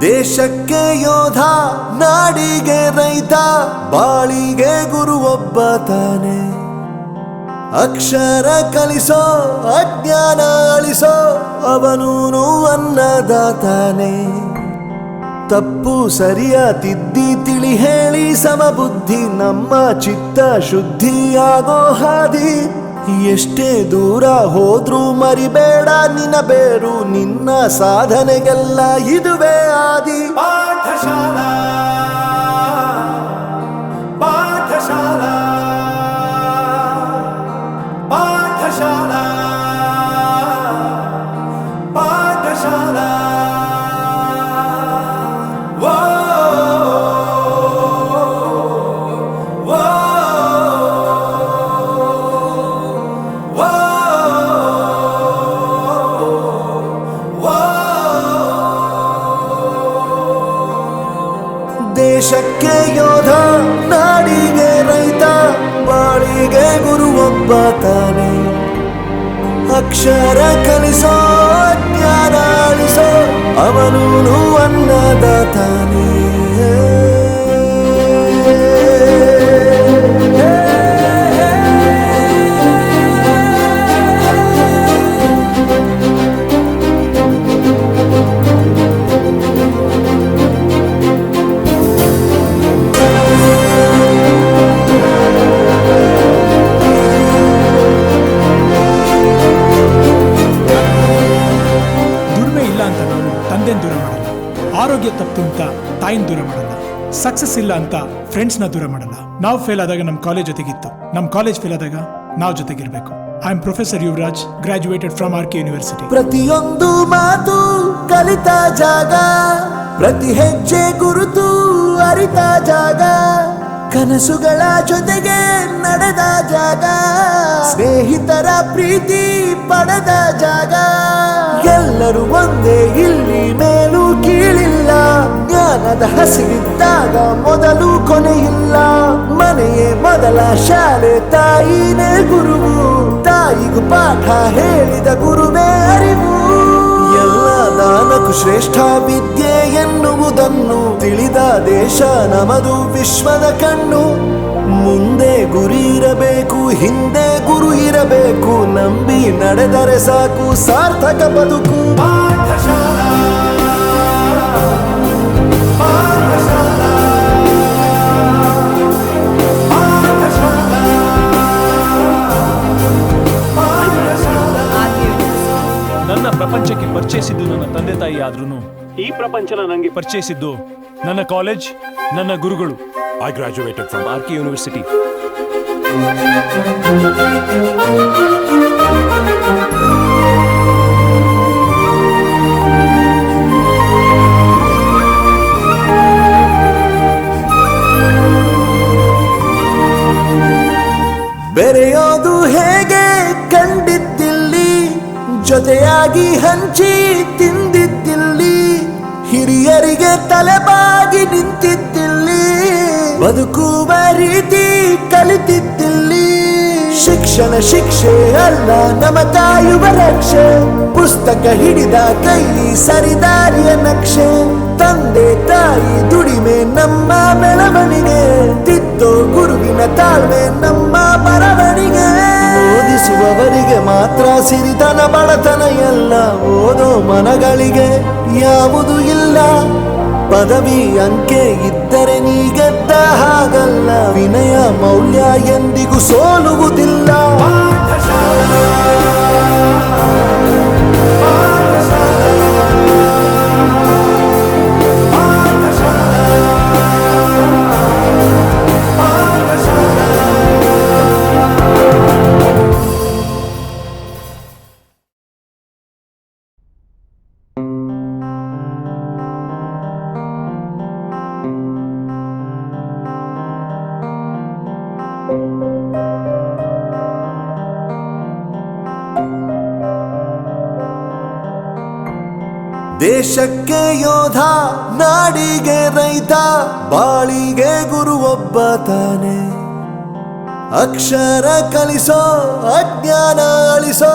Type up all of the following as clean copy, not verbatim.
ದೇಶಕ್ಕೆ ಯೋಧ, ನಾಡಿಗೆ ರೈತ, ಬಾಳಿಗೆ ಗುರು ಒಬ್ಬ ತಾನೆ. ಅಕ್ಷರ ಕಲಿಸೋ, ಅಜ್ಞಾನ ಅಳಿಸೋ, ಅವನೂನು ಅನ್ನದಾತಾನೆ. ತಪ್ಪು ಸರಿಯ ತಿದ್ದಿ ತಿಳಿ ಹೇಳಿ ಸಮಬುದ್ಧಿ ನಮ್ಮ ಚಿತ್ತ ಶುದ್ಧಿಯಾಗೋ ಹಾದಿ. ಎಷ್ಟೇ ದೂರ ಹೋದ್ರೂ ಮರಿಬೇಡ ನಿನ್ನ ಬೇರು, ನಿನ್ನ ಸಾಧನೆಗೆಲ್ಲ ಇದುವೇ ಆದಿ. ಪಾಠಶಾಲಾ ಪಾಠಶಾಲಾ ಪಾಠಶಾಲಾ ಪಾಠಶಾಲಾ. ದೇಶಕ್ಕೆ ಯೋಧ, ನಾಡಿಗೆ ರೈತ, ಬಾಳಿಗೆ ಗುರು ಒಬ್ಬ ತಾನೆ. ಅಕ್ಷರ ಕಲಿಸೋ, ಜ್ಞಾನ ಅಳಿಸೋ, ಅವನೂನು ಅನ್ನದಾತಾನೆ. ದೂರ ಮಾಡಲ್ಲ, ಆರೋಗ್ಯ ತಪ್ಪು ಅಂತ ತಾಯಿನ ದೂರ ಮಾಡಲ್ಲ, ಸಕ್ಸಸ್ ಇಲ್ಲ ಅಂತ ಫ್ರೆಂಡ್ಸ್ನ ದೂರ ಮಾಡಲ್ಲ. ನಾವು ಫೇಲ್ ಆದಾಗ ನಮ್ಮ ಕಾಲೇಜ್ ಜೊತೆಗಿತ್ತು, ನಮ್ಮ ಕಾಲೇಜ್ ಫೇಲ್ ಆದಾಗ ನಾವು ಜೊತೆಗಿರ್ಬೇಕು. I am professor Yuvraj, graduated from R K university. ಪ್ರತಿಯೊಂದು ಮಾತು ಕಲಿತ ಜಾಗ, ಪ್ರತಿ ಹೆಜ್ಜೆ ಗುರುತು ಅರಿತ ಜಾಗ, ಕನಸುಗಳ ಜೊತೆಗೆ ನಡೆದ ಜಾಗ, ಸ್ನೇಹಿತರ ಪ್ರೀತಿ ಪಡೆದ ಜಾಗ. ಎಲ್ಲರೂ ಒಂದೇ, ಇಲ್ಲಿ ಮೇಲೂ ಕೀಳಿಲ್ಲ, ಜ್ಞಾನದ ಹಸಿವಿದ್ದಾಗ ಮೊದಲು ಕೊನೆಯಿಲ್ಲ. ಮನೆಯೇ ಮೊದಲ ಶಾಲೆ, ತಾಯಿನೇ ಗುರುವು, ತಾಯಿಗೂ ಪಾಠ ಹೇಳಿದ ಗುರುವೇ ಅರಿವು. ಎಲ್ಲ ದಾನಕ್ಕೂ ಶ್ರೇಷ್ಠ ವಿದ್ಯೆ ಎನ್ನುವುದನ್ನು ತಿಳಿದ ದೇಶ ನಮದು, ವಿಶ್ವದ ಕಣ್ಣು. ಮುಂದೆ ಗುರಿ ಇರಬೇಕು, ಹಿಂದೆ ಗುರು ಇರಬೇಕು, ನಂಬಿ ನಡೆದರೆ ಸಾಕು ಸಾರ್ಥಕ ಬದುಕು. ಪಾಠಶಾಲಾ ಪಾಠಶಾಲಾ ಪಾಠಶಾಲಾ ಪಾಠಶಾಲಾ. ನನ್ನ ಪ್ರಪಂಚಕ್ಕೆ ಪರಿಚಯಿಸಿದ್ದು ನನ್ನ ತಂದೆ ತಾಯಿ ಆದ್ರೂ ಈ ಪ್ರಪಂಚನ ನನಗೆ ಪರಿಚಯಿಸಿದ್ದು ನನ್ನ ಕಾಲೇಜ್, ನನ್ನ ಗುರುಗಳು. I graduated from RK University. ಬೆರೆಯೋದು ಹೇಗೆ ಕಂಡಿದ್ದಿಲ್ಲಿ, ಜೊತೆಯಾಗಿ ಹಂಚಿ ತಿಂದಿದ್ದಿಲ್ಲಿ, ಹಿರಿಯರಿಗೆ ತಲೆಬಾಗಿ ನಿಂತಿದ್ದಿಲ್ಲಿ, ಬದುಕುವ ರೀತಿ ಕಲಿತಿದ್ದಿಲ್ಲಿ. ಶಿಕ್ಷಣ ಶಿಕ್ಷೆ ಅಲ್ಲ, ನಮ ಕಾಯುವ ರಕ್ಷೆ, ಪುಸ್ತಕ ಹಿಡಿದ ಕೈ ಸರಿದಾರಿಯ ನಕ್ಷೆ. ತಂದೆ ತಾಯಿ ದುಡಿಮೆ ನಮ್ಮ ಬೆಳವಣಿಗೆ, ತಿದ್ದೋ ಗುರುವಿನ ತಾಳ್ಮೆ ನಮ್ಮ ಬರವಣಿಗೆ. ಓದಿಸುವವರಿಗೆ ಮಾತ್ರ ಸಿರಿತನ ಬಡತನ ಎಲ್ಲ, ಓದೋ ಮನಗಳಿಗೆ ಯಾವುದು ಇಲ್ಲ. ಪದವಿ ಅಂಕೆ ಇದ್ದರೆ ನೀ ಗೆದ್ದ ಹಾಗಲ್ಲ, ವಿನಯ ಮೌಲ್ಯ ಎಂದಿಗೂ ಸೋಲುವುದಿಲ್ಲ. ದೇಶಕ್ಕೆ ಯೋಧ, ನಾಡಿಗೆ ರೈತ, ಬಾಳಿಗೆ ಗುರು ಒಬ್ಬ ತಾನೆ. ಅಕ್ಷರ ಕಲಿಸೋ, ಅಜ್ಞಾನ ಅಳಿಸೋ,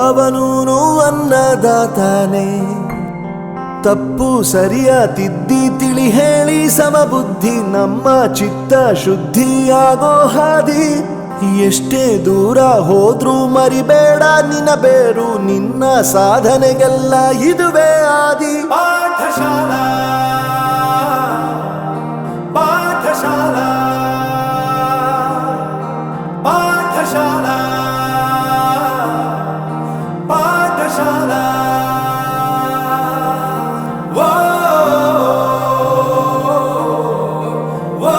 ಅವನೂನು ಅನ್ನದಾತಾನೆ. ತಪ್ಪು ಸರಿಯ ತಿದ್ದಿ ತಿಳಿ ಹೇಳಿ ಸಮಬುದ್ಧಿ ನಮ್ಮ ಚಿತ್ತ ಶುದ್ಧಿಯಾಗೋ ಹಾದಿ. ಎಷ್ಟೇ ದೂರ ಹೋದ್ರೂ ಮರಿಬೇಡ ನಿನ್ನ ಬೇರು, ನಿನ್ನ ಸಾಧನೆಗೆಲ್ಲ ಇದುವೇ ಆದಿ. ಪಾಠಶಾಲಾ ಪಾಠಶಾಲಾ ಪಾಠಶಾಲಾ ಪಾಠಶಾಲಾ ವೋ ವೋ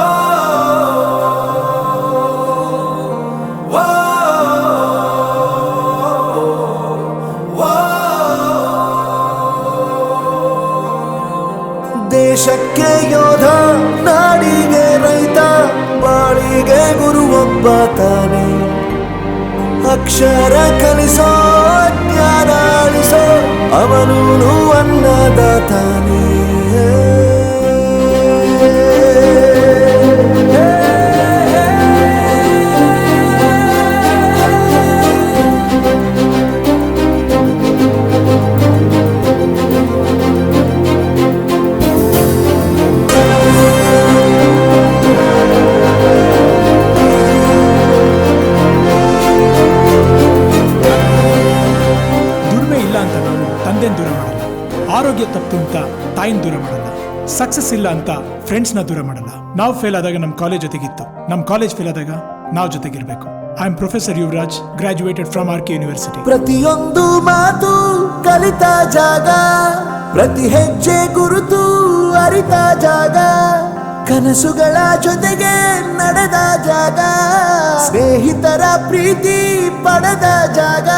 ವೋ ವೋ. ದೇಶಕ್ಕೆ ಯೋಧ, ನಾಡಿಗೆ ರೈತ, ಬಾಳಿಗೆ ಗುರು ಒಬ್ಬ ತಾನೆ. ಅಕ್ಷರ ಕಲಿಸೋ, ಜ್ಞಾನ ಅಳಿಸೋ, ಅವನೂನು ಅನ್ನದಾತಾನೆ. ದುಡಿಮೆ ಇಲ್ಲ ಅಂತ ನಾವು ತಂದೆನ ದೂರ ಮಾಡಲ್ಲ, ಆರೋಗ್ಯ ತಪ್ಪು ಅಂತ ತಾಯಿನ ದೂರ ಮಾಡಲ್ಲ, ಸಕ್ಸಸ್ ಇಲ್ಲ ಅಂತ ಫ್ರೆಂಡ್ಸ್ನ ದೂರ ಮಾಡಲ್ಲ. ನಾವು ಫೇಲ್ ಆದಾಗ ನಮ್ಮ ಕಾಲೇಜ್ ಜೊತೆಗಿತ್ತು, ನಮ್ಮ ಕಾಲೇಜ್ ಫೇಲ್ ಆದಾಗ ನಾವು ಜೊತೆಗಿರ್ಬೇಕು. I am professor Yuvraj, graduated from RK. University. ಪ್ರತಿಯೊಂದು ಮಾತು ಕಲಿತ ಜಾಗ, ಪ್ರತಿ ಹೆಜ್ಜೆ ಗುರುತು ಅರಿತ ಜಾಗ, ಕನಸುಗಳ ಜೊತೆಗೆ ನಡೆದ ಜಾಗ, ಸ್ನೇಹಿತರ ಪ್ರೀತಿ ಪಡೆದ ಜಾಗ.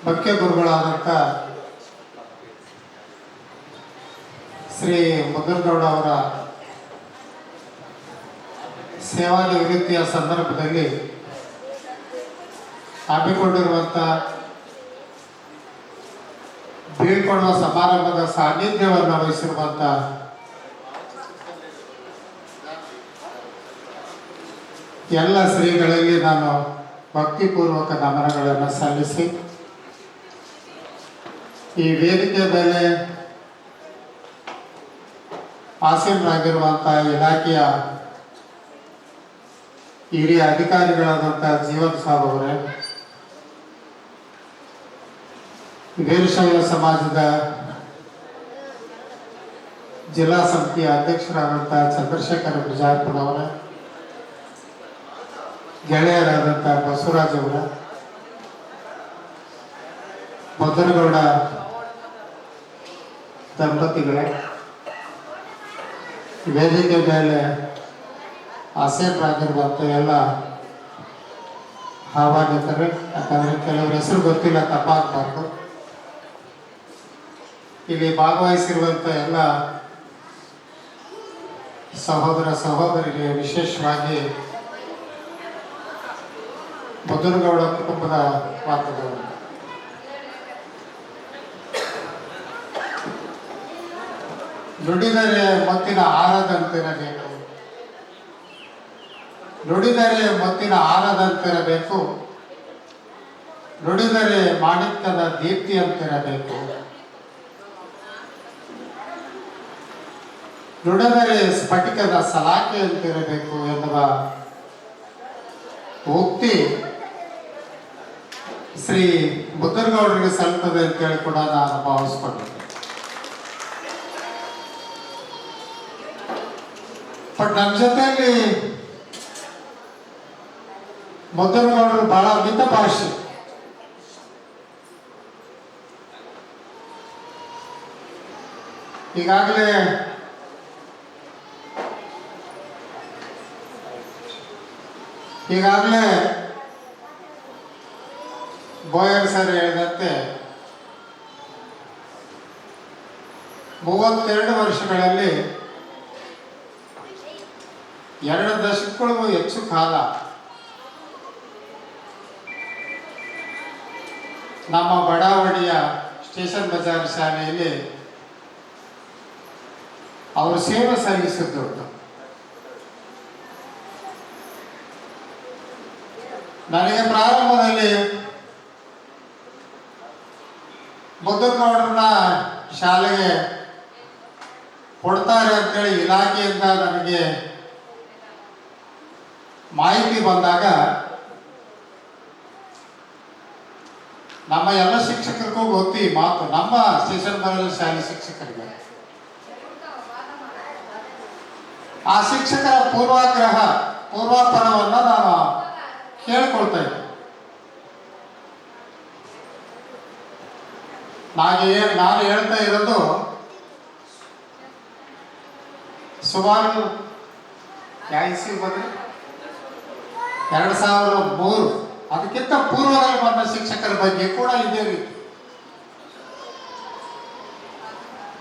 ಮುಖ್ಯ ಗುರುಗಳಾದಂಥ ಶ್ರೀ ಮುದ್ದನಗೌಡ ಅವರ ಸೇವಾ ನಿವೃತ್ತಿಯ ಸಂದರ್ಭದಲ್ಲಿ ಹಮ್ಮಿಕೊಂಡಿರುವಂಥ ಬೀಳ್ಕೊಡುವ ಸಮಾರಂಭದ ಸಾನ್ನಿಧ್ಯವನ್ನು ವಹಿಸಿರುವಂಥ ಎಲ್ಲ ಶ್ರೀಗಳಲ್ಲಿ ನಾನು ಭಕ್ತಿಪೂರ್ವಕ ನಮನಗಳನ್ನು ಸಲ್ಲಿಸಿ, ಈ ವೇದಿಕೆ ಮೇಲೆ ಆಸೀನರಾಗಿರುವಂಥ ಇಲಾಖೆಯ ಹಿರಿಯ ಅಧಿಕಾರಿಗಳಾದಂಥ ಜೀವನ್ ಸಾಬ್ ಅವರೇ, ವೀರಶೈವ ಸಮಾಜದ ಜಿಲ್ಲಾ ಸಮಿತಿಯ ಅಧ್ಯಕ್ಷರಾದಂಥ ಚಂದ್ರಶೇಖರ ಬಿಜಾಪುರವರೇ, ಗೆಳೆಯರಾದಂಥ ಬಸವರಾಜ್ ಅವರ, ಮುದ್ದನಗೌಡ ದಂಪತಿಗಳೇ, ವೇದಿಕೆ ಮೇಲೆ ಆಸೀನರಾಗಿರುವಂಥ ಎಲ್ಲ ಆಹ್ವಾನಿತರು, ಯಾಕಂದರೆ ಕೆಲವರ ಹೆಸರು ಗೊತ್ತಿಲ್ಲ, ತಪ್ಪಾಗಬಾರ್ದು. ಇಲ್ಲಿ ಭಾಗವಹಿಸಿರುವಂಥ ಎಲ್ಲ ಸಹೋದರ ಸಹೋದರಿಗೆ, ವಿಶೇಷವಾಗಿ ಮುದ್ದನಗೌಡ ಕುಟುಂಬದ ಪಾತ್ರಗಳು. ನುಡಿದರೆ ಮುತ್ತಿನ ಆರದಂತಿರಬೇಕು, ನುಡಿದರೆ ಮುತ್ತಿನ ಆರದಂತಿರಬೇಕು, ನುಡಿದರೆ ಮಾಣಿಕ್ಯದ ದೀಪ್ತಿಯಂತಿರಬೇಕು, ನುಡಿದರೆ ಸ್ಫಟಿಕದ ಸಲಾಕೆಯಂತಿರಬೇಕು ಎನ್ನುವ ಉಕ್ತಿ ಶ್ರೀ ಮುದ್ದನಗೌಡರಿಗೆ ಸಲ್ಲುತ್ತದೆ ಅಂತೇಳಿ ಕೂಡ ನಾನು ಭಾವಿಸ್ಕೊಂಡಿದ್ದೆ. ಬಟ್ ನನ್ನ ಜೊತೆಯಲ್ಲಿ ಮುದ್ದನಗೌಡರು ಬಹಳ ಮಿತಭಾಷಿ. ಈಗಾಗಲೇ ಬೋಯರ್ ಸರ್ ಹೇಳಿದಂತೆ 32 ವರ್ಷಗಳಲ್ಲಿ 2 ದಶಕಗಳಿಗೂ ಹೆಚ್ಚು ಕಾಲ ನಮ್ಮ ಬಡಾವಣೆಯ ಸ್ಟೇಷನ್ ಬಜಾರ್ ಶಾಲೆಯಲ್ಲಿ ಅವರು ಸೇವೆ ಸಲ್ಲಿಸಿದ್ದುಂಟು. ನನಗೆ ಪ್ರಾರಂಭದಲ್ಲಿ ಮುದ್ದನಗೌಡರನ್ನ ಶಾಲೆಗೆ ಕೊಡ್ತಾರೆ ಅಂತೇಳಿ ಇಲಾಖೆಯಿಂದ ನನಗೆ ಮಾಹಿತಿ ಬಂದಾಗ ನಮ್ಮ ಎಲ್ಲ ಶಿಕ್ಷಕರಿಗೂ ಗೊತ್ತು ಈ ಮಾತು, ನಮ್ಮ ಸ್ಟೇಷನ್ ಬರಲು ಶಾಲೆ ಶಿಕ್ಷಕರಿಗೆ. ಆ ಶಿಕ್ಷಕರ ಪೂರ್ವಾಪರವನ್ನು ನಾನು ಕೇಳ್ಕೊಳ್ತಾ ಇದ್ದೆ. ನಾನು ಹೇಳ್ತಾ ಇರೋದು ಸುಮಾರು 2003 ಅದಕ್ಕಿಂತ ಪೂರ್ವದಲ್ಲಿ ಬಂದ ಶಿಕ್ಷಕರ ಬಗ್ಗೆ ಕೂಡ ಇದೇ ರೀತಿ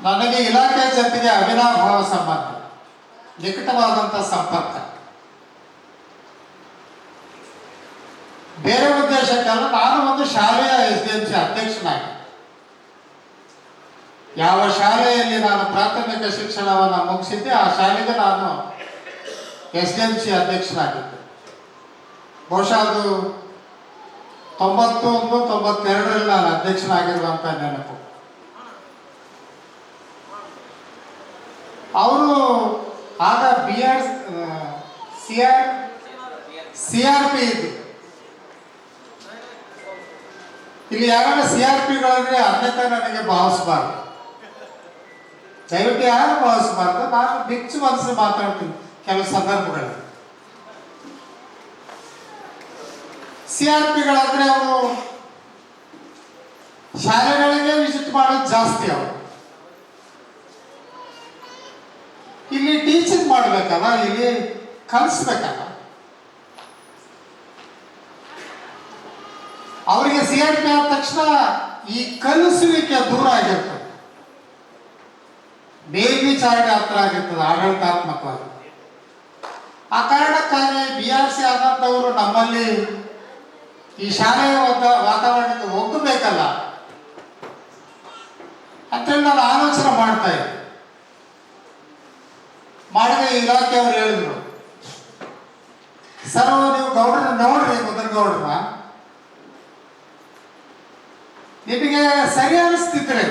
ನನಗೆ ಇಲಾಖೆ ಜೊತೆಗೆ ಅವಿನಾಭಾವ ಸಂಬಂಧ, ನಿಕಟವಾದಂಥ ಸಂಪರ್ಕ. ಬೇರೆ ಉದ್ದೇಶಕ್ಕೆಲ್ಲ ನಾನು ಒಂದು ಶಾಲೆಯ SDMC ಅಧ್ಯಕ್ಷನಾಗಿ, ಯಾವ ಶಾಲೆಯಲ್ಲಿ ನಾನು ಪ್ರಾಥಮಿಕ ಶಿಕ್ಷಣವನ್ನು ಮುಗಿಸಿದ್ದೆ ಆ ಶಾಲೆಗೆ ನಾನು SDMC ಅಧ್ಯಕ್ಷನಾಗಿದ್ದೆ. ಬಹುಶಃ ಅದು 91-92ರಲ್ಲಿ ನಾನು ಅಧ್ಯಕ್ಷನಾಗಿರುವಂಥ ನೆನಪು. ಅವರು ಆಗ CRP ಇದ್ದು, ಇಲ್ಲಿ ಯಾರು CRPಗಳಂದ್ರೆ ಅನ್ಯತಾ ನನಗೆ ಭಾವಿಸಬಾರ್ದು, ದಯವಿಟ್ಟು ಯಾರು ಭಾವಿಸಬಾರ್ದು. ನಾನು ಬಿಚ್ಚು ಮನಸ್ಸು ಮಾತಾಡ್ತೀನಿ ಕೆಲವು ಸಂದರ್ಭಗಳಲ್ಲಿ. CRPಗಳಂದ್ರೆ ಅವರು ಶಾಲೆಗಳಿಗೆ ವಿಸಿಟ್ ಮಾಡೋದು ಜಾಸ್ತಿ. ಅವರು ಇಲ್ಲಿ ಟೀಚಿಂಗ್ ಮಾಡ್ಬೇಕಲ್ಲ, ಇಲ್ಲಿ ಕಲಿಸ್ಬೇಕಲ್ಲ. ಅವರಿಗೆ CRP ಆದ ತಕ್ಷಣ ಈ ಕಲಿಸುವಿಕೆ ದೂರ ಆಗಿರ್ತದೆ, ಮೇಲ್ವಿಚಾರಣೆ ಹತ್ರ ಆಗಿರ್ತದೆ ಆಡಳಿತಾತ್ಮಕವಾಗಿ. ಆ ಕಾರಣಕ್ಕಾಗಿ BRC ಆದಂಥವರು ನಮ್ಮಲ್ಲಿ ಈ ಶಾಲೆಯ ವಾತಾವರಣಕ್ಕೆ ಒಗ್ಗಬೇಕಲ್ಲ ಅಂತೇಳಿ ನಾನು ಆಲೋಚನೆ ಮಾಡ್ತಾ ಇದ್ದೆ. ಮಾಡಿದ ಇಲಾಖೆಯವರು ಹೇಳಿದ್ರು, ಸರ್ ನೀವು ಗೌಡ್ರನ್ನ ನೋಡ್ರಿ, ಮುದರ್ಗೌಡ್ರನ್ನ ನಿಮಗೆ ಸರಿ ಅನಿಸ್ತಿದ್ರೆ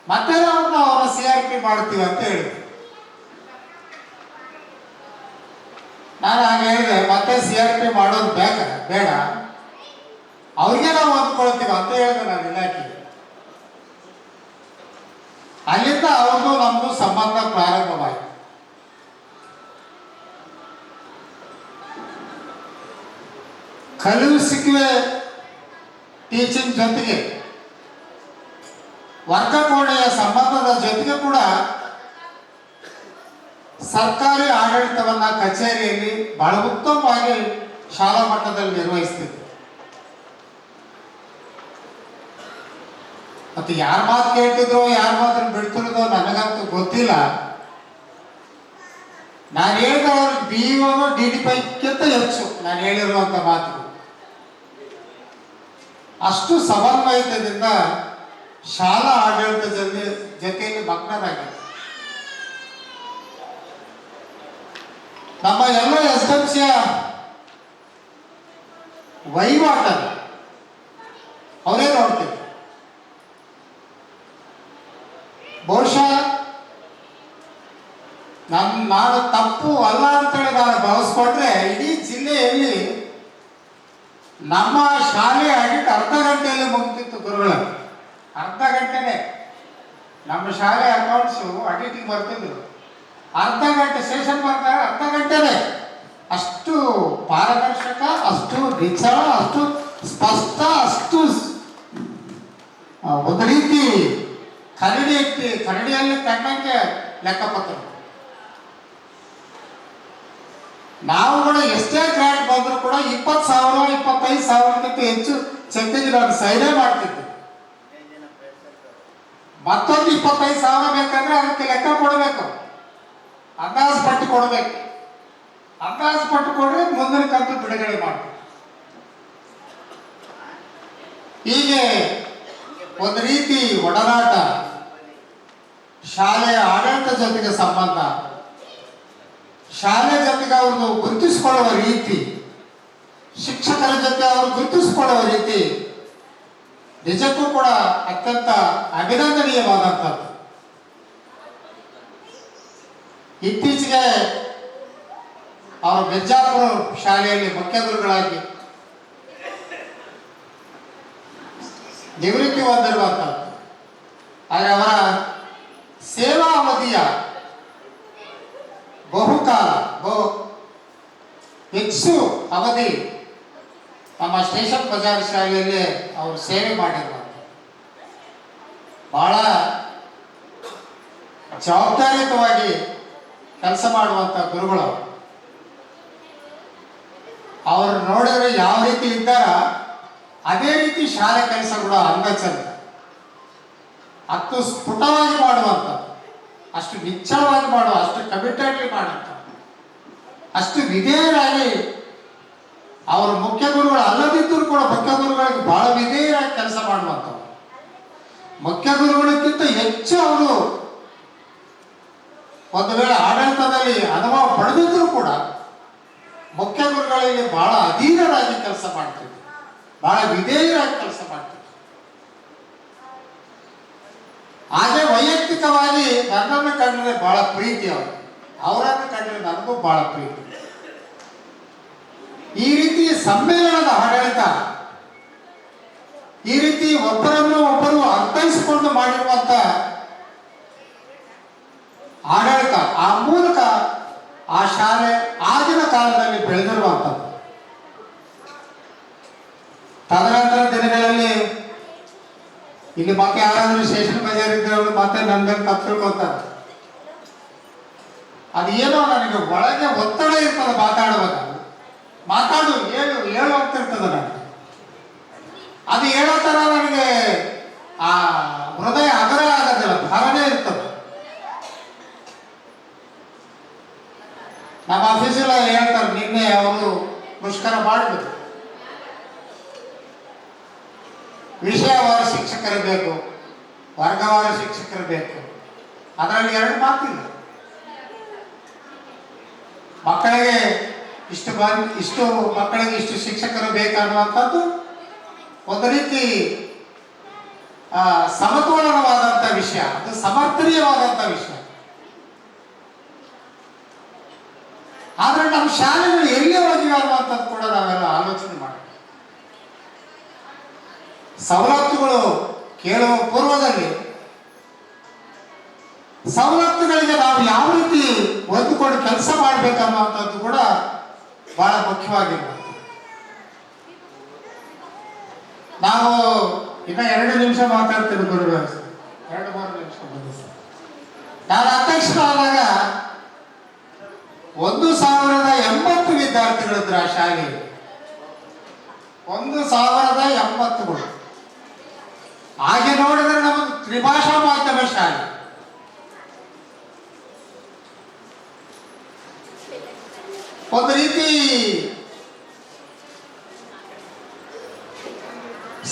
ಮತ್ತೆ ನಾವು ಅವರ CRP ಮಾಡ್ತೀವಿ ಅಂತ ಹೇಳಿದ್ರು. ನಾನು ಹಾಗೆ ಹೇಳಿದೆ, ಮತ್ತೆ CRP ಮಾಡೋದು ಬೇಡ, ಅವ್ರಿಗೆ ನಾವು ಹೊಂದ್ಕೊಳ್ತೀವಿ ಅಂತ ಹೇಳಿದೆ ನಾನು ಇಲಾಖೆಗೆ. ಅಲ್ಲಿಂದ ಅವ್ರದ್ದು ನಮ್ದು ಸಂಬಂಧ ಪ್ರಾರಂಭವಾಯಿತು. ಕಲಿಸುವಿಕೆ ಟೀಚಿಂಗ್ ಜೊತೆಗೆ ವರ್ಗಕೋಣೆಯ ಸಂಬಂಧದ ಜೊತೆಗೆ ಕೂಡ ಸರ್ಕಾರಿ ಆಡಳಿತವನ್ನ ಕಚೇರಿಯಲ್ಲಿ ಬಹಳ ಉತ್ತಮವಾಗಿ ಶಾಲಾ ಮಟ್ಟದಲ್ಲಿ ನಿರ್ವಹಿಸ್ತಿದ್ದೆ. ಮತ್ತೆ ಯಾರ ಮಾತು ಕೇಳ್ತಿದ್ರೋ ಯಾರ ಮಾತ್ರ ಬಿಡ್ತಿರೋದೋ ನನಗಂತೂ ಗೊತ್ತಿಲ್ಲ. ನಾನು ಹೇಳಿದ ಅವ್ರಿಗೆ BO DD5ಗಿಂತ ಹೆಚ್ಚು ನಾನು ಹೇಳಿರುವಂತ ಮಾತುಗಳು. ಅಷ್ಟು ಸಮನ್ವಯತೆಯಿಂದ ಶಾಲಾ ಆಡಳಿತ ಜೊತೆಯಲ್ಲಿ ಮಗ್ನರಾಗಿದೆ. ನಮ್ಮ ಎಲ್ಲ SDMCಯ ವಹಿವಾಟನ್ನು ಅವರೇ ನೋಡ್ತೀವಿ. ಬಹುಶಃ ನಾನು ತಪ್ಪು ಅಲ್ಲ ಅಂತೇಳಿ ನಾನು ಭಾವಿಸ್ಕೊಂಡ್ರೆ ಇಡೀ ಜಿಲ್ಲೆಯಲ್ಲಿ ನಮ್ಮ ಶಾಲೆ ಆಡಿಟ್ ಅರ್ಧ ಗಂಟೆಯಲ್ಲಿ ಮುಗ್ತಿತ್ತು ಗುರುಗಳು. ಅರ್ಧ ಗಂಟೆನೆ ನಮ್ಮ ಶಾಲೆ ಅಕೌಂಟ್ಸು ಆಡಿಟಿಂಗ್ ಬರ್ತಿದ್ರು. ಅರ್ಧ ಗಂಟೆ ಸೆಷನ್ ಬರ್ತಾರೆ, ಅರ್ಧ ಗಂಟೆನೆ. ಅಷ್ಟು ಪಾರದರ್ಶಕ, ಅಷ್ಟು ನಿಚ್ಚಳ, ಅಷ್ಟು ಸ್ಪಷ್ಟ, ಅಷ್ಟು ಒಂದು ರೀತಿ ಕರಡಿಯಲ್ಲಿ ತಣ್ಣಂಗೆ ಲೆಕ್ಕಪತ್ರ. ನಾವು ಕೂಡ ಎಷ್ಟೇ ಗ್ರಾಂಟ್ ಬಂದರೂ ಕೂಡ 20,000 25,000ಕ್ಕಿಂತ ಹೆಚ್ಚು ಚೆಕ್ಕಿಗೆ ನಾನು ಸೈನೇ ಮಾಡ್ತಿದ್ದೆ. ಮತ್ತೊಂದು 25,000 ಬೇಕಂದ್ರೆ ಅದಕ್ಕೆ ಲೆಕ್ಕ ಕೊಡಬೇಕು, ಅಂದಾಜು ಪಟ್ಟು ಕೊಡಬೇಕು. ಅಂದಾಜು ಪಟ್ಟು ಕೊಡ್ರೆ ಮುಂದಿನ ಕಂತು ಬಿಡುಗಡೆ ಮಾಡ್ಬೇಕು. ಹೀಗೆ ಒಂದು ರೀತಿ ಒಡನಾಟ, ಶಾಲೆಯ ಆಡಳಿತ ಜೊತೆಗೆ ಸಂಬಂಧ, ಶಾಲೆ ಜೊತೆಗೆ ಅವ್ರನ್ನು ಗುರುತಿಸಿಕೊಳ್ಳುವ ರೀತಿ, ಶಿಕ್ಷಕರ ಜೊತೆ ಅವರು ಗುರುತಿಸಿಕೊಳ್ಳುವ ರೀತಿ ನಿಜಕ್ಕೂ ಕೂಡ ಅತ್ಯಂತ ಅಭಿನಂದನೀಯವಾದಂಥದ್ದು. ಇತ್ತೀಚೆಗೆ ಅವರು ಬೆಜ್ಜಾಪುರ ಶಾಲೆಯಲ್ಲಿ ಮುಖ್ಯ ಗುರುಗಳಾಗಿ ನಿವೃತ್ತಿ ಹೊಂದಿರುವಂಥದ್ದು. ಆದರೆ ಅವರ ಸೇವಾ ಅವಧಿಯ ಬಹುಕಾಲ ಹೆಚ್ಚು ಅವಧಿ ನಮ್ಮ ಸ್ಟೇಷನ್ ಬಜಾರ್ ಶಾಲೆಯಲ್ಲಿ ಅವರು ಸೇವೆ ಮಾಡಿರುವಂಥ ಬಹಳ ಜವಾಬ್ದಾರಿಯುತವಾಗಿ ಕೆಲಸ ಮಾಡುವಂಥ ಗುರುಗಳು. ಅವರು ನೋಡಿದ್ರೆ ಯಾವ ರೀತಿ ಇದ್ದಾರ ಅದೇ ರೀತಿ ಶಾಲೆ ಕೆಲಸ ಕೂಡ ಅಂಗಚಂದ ಅಷ್ಟು ಸ್ಫುಟವಾಗಿ ಮಾಡುವಂಥದ್ದು, ಅಷ್ಟು ನಿಚ್ಚಳವಾಗಿ ಮಾಡುವ, ಅಷ್ಟು ಕಮಿಟೆಡ್ಲಿ ಮಾಡುವಂಥ, ಅಷ್ಟು ವಿಧೇಯರಾಗಿ ಅವರು ಮುಖ್ಯ ಗುರುಗಳು ಅಲ್ಲದಿದ್ದರೂ ಕೂಡ ಮುಖ್ಯ ಗುರುಗಳಿಗೆ ಬಹಳ ವಿಧೇಯರಾಗಿ ಕೆಲಸ ಮಾಡುವಂಥವ್ರು. ಮುಖ್ಯ ಗುರುಗಳಿಗಿಂತ ಹೆಚ್ಚು ಅವರು ಒಂದು ವೇಳೆ ಆಡಳಿತದಲ್ಲಿ ಅನುಭವ ಪಡೆದಿದ್ದರೂ ಕೂಡ ಮುಖ್ಯ ಗುರುಗಳಿಗೆ ಬಹಳ ಅಧೀನರಾಗಿ ಕೆಲಸ ಮಾಡ್ತಿದ್ರು, ಬಹಳ ವಿಧೇಯರಾಗಿ ಕೆಲಸ ಮಾಡ್ತಿದ್ರು. ಹಾಗೆ ವೈಯಕ್ತಿಕವಾಗಿ ನನ್ನನ್ನು ಕಂಡ್ರೆ ಬಹಳ ಪ್ರೀತಿ ಅವರು, ಅವರನ್ನು ಕಂಡ್ರೆ ನನಗೂ ಬಹಳ ಪ್ರೀತಿ. ಈ ರೀತಿ ಸಮ್ಮೇಳನದ ಆಡಳಿತ, ಈ ರೀತಿ ಒಬ್ಬರನ್ನು ಒಬ್ಬರು ಅರ್ಥೈಸಿಕೊಂಡು ಮಾಡಿರುವಂತ ಆಡಳಿತ, ಆ ಮೂಲಕ ಆ ಶಾಲೆ ಆಗಿನ ಕಾಲದಲ್ಲಿ ಬೆಳೆದಿರುವಂಥದ್ದು. ತದನಂತರ ದಿನಗಳಲ್ಲಿ ಇಲ್ಲಿ ಮತ್ತೆ ಯಾರಾದ್ರೂ ಸ್ಟೇಷನ್ ಬಜಾರ್ ಇದ್ದವರು ಮತ್ತೆ ನನ್ನ ಮೇಲೆ ತಪ್ಪು ತಿಳ್ಕೊತಾರೆ. ಅದೇನೋ ನನಗೆ ಒಳಗೆ ಒತ್ತಡ ಇರ್ತದೆ, ಮಾತಾಡು ಹೇಳು ಆಗ್ತಿರ್ತದೆ ನನಗೆ. ಅದು ಹೇಳೋ ತರ ನನಗೆ ಆ ಹೃದಯ ಅಗರ ಆಗೋದಿಲ್ಲ, ಭಾವನೆ ಇರ್ತದೆ. ನಮ್ಮ ಆಫೀಸಲ್ಲಿ ಹೇಳ್ತಾರೆ, ನಿನ್ನೆ ಅವರು ಮುಷ್ಕರ ಮಾಡಿದ್ರು, ವಿಷಯವಾರ ಶಿಕ್ಷಕರು ಬೇಕು, ವರ್ಗವಾರ ಶಿಕ್ಷಕರು ಬೇಕು. ಅದರಲ್ಲಿ ಎರಡು ಮಾತಿಲ್ಲ. ಮಕ್ಕಳಿಗೆ ಇಷ್ಟು ಮಕ್ಕಳಿಗೆ ಇಷ್ಟು ಶಿಕ್ಷಕರು ಬೇಕಾಗುವಂಥದ್ದು ಒಂದು ರೀತಿ ಸಮತೋಲನವಾದಂಥ ವಿಷಯ, ಅದು ಸಮರ್ಥನೀಯವಾದಂಥ ವಿಷಯ. ಆದ್ರೆ ನಮ್ಮ ಶಾಲೆಗಳು ಎಲ್ಲಿ ಹೋಗಿವೆ ಅನ್ನುವಂಥದ್ದು ಕೂಡ ನಾವೆಲ್ಲ ಆಲೋಚನೆ ಮಾಡಿ ಸವಲತ್ತುಗಳು ಕೇಳುವ ಪೂರ್ವದಲ್ಲಿ ಸವಲತ್ತುಗಳಿಗೆ ನಾವು ಯಾವ ರೀತಿ ಹೊಂದಿಕೊಂಡು ಕೆಲಸ ಮಾಡಬೇಕನ್ನುವಂಥದ್ದು ಕೂಡ ಬಹಳ ಮುಖ್ಯವಾಗಿರುತ್ತದೆ. ನಾವು ಇನ್ನ 2 ನಿಮಿಷ ಮಾತಾಡ್ತೀವಿ ಗುರುಗಳು, 2-3 ನಿಮಿಷ ಬಂದಿ. ನಾನು ಅಧ್ಯಕ್ಷರಾದಾಗ 1080 ವಿದ್ಯಾರ್ಥಿಗಳಿದ್ರು ಆ ಶಾಲೆಯಲ್ಲಿ, 1080ಗಳು. ಹಾಗೆ ನೋಡಿದ್ರೆ ನಮ್ಮದು ತ್ರಿಭಾಷಾ ಮಾಧ್ಯಮ ಶಾಲೆ. ಒಂದು ರೀತಿ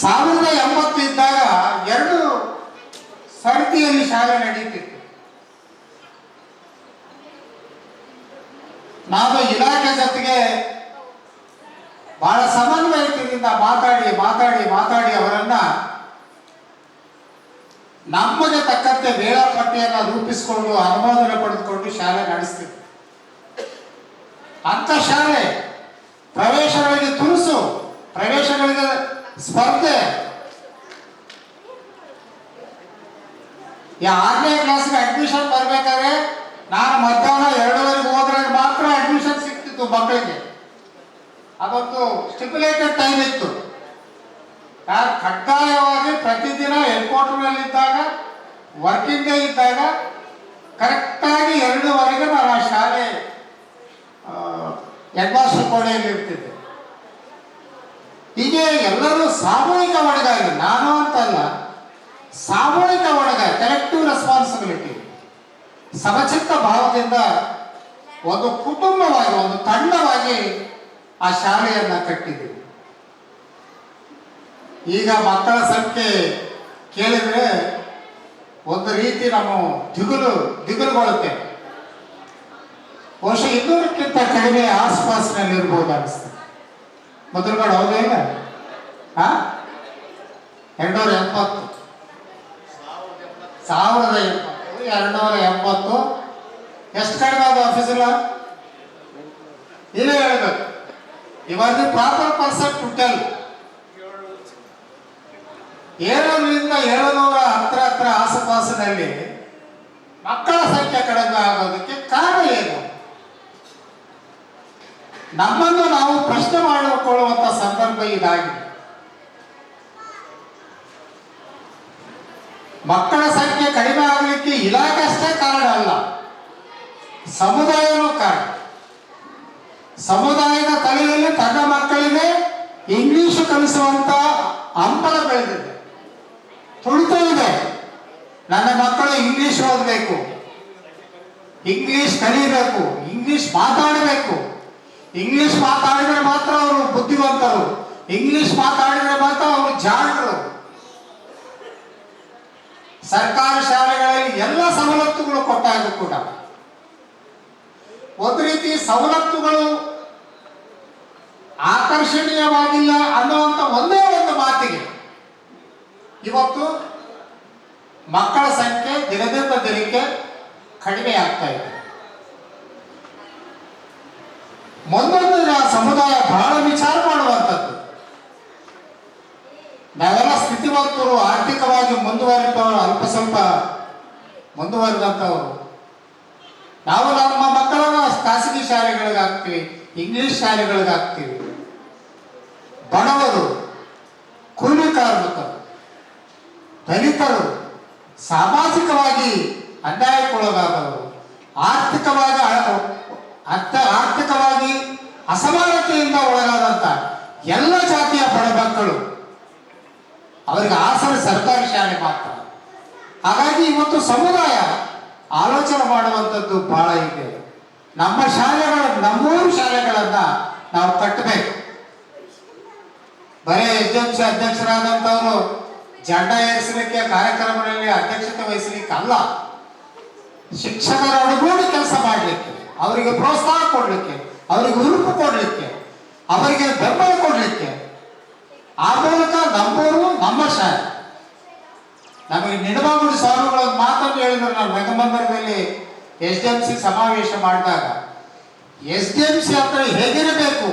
1080 ಇದ್ದಾಗ 2 ಸರತಿಯಲ್ಲಿ ಶಾಲೆ ನಡೀತಿತ್ತು. ನಾನು ಇಲಾಖೆ ಜೊತೆಗೆ ಬಹಳ ಸಮನ್ವಯತೆಯಿಂದ ಮಾತಾಡಿ ಅವರನ್ನ ನಮಗೆ ತಕ್ಕಂತೆ ವೇಳಾಪಟ್ಟಿಯನ್ನ ರೂಪಿಸಿಕೊಂಡು ಅನುಮೋದನೆ ಪಡೆದುಕೊಂಡು ಶಾಲೆ ನಡೆಸ್ತಿದ್ದೆ. ಅಂತ ಶಾಲೆ ಪ್ರವೇಶಗಳಿಗೆ ತುರುಸು, ಪ್ರವೇಶಗಳಿಗೆ ಸ್ಪರ್ಧೆ. 6ನೇ ಕ್ಲಾಸ್ಗೆ ಅಡ್ಮಿಷನ್ ಬರ್ಬೇಕಾದ್ರೆ ನಾನು ಮಧ್ಯಾಹ್ನ 2:30 ಹೋದ್ರೆ ಮಾತ್ರ ಅಡ್ಮಿಷನ್ ಸಿಗ್ತಿತ್ತು ಮಕ್ಕಳಿಗೆ. ಅದೊಂದು ಸ್ಟಿಪ್ಯುಲೇಟೆಡ್ ಟೈಮ್ ಇತ್ತು. ಕಡ್ಡಾಯವಾಗಿ ಪ್ರತಿದಿನ ಹೆಡ್ ಕ್ವಾರ್ಟರ್ನಲ್ಲಿ ಇದ್ದಾಗ, ವರ್ಕಿಂಗ್ ಡೇ ಇದ್ದಾಗ ಕರೆಕ್ಟಾಗಿ 2:15 ನಾನು ಆ ಶಾಲೆ ಹೆಡ್ ಮಾಸ್ಟರ್ ಕೋಣೆಯಲ್ಲಿ ಇರ್ತಿದ್ದೆ. ಹೀಗೆ ಎಲ್ಲರೂ ಸಾಮೂಹಿಕ ಹೊಣೆಗಾರಿಕೆ, ನಾನು ಅಂತಲ್ಲ, ಸಾಮೂಹಿಕ ಹೊಣೆಗಾರಿಕೆ, ಕಲೆಕ್ಟಿವ್ ರೆಸ್ಪಾನ್ಸಿಬಿಲಿಟಿ, ಸಮಚಿತ್ತ ಭಾವದಿಂದ ಒಂದು ಕುಟುಂಬವಾಗಿ, ಒಂದು ತಂಡವಾಗಿ ಆ ಶಾಲೆಯನ್ನ ಕಟ್ಟಿದ್ದೀವಿ. ಈಗ ಮಕ್ಕಳ ಸಂಖ್ಯೆ ಕೇಳಿದ್ರೆ ಒಂದು ರೀತಿ ನಾವು ದಿಗುಲುಗೊಳ್ಳುತ್ತೆ. ಬಹುಶಃ 200ಕ್ಕಿಂತ ಕಡಿಮೆ ಆಸ್ಪಾಸ್ನಲ್ಲಿ ಇರ್ಬೋದು ಅನಿಸ್ತದೆ. ಮೊದಲುಗಳು ಹೌದೇ ಇಲ್ಲ? 270 270 ಎಷ್ಟು ಕಡಿಮೆ ಅದು ಆಫೀಸಲ್ಲ ಇಲ್ಲೇ ಹೇಳ್ಬೇಕು. ಇವಾಗ ಪ್ರಾಪರ್ ಪರ್ಸೆಂಟ್ ಟು ಟೆಲ್ 700ರಿಂದ 700 ಹತ್ರ ಆಸುಪಾಸಿನಲ್ಲಿ ಮಕ್ಕಳ ಸಂಖ್ಯೆ ಕಡಿಮೆ ಆಗೋದಕ್ಕೆ ಕಾರಣ ಏನು? ನಮ್ಮನ್ನು ನಾವು ಪ್ರಶ್ನೆ ಮಾಡಿಕೊಳ್ಳುವಂತ ಸಂದರ್ಭ ಇದಾಗಿದೆ. ಮಕ್ಕಳ ಸಂಖ್ಯೆ ಕಡಿಮೆ ಆಗಲಿಕ್ಕೆ ಇಲಾಖೆ ಅಷ್ಟೇ ಕಾರಣ ಅಲ್ಲ, ಸಮುದಾಯನೂ ಕಾರಣ. ಸಮುದಾಯದ ತಲೆಯಲ್ಲಿ ತನ್ನ ಮಕ್ಕಳಿಗೆ ಇಂಗ್ಲಿಷ್ ಕಲಿಸುವಂತ ಹಂಪಲ ಬೆಳೆದಿದೆ, ತುಳಿತ ಇದೆ. ನನ್ನ ಮಕ್ಕಳು ಇಂಗ್ಲಿಷ್ ಓದಬೇಕು, ಇಂಗ್ಲಿಷ್ ಕಲಿಬೇಕು, ಇಂಗ್ಲಿಷ್ ಮಾತಾಡಬೇಕು. ಇಂಗ್ಲಿಷ್ ಮಾತಾಡಿದ್ರೆ ಮಾತ್ರ ಅವರು ಬುದ್ಧಿವಂತರು, ಇಂಗ್ಲಿಷ್ ಮಾತಾಡಿದ್ರೆ ಮಾತ್ರ ಅವರು ಜಾಣರು. ಸರ್ಕಾರಿ ಶಾಲೆಗಳಲ್ಲಿ ಎಲ್ಲ ಸವಲತ್ತುಗಳು ಕೊಟ್ಟಾಗ ಕೂಡ ಒಂದು ರೀತಿ ಸವಲತ್ತುಗಳು ಆಕರ್ಷಣೀಯವಾಗಿಲ್ಲ ಅನ್ನುವಂಥ ಒಂದೇ ಒಂದು ಮಾತಿಗೆ ಇವತ್ತು ಮಕ್ಕಳ ಸಂಖ್ಯೆ ದಿನದಿಂದ ದಿನಕ್ಕೆ ಕಡಿಮೆ ಆಗ್ತಾ ಇದೆ. ಮುಂದೊಂದು ಸಮುದಾಯ ಬಹಳ ವಿಚಾರ ಮಾಡುವಂಥದ್ದು. ನಾವೆಲ್ಲ ಸ್ಥಿತಿವಂತರು, ಆರ್ಥಿಕವಾಗಿ ಮುಂದುವರಿದವರು, ಅಲ್ಪ ಸ್ವಲ್ಪ ಮುಂದುವರೆದಂಥವರು. ನಾವು ನಮ್ಮ ಮಕ್ಕಳನ್ನ ಖಾಸಗಿ ಶಾಲೆಗಳಿಗೆ ಹಾಕ್ತೀವಿ, ಇಂಗ್ಲಿಷ್ ಶಾಲೆಗಳಿಗೆ ಹಾಕ್ತೀವಿ. ಬಡವರು, ಕೂಲಿ ಕಾರ್ಮಿಕರು, ದಲಿತರು, ಸಾಮಾಜಿಕವಾಗಿ ಅನ್ಯಾಯಕ್ಕೊಳಗಾದವರು, ಆರ್ಥಿಕವಾಗಿ ಅಸಮಾನತೆಯಿಂದ ಒಳಗಾದಂಥ ಎಲ್ಲ ಜಾತಿಯ ಬಡ ಮಕ್ಕಳು, ಅವರಿಗೆ ಆಸರೆ ಸರ್ಕಾರಿ ಶಾಲೆ ಮಾತ್ರ. ಹಾಗಾಗಿ ಇವತ್ತು ಸಮುದಾಯ ಆಲೋಚನೆ ಮಾಡುವಂಥದ್ದು ಬಹಳ ಇದೆ. ನಮ್ಮೂರು ಶಾಲೆಗಳನ್ನ ನಾವು ಕಟ್ಟಬೇಕು. ಬರೀ SDMC ಅಧ್ಯಕ್ಷರಾದಂಥವರು ಜೆಂಡಾ ಏರಿಸಲಿಕ್ಕೆ, ಕಾರ್ಯಕ್ರಮಗಳಲ್ಲಿ ಅಧ್ಯಕ್ಷತೆ ವಹಿಸಲಿಕ್ಕೆ ಅಲ್ಲ, ಶಿಕ್ಷಕರ ಒಳಗೂಡಿ ಕೆಲಸ ಮಾಡಲಿಕ್ಕೆ, ಅವರಿಗೆ ಪ್ರೋತ್ಸಾಹ ಕೊಡಲಿಕ್ಕೆ, ಅವರಿಗೆ ಉರುಪು ಕೊಡಲಿಕ್ಕೆ, ಅವರಿಗೆ ಬೆಂಬಲ ಕೊಡಲಿಕ್ಕೆ. ಆ ಮೂಲಕ ನಮ್ಮೂರು ನಮ್ಮ ಶಾಲೆ. ನಮಗೆ ನಿಡಮಾಗುಡಿ ಸ್ವಾಮಿಗಳ ಮಾತನ್ನು ಹೇಳಿದ್ರು. ನಾನು ರಂಗಮಂದಿರದಲ್ಲಿ SDMC ಸಮಾವೇಶ ಮಾಡಿದಾಗ SDMC ಹತ್ರ ಹೇಗಿರಬೇಕು,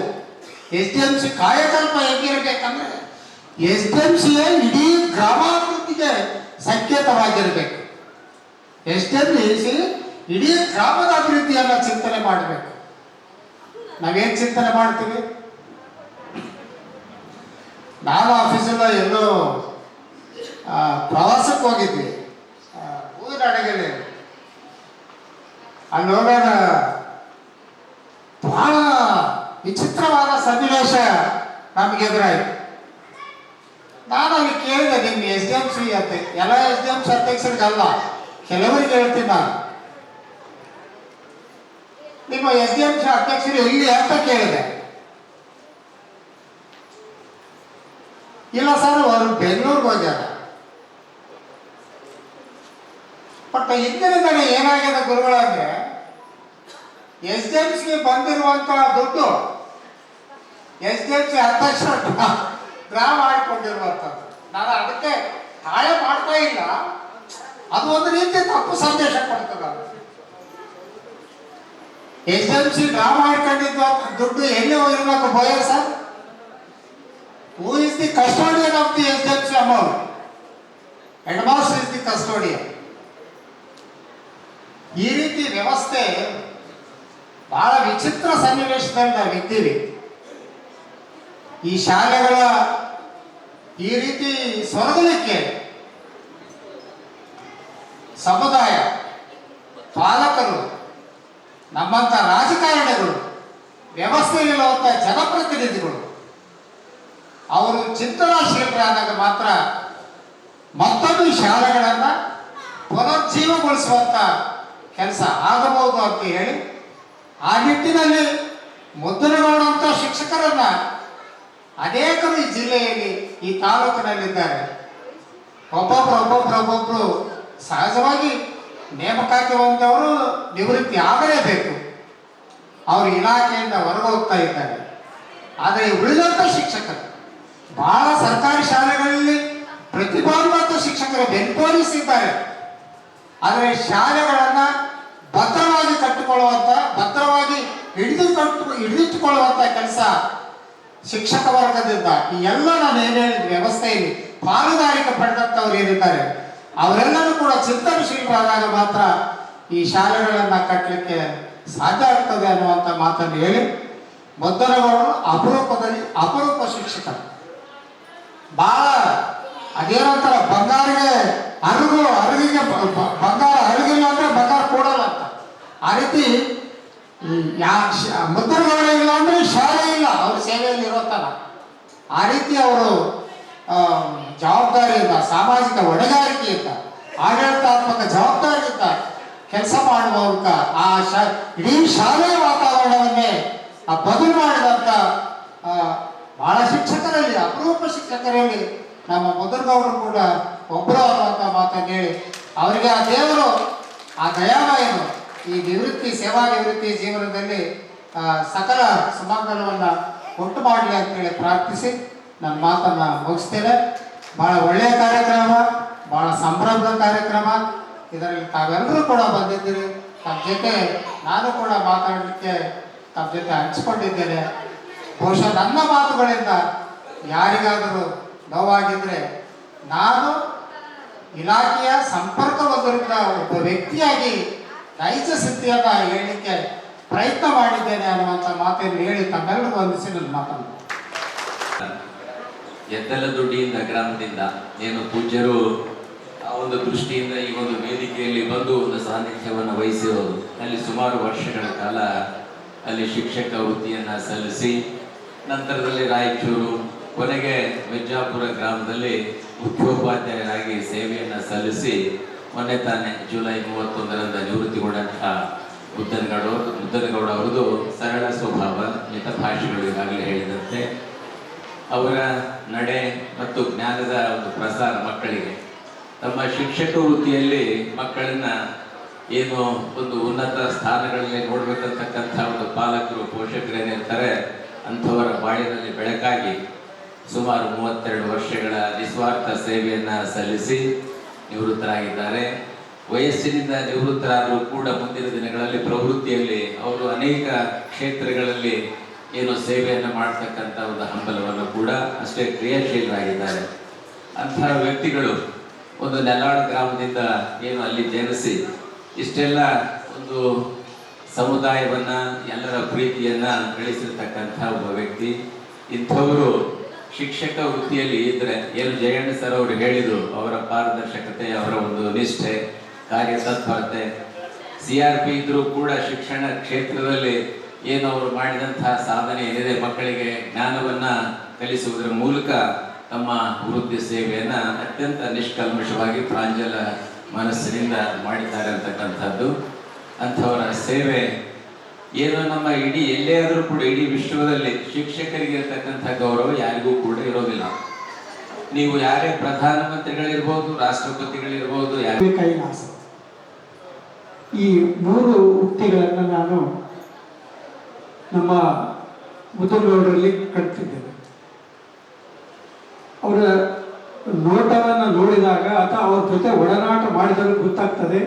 SDMC ಕಾಯಕಲ್ಪ ಹೇಗಿರಬೇಕಂದ್ರೆ SDMC ಇಡೀ ಗ್ರಾಮಾಭಿವೃದ್ಧಿಗೆ ಸಂಕೇತವಾಗಿರಬೇಕು. SDMC ಇಡೀ ಗ್ರಾಮದ ಅಭಿವೃದ್ಧಿಯನ್ನ ಚಿಂತನೆ ಮಾಡಬೇಕು. ನಾವೇನ್ ಚಿಂತನೆ ಮಾಡ್ತೀವಿ? ನಾನು ಆಫೀಸಲ್ಲ ಎಲ್ಲೋ ಪ್ರವಾಸಕ್ಕೆ ಹೋಗಿದ್ವಿ, ಹೂವಿನ ಅಡಗೆಯಲ್ಲಿ. ಅಲ್ಲಿ ಹೋದಾಗ ಬಹಳ ವಿಚಿತ್ರವಾದ ಸನ್ನಿವೇಶ ನಮ್ಗೆ ಎದುರಾಯಿತು. ನಾನು ಅಲ್ಲಿ ಕೇಳಿದೆ, ನಿಮ್ಮ SDMC ಎಲ್ಲ SDMC ಅಧ್ಯಕ್ಷರಿಗಲ್ಲ, ಕೆಲವರಿಗೆ ಹೇಳ್ತೀನಿ ನಾನು, ನಿಮ್ಮ SDMC ಅಧ್ಯಕ್ಷರು ಎಲ್ಲಿ ಅಂತ ಕೇಳಿದೆ. ಇಲ್ಲ ಸರ್, ಅವರು ಬೆಂಗಳೂರಿಗೆ ಹೋಗ್ಯಾರ. ಬಟ್ ಹಿಂದಿನಿಂದಲೇ ಏನಾಗಿದೆ ಗುರುಗಳಂದ್ರೆ, SDMCಗೆ ಬಂದಿರುವಂತಹ ದುಡ್ಡು SDMC ಅಧ್ಯಕ್ಷರು ಡ್ರಾ ಮಾಡಿಕೊಂಡಿರುವಂಥದ್ದು. ನಾನು ಅದಕ್ಕೆ ಸಹಾಯ ಮಾಡ್ತಾ ಇಲ್ಲ, ಅದು ಒಂದು ರೀತಿ ತಪ್ಪು ಸಂದೇಶ ಕೊಡ್ತದೆ. SDMC ಡ್ರಾ ಮಾಡ್ಕೊಂಡಿದ್ದ ದುಡ್ಡು ಎಲ್ಲಿ ಹೋಗಿರ್ಬೇಕು? ಬೋಯರ್ sir, who is the custodian of the SDMC amount? Head master is the custodian. ಈ ರೀತಿ ವ್ಯವಸ್ಥೆ ಬಹಳ ವಿಚಿತ್ರ ಸನ್ನಿವೇಶದಲ್ಲಿ ನಾವಿದ್ದೀವಿ. ಈ ಶಾಲೆಗಳ ಈ ರೀತಿ ಸೊರಗಲಿಕ್ಕೆ ಸಮುದಾಯ, ಪಾಲಕರು, ನಮ್ಮಂತ ರಾಜಕಾರಣಿಗಳು, ವ್ಯವಸ್ಥೆಯಲ್ಲಿರುವಂಥ ಜನಪ್ರತಿನಿಧಿಗಳು ಅವರು ಚಿಂತನಾಶೀಲರಾದಾಗ ಮಾತ್ರ ಮತ್ತೊಂದು ಶಾಲೆಗಳನ್ನು ಪುನರ್ಜೀವಗೊಳಿಸುವಂತ ಕೆಲಸ ಆಗಬಹುದು ಅಂತ ಹೇಳಿ, ಆ ನಿಟ್ಟಿನಲ್ಲಿ ಮುದ್ರಣಗೊಳ್ಳುವಂಥ ಶಿಕ್ಷಕರನ್ನ ಅನೇಕರು ಈ ಜಿಲ್ಲೆಯಲ್ಲಿ, ಈ ತಾಲೂಕಿನಲ್ಲಿದ್ದಾರೆ. ಒಬ್ಬೊಬ್ರು ಸಹಜವಾಗಿ ನೇಮಕಾತಿ ಹೊಂದವರು ನಿವೃತ್ತಿ ಆಗಲೇಬೇಕು. ಅವರು ಇಲಾಖೆಯಿಂದ ಹೊರಗೋಗ್ತಾ ಇದ್ದಾರೆ. ಆದರೆ ಉಳಿದಂಥ ಶಿಕ್ಷಕರು ಬಹಳ ಸರ್ಕಾರಿ ಶಾಲೆಗಳಲ್ಲಿ ಪ್ರತಿಭಾನ್ವಿತ ಶಿಕ್ಷಕರು ಬೆಂಬಲಿಸಿದ್ದಾರೆ. ಆದರೆ ಶಾಲೆಗಳನ್ನ ಭದ್ರವಾಗಿ ಕಟ್ಟಿಕೊಳ್ಳುವಂತ, ಭದ್ರವಾಗಿ ಹಿಡಿದಿಟ್ಟುಕೊಳ್ಳುವಂತ ಕೆಲಸ ಶಿಕ್ಷಕ ವರ್ಗದಿಂದ ಈ ಎಲ್ಲ ನಾನು ಏನು ಹೇಳಿದ ವ್ಯವಸ್ಥೆಯಲ್ಲಿ ಪಾಲುದಾರಿಕೆ ಪಡೆದಂಥವ್ರು ಏನಿದ್ದಾರೆ ಅವರೆಲ್ಲರೂ ಕೂಡ ಚಿಂತನಶೀಲರಾದಾಗ ಮಾತ್ರ ಈ ಶಾಲೆಗಳನ್ನ ಕಟ್ಟಲಿಕ್ಕೆ ಸಾಧ್ಯ ಆಗ್ತದೆ ಅನ್ನುವಂಥ ಮಾತನ್ನು ಹೇಳಿ, ಮುದ್ದನಗೌಡರು ಅಪರೂಪ ಶಿಕ್ಷಕರು. ಬಹಳ ಅದೇನಂತಾರ, ಬಂಗಾರಿಗೆ ಅರಗಿಗೆ ಬಂಗಾರ ಅರಗಿಲ್ಲ ಅಂದ್ರೆ ಬಂಗಾರ ಕೊಡಲ್ಲ ಅಂತ. ಆ ರೀತಿ ಮುದ್ದನಗೌಡ ಇಲ್ಲ ಅಂದ್ರೆ ಶಾಲೆ ಇಲ್ಲ, ಅವ್ರ ಸೇವೆಯಲ್ಲಿ ಇರೋತನ. ಆ ರೀತಿ ಅವರು ಜವಾಬ್ದಾರಿಯಿಂದ, ಸಾಮಾಜಿಕ ಹೊಣೆಗಾರಿಕೆಯಿಂದ, ಆಡಳಿತಾತ್ಮಕ ಜವಾಬ್ದಾರಿಯಿಂದ ಕೆಲಸ ಮಾಡುವ ಮೂಲಕ ಇಡೀ ಶಾಲೆಯ ವಾತಾವರಣವನ್ನೇ ಬದಲು ಮಾಡಿದಂಥ ಬಹಳ ಶಿಕ್ಷಕರಲ್ಲಿ, ಅಪರೂಪ ಶಿಕ್ಷಕರಲ್ಲಿ ನಮ್ಮ ಮುದ್ದನಗೌಡರು ಕೂಡ ಒಬ್ಬರು ಅನ್ನುವಂಥ ಮಾತನ್ನು ಹೇಳಿ, ಅವರಿಗೆ ಆ ದೇವರು, ಆ ದಯಾಮಯನು ಈ ಸೇವಾ ನಿವೃತ್ತಿ ಜೀವನದಲ್ಲಿ ಸಕಲ ಸುಮಂಗಲವನ್ನು ಉಂಟು ಮಾಡಲಿ ಅಂತೇಳಿ ಪ್ರಾರ್ಥಿಸಿ ನನ್ನ ಮಾತನ್ನು ಮುಗಿಸ್ತೇನೆ. ಬಹಳ ಒಳ್ಳೆಯ ಕಾರ್ಯಕ್ರಮ, ಬಹಳ ಸಂಭ್ರಮದ ಕಾರ್ಯಕ್ರಮ. ಇದರಲ್ಲಿ ತಾವೆಲ್ಲರೂ ಕೂಡ ಬಂದಿದ್ದೀರಿ. ತಮ್ಮ ಜೊತೆ ನಾನು ಕೂಡ ಮಾತಾಡಲಿಕ್ಕೆ ತಮ್ಮ ಜೊತೆ ಹಂಚಿಕೊಂಡಿದ್ದೇನೆ. ಬಹುಶಃ ನನ್ನ ಮಾತುಗಳಿಂದ ಯಾರಿಗಾದರೂ ನೋವಾಗಿದ್ರೆ ನಾನು ಇಲಾಖೆಯ ಸಂಪರ್ಕ ಹೊಂದಿರುವ ಒಬ್ಬ ವ್ಯಕ್ತಿಯಾಗಿ ನೈಜ ಸ್ಥಿತಿಯನ್ನು ಹೇಳಲಿಕ್ಕೆ ಪ್ರಯತ್ನ ಮಾಡಿದ್ದೇನೆ ಅನ್ನುವಂಥ ಮಾತನ್ನು ಹೇಳಿ ತಮ್ಮೆಲ್ಲರಿಗೂ ವಂದಿಸಿ ನನ್ನ ಮಾತನ್ನು. ಎದ್ದಲದೊಡ್ಡಿಯಿಂದ ಗ್ರಾಮದಿಂದ ಏನು ಪೂಜ್ಯರು ಆ ಒಂದು ದೃಷ್ಟಿಯಿಂದ ಈ ಒಂದು ವೇದಿಕೆಯಲ್ಲಿ ಬಂದು ಒಂದು ಸಾನ್ನಿಧ್ಯವನ್ನು ವಹಿಸಿರೋದು. ಅಲ್ಲಿ ಸುಮಾರು ವರ್ಷಗಳ ಕಾಲ ಅಲ್ಲಿ ಶಿಕ್ಷಕ ವೃತ್ತಿಯನ್ನು ಸಲ್ಲಿಸಿ, ನಂತರದಲ್ಲಿ ರಾಯಚೂರು, ಕೊನೆಗೆ ವಿಜಾಪುರ ಗ್ರಾಮದಲ್ಲಿ ಮುಖ್ಯೋಪಾಧ್ಯಾಯರಾಗಿ ಸೇವೆಯನ್ನು ಸಲ್ಲಿಸಿ ಮೊನ್ನೆ ತಾನೇ ಜುಲೈ 31ರಂದು ನಿವೃತ್ತಿಗೊಂಡಂತಹ ಮುದ್ದನಗೌಡ ಅವರದು ಸರಳ ಸ್ವಭಾವ, ಮಿತಭಾಷೆಗಳು ಈಗಾಗಲೇ ಹೇಳಿದಂತೆ ಅವರ ನಡೆ ಮತ್ತು ಜ್ಞಾನದ ಒಂದು ಪ್ರಸಾರ ಮಕ್ಕಳಿಗೆ, ತಮ್ಮ ಶಿಕ್ಷಕ ವೃತ್ತಿಯಲ್ಲಿ ಮಕ್ಕಳನ್ನ ಏನು ಒಂದು ಉನ್ನತ ಸ್ಥಾನಗಳಲ್ಲಿ ನೋಡ್ಬೇಕಂತಕ್ಕಂಥ ಒಂದು ಪಾಲಕರು, ಪೋಷಕರು ಏನಿರ್ತಾರೆ ಅಂಥವರ ಬಾಳಿನಲ್ಲಿ ಬೆಳಕಾಗಿ ಸುಮಾರು 32 ವರ್ಷಗಳ ನಿಸ್ವಾರ್ಥ ಸೇವೆಯನ್ನು ಸಲ್ಲಿಸಿ ನಿವೃತ್ತರಾಗಿದ್ದಾರೆ. ವಯಸ್ಸಿನಿಂದ ನಿವೃತ್ತರಾದರೂ ಕೂಡ ಮುಂದಿನ ದಿನಗಳಲ್ಲಿ ಪ್ರವೃತ್ತಿಯಲ್ಲಿ ಅವರು ಅನೇಕ ಕ್ಷೇತ್ರಗಳಲ್ಲಿ ಏನು ಸೇವೆಯನ್ನು ಮಾಡ್ತಕ್ಕಂಥ ಒಂದು ಹಂಬಲವನ್ನು ಕೂಡ ಅಷ್ಟೇ ಕ್ರಿಯಾಶೀಲರಾಗಿದ್ದಾರೆ. ಅಂತಹ ವ್ಯಕ್ತಿಗಳು ಒಂದು ನೆಲಾಡ್ ಗ್ರಾಮದಿಂದ ಏನು ಅಲ್ಲಿ ಜನಿಸಿ ಇಷ್ಟೆಲ್ಲ ಒಂದು ಸಮುದಾಯವನ್ನು, ಎಲ್ಲರ ಪ್ರೀತಿಯನ್ನು ಗಳಿಸಿರ್ತಕ್ಕಂಥ ಒಬ್ಬ ವ್ಯಕ್ತಿ. ಇಂಥವರು ಶಿಕ್ಷಕ ವೃತ್ತಿಯಲ್ಲಿ ಇದ್ದರೆ ಏನು ಜಯಣ್ಣ ಸರ್ ಅವರು ಹೇಳಿದರು, ಅವರ ಪಾರದರ್ಶಕತೆ, ಅವರ ಒಂದು ನಿಷ್ಠೆ, ಕಾರ್ಯತತ್ಪರತೆ, CRP ಇದ್ರೂ ಕೂಡ ಶಿಕ್ಷಣ ಕ್ಷೇತ್ರದಲ್ಲಿ ಏನು ಅವರು ಮಾಡಿದಂತಹ ಸಾಧನೆ ಏನಿದೆ, ಮಕ್ಕಳಿಗೆ ಜ್ಞಾನವನ್ನು ಕಲಿಸುವುದರ ಮೂಲಕ ತಮ್ಮ ವೃತ್ತಿ ಸೇವೆಯನ್ನು ಅತ್ಯಂತ ನಿಷ್ಕಲ್ಮಶವಾಗಿ ಪ್ರಾಂಜಲ ಮನಸ್ಸಿನಿಂದ ಮಾಡಿದ್ದಾರೆ ಅಂತಕ್ಕಂಥದ್ದು. ಅಂಥವರ ಸೇವೆ ಏನು ನಮ್ಮ ಇಡೀ ಎಲ್ಲೇ ಆದರೂ ಕೂಡ ಇಡೀ ವಿಶ್ವದಲ್ಲಿ ಶಿಕ್ಷಕರಿಗೆ ಇರತಕ್ಕಂಥ ಗೌರವ ಯಾರಿಗೂ ಕೂಡ ಇರೋದಿಲ್ಲ. ನೀವು ಯಾರೇ ಪ್ರಧಾನಮಂತ್ರಿಗಳಿರ್ಬೋದು, ರಾಷ್ಟ್ರಪತಿಗಳಿರ್ಬೋದು, ಯಾರೇ ಕೈಲಾಸ, ಈ 3 ಉಕ್ತಿಗಳನ್ನು ನಾನು ನಮ್ಮ ಮುದ್ದನಗೌಡರಲ್ಲಿ ಕಟ್ತಿದ್ದೇನೆ. ಅವರ ನೋಟವನ್ನು ನೋಡಿದಾಗ ಅಥವಾ ಅವ್ರ ಜೊತೆ ಒಡನಾಟ ಮಾಡಿದಾಗ ಗೊತ್ತಾಗ್ತದೆ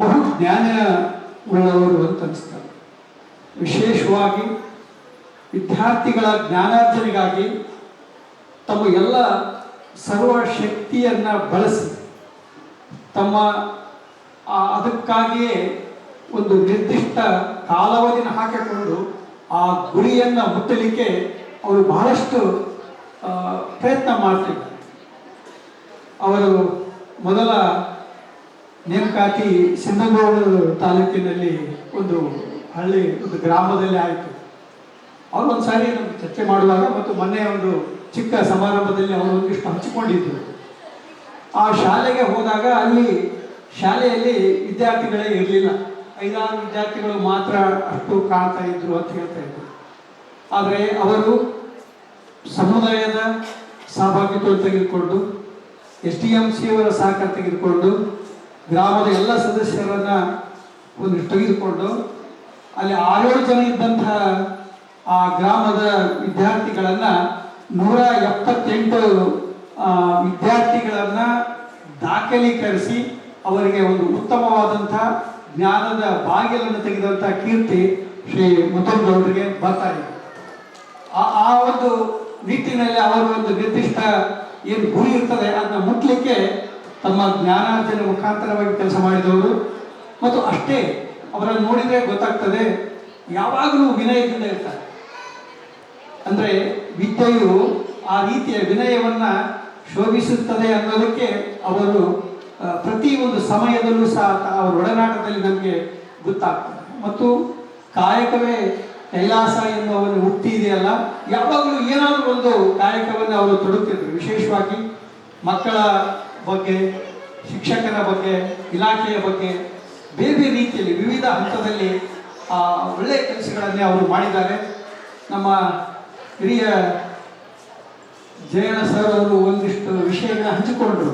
ಬಹು ಜ್ಞಾನ ಉಳ್ಳವರು ಅಂತ ಅನಿಸ್ತಾರೆ. ವಿಶೇಷವಾಗಿ ವಿದ್ಯಾರ್ಥಿಗಳ ಜ್ಞಾನಾರ್ಜನೆಗಾಗಿ ತಮ್ಮ ಎಲ್ಲ ಸರ್ವ ಶಕ್ತಿಯನ್ನು ಬಳಸಿ ತಮ್ಮ ಅದಕ್ಕಾಗಿಯೇ ಒಂದು ನಿರ್ದಿಷ್ಟ ಕಾಲಾವಧಿನ ಹಾಕಿಕೊಂಡು ಆ ಗುರಿಯನ್ನು ಮುಟ್ಟಲಿಕ್ಕೆ ಅವರು ಬಹಳಷ್ಟು ಪ್ರಯತ್ನ ಮಾಡ್ತಿದ್ದಾರೆ. ಅವರು ಮೊದಲ ನೇಮಕಾತಿ ಸಿಂಧನೂರು ತಾಲೂಕಿನಲ್ಲಿ ಒಂದು ಹಳ್ಳಿ, ಒಂದು ಗ್ರಾಮದಲ್ಲಿ ಆಯಿತು. ಅವರು ಒಂದು ಸಾರಿ ನಮ್ಗೆ ಚರ್ಚೆ ಮಾಡುವಾಗ ಮತ್ತು ಮೊನ್ನೆ ಒಂದು ಚಿಕ್ಕ ಸಮಾರಂಭದಲ್ಲಿ ಅವರು ಒಂದಿಷ್ಟು ಹಂಚಿಕೊಂಡಿದ್ದರು. ಆ ಶಾಲೆಗೆ ಹೋದಾಗ ಅಲ್ಲಿ ಶಾಲೆಯಲ್ಲಿ ವಿದ್ಯಾರ್ಥಿಗಳೇ ಇರಲಿಲ್ಲ, 5-6 ವಿದ್ಯಾರ್ಥಿಗಳು ಮಾತ್ರ ಅಷ್ಟು ಕಾಣ್ತಾ ಇದ್ರು ಅಂತ ಹೇಳ್ತಾ ಇದ್ರು. ಆದರೆ ಅವರು ಸಮುದಾಯದ ಸಹಭಾಗಿತ್ವ ತೆಗೆದುಕೊಂಡು, SDMC ಅವರ ಸಹಕಾರ ತೆಗೆದುಕೊಂಡು, ಗ್ರಾಮದ ಎಲ್ಲ ಸದಸ್ಯರನ್ನ ಒಂದಿಷ್ಟು ತೆಗೆದುಕೊಂಡು ಅಲ್ಲಿ 6-7 ಜನ ಇದ್ದಂತಹ ಆ ಗ್ರಾಮದ ವಿದ್ಯಾರ್ಥಿಗಳನ್ನು 178 ವಿದ್ಯಾರ್ಥಿಗಳನ್ನು ದಾಖಲೀಕರಿಸಿ ಅವರಿಗೆ ಒಂದು ಉತ್ತಮವಾದಂಥ ಜ್ಞಾನದ ಬಾಗಿಲನ್ನು ತೆಗೆದಂಥ ಕೀರ್ತಿ ಶ್ರೀ ಮುತ್ತುಗೌಡರಿಗೆ ಬರ್ತಾ ಇದೆ. ಆ ಒಂದು ನಿಟ್ಟಿನಲ್ಲಿ ಅವರು ಒಂದು ನಿರ್ದಿಷ್ಟ ಏನು ಗುರಿ ಇರ್ತದೆ ಅದನ್ನ ಮುಟ್ಲಿಕ್ಕೆ ತಮ್ಮ ಜ್ಞಾನಾರ್ಜನೆ ಮುಖಾಂತರವಾಗಿ ಕೆಲಸ ಮಾಡಿದವರು. ಮತ್ತು ಅಷ್ಟೇ ಅವರನ್ನು ನೋಡಿದರೆ ಗೊತ್ತಾಗ್ತದೆ, ಯಾವಾಗಲೂ ವಿನಯದಿಂದ ಇರ್ತಾರೆ. ಅಂದರೆ ವಿದ್ಯೆಯು ಆ ರೀತಿಯ ವಿನಯವನ್ನು ಶೋಭಿಸುತ್ತದೆ ಅನ್ನೋದಕ್ಕೆ ಅವರು ಪ್ರತಿ ಒಂದು ಸಮಯದಲ್ಲೂ ಸಹ ಅವರ ಒಡನಾಟದಲ್ಲಿ ನಮಗೆ ಗೊತ್ತಾಗ್ತದೆ. ಮತ್ತು ಕಾಯಕವೇ ಕೈಲಾಸ ಎನ್ನುವ ಒಂದು ಉಕ್ತಿ ಇದೆಯಲ್ಲ, ಯಾವಾಗಲೂ ಏನಾದರೂ ಒಂದು ಕಾಯಕವನ್ನು ಅವರು ತೊಡುತ್ತಿದ್ದರು. ವಿಶೇಷವಾಗಿ ಮಕ್ಕಳ ಬಗ್ಗೆ, ಶಿಕ್ಷಕರ ಬಗ್ಗೆ, ಇಲಾಖೆಯ ಬಗ್ಗೆ ಬೇರೆ ಬೇರೆ ರೀತಿಯಲ್ಲಿ ವಿವಿಧ ಹಂತದಲ್ಲಿ ಒಳ್ಳೆಯ ಕೆಲಸಗಳನ್ನೇ ಅವರು ಮಾಡಿದ್ದಾರೆ. ನಮ್ಮ ಹಿರಿಯ ಜಯಣ್ಣ ಸರ್ ಅವರು ಒಂದಿಷ್ಟು ವಿಷಯಗಳನ್ನ ಹಂಚಿಕೊಂಡ್ರು.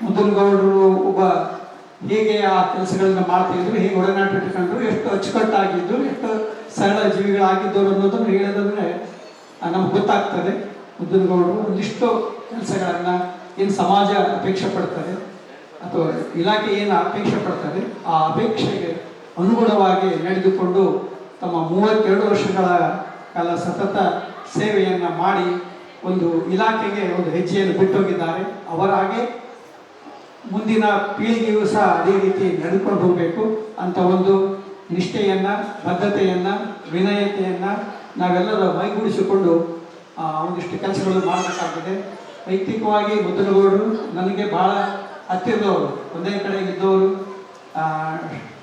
ಮುದ್ದನಗೌಡರು ಒಬ್ಬ ಹೇಗೆ ಆ ಕೆಲಸಗಳನ್ನ ಮಾಡ್ತಿದ್ರು, ಹೇಗೆ ಒಡನಾಟ ಇಟ್ಕೊಂಡ್ರು, ಎಷ್ಟು ಅಚ್ಚುಕಟ್ಟಾಗಿದ್ದು, ಎಷ್ಟು ಸರಳ ಜೀವಿಗಳಾಗಿದ್ದವರು ಅನ್ನೋದನ್ನು ಹೇಳೋದಂದ್ರೆ ನಮ್ಗೆ ಗೊತ್ತಾಗ್ತದೆ. ಮುದ್ದನಗೌಡರು ಒಂದಿಷ್ಟು ಕೆಲಸಗಳನ್ನು ಏನು ಸಮಾಜ ಅಪೇಕ್ಷೆ ಪಡ್ತಾರೆ ಅಥವಾ ಇಲಾಖೆ ಏನು ಅಪೇಕ್ಷೆ ಪಡ್ತಾರೆ ಆ ಅಪೇಕ್ಷೆಗೆ ಅನುಗುಣವಾಗಿ ನಡೆದುಕೊಂಡು ತಮ್ಮ 32 ವರ್ಷಗಳ ಕಾಲ ಸತತ ಸೇವೆಯನ್ನು ಮಾಡಿ ಒಂದು ಇಲಾಖೆಗೆ ಒಂದು ಹೆಜ್ಜೆಯನ್ನು ಬಿಟ್ಟೋಗಿದ್ದಾರೆ. ಅವರ ಹಾಗೆ ಮುಂದಿನ ಪೀಳಿಗೆಯೂ ಸಹ ಅದೇ ರೀತಿ ನಡೆದುಕೊಂಡು ಹೋಗಬೇಕು ಅಂತ ಒಂದು ನಿಷ್ಠೆಯನ್ನು, ಬದ್ಧತೆಯನ್ನು, ವಿನಯತೆಯನ್ನು ನಾವೆಲ್ಲರೂ ಮೈಗೂಡಿಸಿಕೊಂಡು ಒಂದಿಷ್ಟು ಕೆಲಸಗಳು ಮಾಡಬೇಕಾಗಿದೆ. ವೈಯಕ್ತಿಕವಾಗಿ ಮುದ್ದನಗೌಡರು ನನಗೆ ಭಾಳ ಹತ್ತಿರದವರು, ಒಂದೇ ಕಡೆ ಇದ್ದವರು.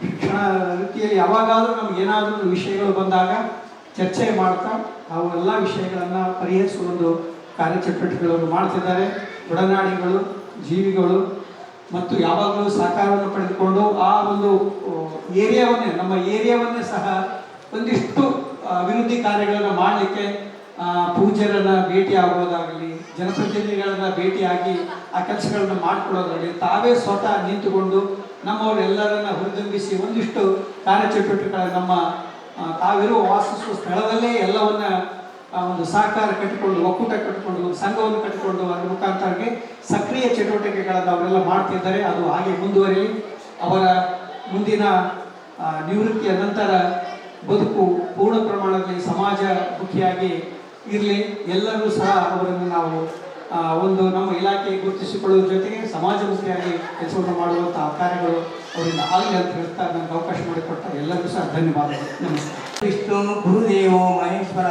ಶಿಕ್ಷಣ ವೃತ್ತಿಯಲ್ಲಿ ಯಾವಾಗಾದರೂ ನಮ್ಗೆ ಏನಾದರೂ ವಿಷಯಗಳು ಬಂದಾಗ ಚರ್ಚೆ ಮಾಡ್ತಾ ಅವೆಲ್ಲ ವಿಷಯಗಳನ್ನು ಪರಿಹರಿಸುವ ಒಂದು ಕಾರ್ಯಚಟುವಟಿಕೆಗಳನ್ನು ಮಾಡ್ತಿದ್ದಾರೆ. ಒಡನಾಡಿಗಳು, ಜೀವಿಗಳು ಮತ್ತು ಯಾವಾಗಲೂ ಸಹಕಾರವನ್ನು ಪಡೆದುಕೊಂಡು ಆ ಒಂದು ಏರಿಯಾವನ್ನೇ, ನಮ್ಮ ಏರಿಯಾವನ್ನೇ ಸಹ ಒಂದಿಷ್ಟು ಅಭಿವೃದ್ಧಿ ಕಾರ್ಯಗಳನ್ನು ಮಾಡಲಿಕ್ಕೆ ಪೂಜ್ಯರನ್ನು ಭೇಟಿ ಆಗೋದಾಗಲಿ, ಜನಪ್ರತಿನಿಧಿಗಳನ್ನ ಭೇಟಿಯಾಗಿ ಆ ಕೆಲಸಗಳನ್ನು ಮಾಡಿಕೊಳ್ಳೋದಾಗಲಿ, ತಾವೇ ಸ್ವತಃ ನಿಂತುಕೊಂಡು ನಮ್ಮವರೆಲ್ಲರನ್ನ ಹುರಿದುಂಬಿಸಿ ಒಂದಿಷ್ಟು ಕಾರ್ಯಚಟುವಟಿಕೆಗಳ ನಮ್ಮ ತಾವಿರುವ ವಾಸಿಸುವ ಸ್ಥಳದಲ್ಲೇ ಎಲ್ಲವನ್ನ ಒಂದು ಸಹಕಾರ ಕಟ್ಟಿಕೊಂಡು, ಒಕ್ಕೂಟ ಕಟ್ಟಿಕೊಂಡು, ಸಂಘವನ್ನು ಕಟ್ಟಿಕೊಂಡು ಅದರ ಮುಖಾಂತರವಾಗಿ ಸಕ್ರಿಯ ಚಟುವಟಿಕೆಗಳನ್ನು ಅವರೆಲ್ಲ ಮಾಡ್ತಿದ್ದಾರೆ. ಅದು ಹಾಗೆ ಮುಂದುವರಿಯಲಿ. ಅವರ ಮುಂದಿನ ನಿವೃತ್ತಿಯ ನಂತರ ಬದುಕು ಪೂರ್ಣ ಪ್ರಮಾಣದಲ್ಲಿ ಸಮಾಜಮುಖಿಯಾಗಿ ಇರಲಿ. ಎಲ್ಲರೂ ಸಹ ಅವರನ್ನು ನಾವು ಒಂದು ನಮ್ಮ ಇಲಾಖೆ ಗುರುತಿಸಿಕೊಳ್ಳುವ ಜೊತೆಗೆ ಸಮಾಜಮುಖಿಯಾಗಿ ಕೆಲಸವನ್ನು ಮಾಡುವಂಥ ಕಾರ್ಯಗಳು ಅವರಿಂದ ಆಗಲಿ ಅಂತ ಹೇಳ್ತಾ ನನಗೆ ಅವಕಾಶ ಮಾಡಿಕೊಟ್ಟ ಎಲ್ಲರಿಗೂ ಸಹ ಧನ್ಯವಾದಗಳು. ನಮಸ್ಕಾರ. ವಿಷ್ಣು ಗುರುದೇವೋ ಮಹೇಶ್ವರ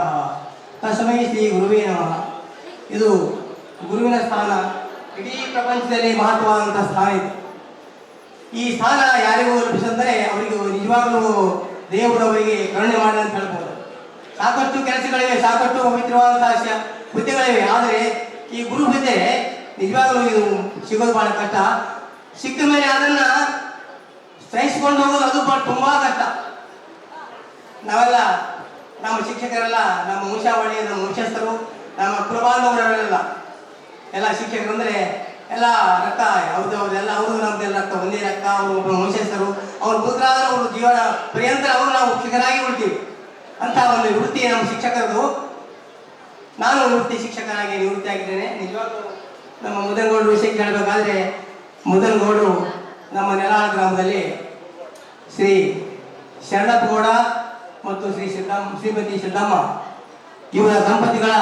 ತಸ್ಮೈ ಶ್ರೀ ಗುರುವೇ ನಮಃ. ಇದು ಗುರುವಿನ ಸ್ಥಾನ ಇಡೀ ಪ್ರಪಂಚದಲ್ಲಿ ಮಹತ್ವವಾದಂಥ ಸ್ಥಾನ ಇದೆ. ಈ ಸ್ಥಾನ ಯಾರಿಗೂ ಲಭಿಸಿದರೆ ಅವರಿಗೂ ನಿಜವಾಗಲೂ ದೇವರು ಅವರಿಗೆ ಕರುಣೆ ಮಾಡಿ ಅಂತ ಹೇಳ್ಬೋದು. ಸಾಕಷ್ಟು ಕೆಲಸಗಳಿವೆ, ಸಾಕಷ್ಟು ಪವಿತ್ರವಾದಂತಹ ಹುದ್ದೆಗಳಿವೆ. ಆದರೆ ಈ ಗುರು ಹುದ್ದೆ ನಿಜವಾಗಲೂ ಇದು ಸಿಗೋದು ಬಹಳ ಕಷ್ಟ. ಸಿಕ್ಕ ಮೇಲೆ ಅದನ್ನ ಸಹಿಸಿಕೊಂಡು ಹೋಗೋದು ಅದು ತುಂಬಾ ಕಷ್ಟ. ನಾವೆಲ್ಲ ನಮ್ಮ ಶಿಕ್ಷಕರೆಲ್ಲ, ನಮ್ಮ ವಂಶಾವಳಿ, ನಮ್ಮ ವಂಶಸ್ಥರು, ನಮ್ಮ ಕುಲಬಾಂಧವರೆಲ್ಲ ಎಲ್ಲ ಶಿಕ್ಷಕರು ಅಂದರೆ ಎಲ್ಲ ರಕ್ತ ಅವ್ರದ್ದೆಲ್ಲ, ಅವರು ನಮ್ದೆಲ್ಲ ರಕ್ತ ಒಂದೇ ರಕ್ತ, ಅವರು ವಂಶಸ್ಥರು. ಅವ್ರು ಮುದ್ರಾದ್ರೆ ಅವರು ಜೀವನ ಪರ್ಯಂತ ಅವರು ನಾವು ಶಿಕ್ಷಕರಾಗಿ ಉಳ್ತೀವಿ ಅಂತ ಒಂದು ವೃತ್ತಿ ನಮ್ಮ ಶಿಕ್ಷಕರದು. ನಾನು ವೃತ್ತಿ ಶಿಕ್ಷಕನಾಗಿ ನಿವೃತ್ತಿ ಆಗಿದ್ದೇನೆ. ನಿಜವಾಗ್ಲೂ ನಮ್ಮ ಮುದ್ದನಗೌಡರು ವಿಷಯಕ್ಕೆ ಹೇಳಬೇಕಾದ್ರೆ, ಮುದ್ದನಗೌಡರು ನಮ್ಮ ನೆಲಹಾಳ ಗ್ರಾಮದಲ್ಲಿ ಶ್ರೀ ಶರಣಪ್ಪ ಗೌಡ ಮತ್ತು ಶ್ರೀಮತಿ ಸಿದ್ದಮ್ಮ ಇವರ ದಂಪತಿಗಳ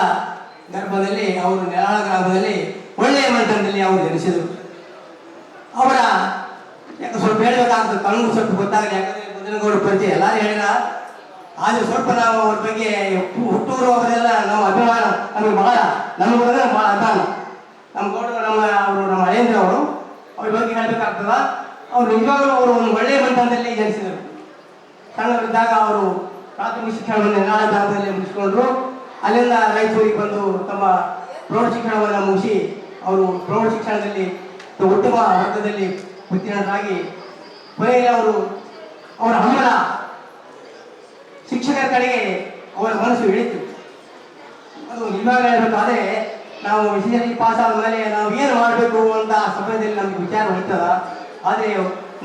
ಗರ್ಭದಲ್ಲಿ ಅವರು ನೆಲಹಾಳ ಗ್ರಾಮದಲ್ಲಿ ಒಳ್ಳೆಯ ಮಂಟಪದಲ್ಲಿ ಅವರು ಜನಿಸಿದರು. ಅವರ ಯಾಕೆ ಸ್ವಲ್ಪ ಹೇಳಬೇಕಾಗ್ತದೆ, ಕಣ್ಣು ಸ್ವಲ್ಪ ಗೊತ್ತಾಗಲಿ. ಯಾಕಂದರೆ ಮುದ್ದನಗೌಡರ ಪರಿಚಯ ಎಲ್ಲರೂ ಹೇಳಿದ, ಆದರೆ ಸ್ವಲ್ಪ ನಾವು ಅವ್ರ ಬಗ್ಗೆ ಹುಟ್ಟೂರು ಅವರೆಲ್ಲ ನಮ್ಮ ಅಭಿಮಾನ ನಮಗೆ ಬಹಳ, ನಮಗೆ ಬರೋದ್ರೆ ಬಹಳ ಅಭಿಮಾನ. ನಮ್ಮ ಗೌಡರು, ನಮ್ಮ ಹಳೇಂದ್ರ ಅವರು, ಅವ್ರ ಬಗ್ಗೆ ಹೇಳಬೇಕಾಗ್ತದ. ಅವರು ನಿಜವಾಗಲೂ ಅವರು ಒಂದು ಒಳ್ಳೆಯ ಮಂಟಪದಲ್ಲಿ ಜನಿಸಿದರು. ಸಣ್ಣವರಿದ್ದಾಗ ಅವರು ಪ್ರಾಥಮಿಕ ಶಿಕ್ಷಣವನ್ನು ನೆಲಹಾಳ ಗ್ರಾಮದಲ್ಲಿ ಮುಗಿಸ್ಕೊಂಡ್ರು. ಅಲ್ಲಿಂದ ರಾಯಚೂರಿಗೆ ಬಂದು ತಮ್ಮ ಪ್ರೌಢ ಶಿಕ್ಷಣವನ್ನು ಮುಗಿಸಿ ಅವರು ಪ್ರೌಢ ಶಿಕ್ಷಣದಲ್ಲಿ ಉತ್ತಮ ವರ್ಗದಲ್ಲಿ ಉತ್ತೀರ್ಣರಾಗಿ ಕೊನೆಯಲ್ಲಿ ಅವರ ಹಂಬಲ ಶಿಕ್ಷಕರ ಕಡೆಗೆ ಅವರ ಮನಸ್ಸು ಇಳಿತು. ಅದು ನಿಜವಾಗಿ ಹೇಳಬೇಕಾದ್ರೆ, ನಾವು ವಿಷಯದಲ್ಲಿ ಪಾಸ್ ಆದ ಮೇಲೆ ನಾವು ಏನು ಮಾಡಬೇಕು ಅಂತ ಸಮಯದಲ್ಲಿ ನಮಗೆ ವಿಚಾರ ಹೊಳಿತದ. ಆದರೆ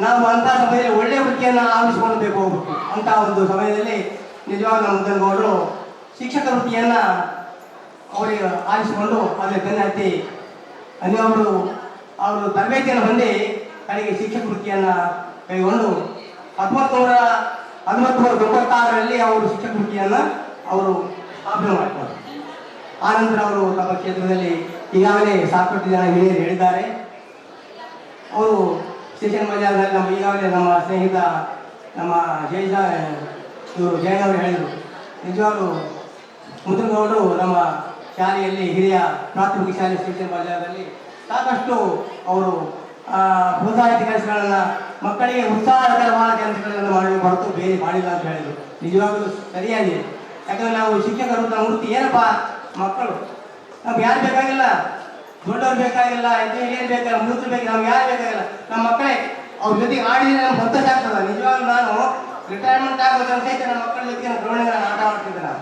ನಾವು ಅಂಥ ಸಮಯದಲ್ಲಿ ಒಳ್ಳೆಯ ವೃತ್ತಿಯನ್ನು ಆರಿಸಿಕೊಳ್ಬೇಕು ಹೋಗ್ಬೇಕು ಅಂತ ಒಂದು ಸಮಯದಲ್ಲಿ ನಿಜವಾಗ ನಮ್ಮ ಮುದ್ದನಗೌಡರು ಶಿಕ್ಷಕ ವೃತ್ತಿಯನ್ನು ಅವರಿಗೆ ಆರಿಸಿಕೊಂಡು ಅದಕ್ಕೆ ಬೆನ್ನ ಹತ್ತಿ ಅಲ್ಲಿ ಅವರು ತರಬೇತಿಯನ್ನು ಹೊಂದಿ ಕಡೆಗೆ ಶಿಕ್ಷಕ ವೃತ್ತಿಯನ್ನು ಕೈಗೊಂಡು 1996ರಲ್ಲಿ ಅವರು ಶಿಕ್ಷಕ ವೃತ್ತಿಯನ್ನು ಅವರು ಸ್ಥಾಪನೆ ಮಾಡ್ತಾರೆ. ಆನಂತರ ಅವರು ತಮ್ಮ ಕ್ಷೇತ್ರದಲ್ಲಿ ಈಗಾಗಲೇ ಸಾಕಷ್ಟು ಜನ ಹಿರಿಯರು ಹೇಳಿದ್ದಾರೆ. ಅವರು ಸ್ಟೇಷನ್ ಬಜಾರ್ನಲ್ಲಿ ಈಗಾಗಲೇ ನಮ್ಮ ಸ್ನೇಹಿತ ನಮ್ಮ ಜಯನವರು ಹೇಳಿದರು. ನಿಜವಾಗ್ಲೂ ಮುದ್ರಗೌಡರು ನಮ್ಮ ಶಾಲೆಯಲ್ಲಿ ಹಿರಿಯ ಪ್ರಾಥಮಿಕ ಶಾಲೆ ಸ್ಟೇಷನ್ ಬಜಾರ್ನಲ್ಲಿ ಸಾಕಷ್ಟು ಅವರು ಪ್ರೋತ್ಸಾಹಿತ ಕೆಲಸಗಳನ್ನು ಮಕ್ಕಳಿಗೆ ಉತ್ಸಾಹಕರವಾದ ಕೆಲಸಗಳನ್ನು ಮಾಡಲು ಹೊರತು ಬೇರೆ ಮಾಡಿಲ್ಲ ಅಂತ ಹೇಳಿದರು. ನಿಜವಾಗಲೂ ಸರಿಯಾಗಿದೆ. ಯಾಕಂದರೆ ನಾವು ಶಿಕ್ಷಕರು ನಮ್ಮ ವೃತ್ತಿ ಏನಪ್ಪ, ಮಕ್ಕಳು ನಮ್ಗೆ ಯಾರು ಬೇಕಾಗಿಲ್ಲ, ದೊಡ್ಡವ್ರು ಬೇಕಾಗಿಲ್ಲ, ಇಂಜಿನಿಯರ್ ಬೇಕಾಗಿಲ್ಲ, ಮುದುಕರು ಬೇಕಾಗಿಲ್ಲ, ನಮ್ಗೆ ಯಾರು ಬೇಕಾಗಿಲ್ಲ, ನಮ್ಮ ಮಕ್ಕಳೇ. ಅವ್ರ ಜೊತೆಗೆ ಆಡಿದ್ರೆ ನಮ್ಗೆ ಸಂತೋಷ ಆಗ್ತದೆ. ನಿಜವಾಗ್ಲೂ ನಾನು ರಿಟೈರ್ಮೆಂಟ್ ಆಗೋದ್ರ ಸಹಿತ ನನ್ನ ಮಕ್ಕಳ ಜೊತೆಗೆ ಗ್ರೌಂಡ್ಗಳನ್ನು ಆಟ ಆಡ್ತಿದ್ದೆ ನಾನು.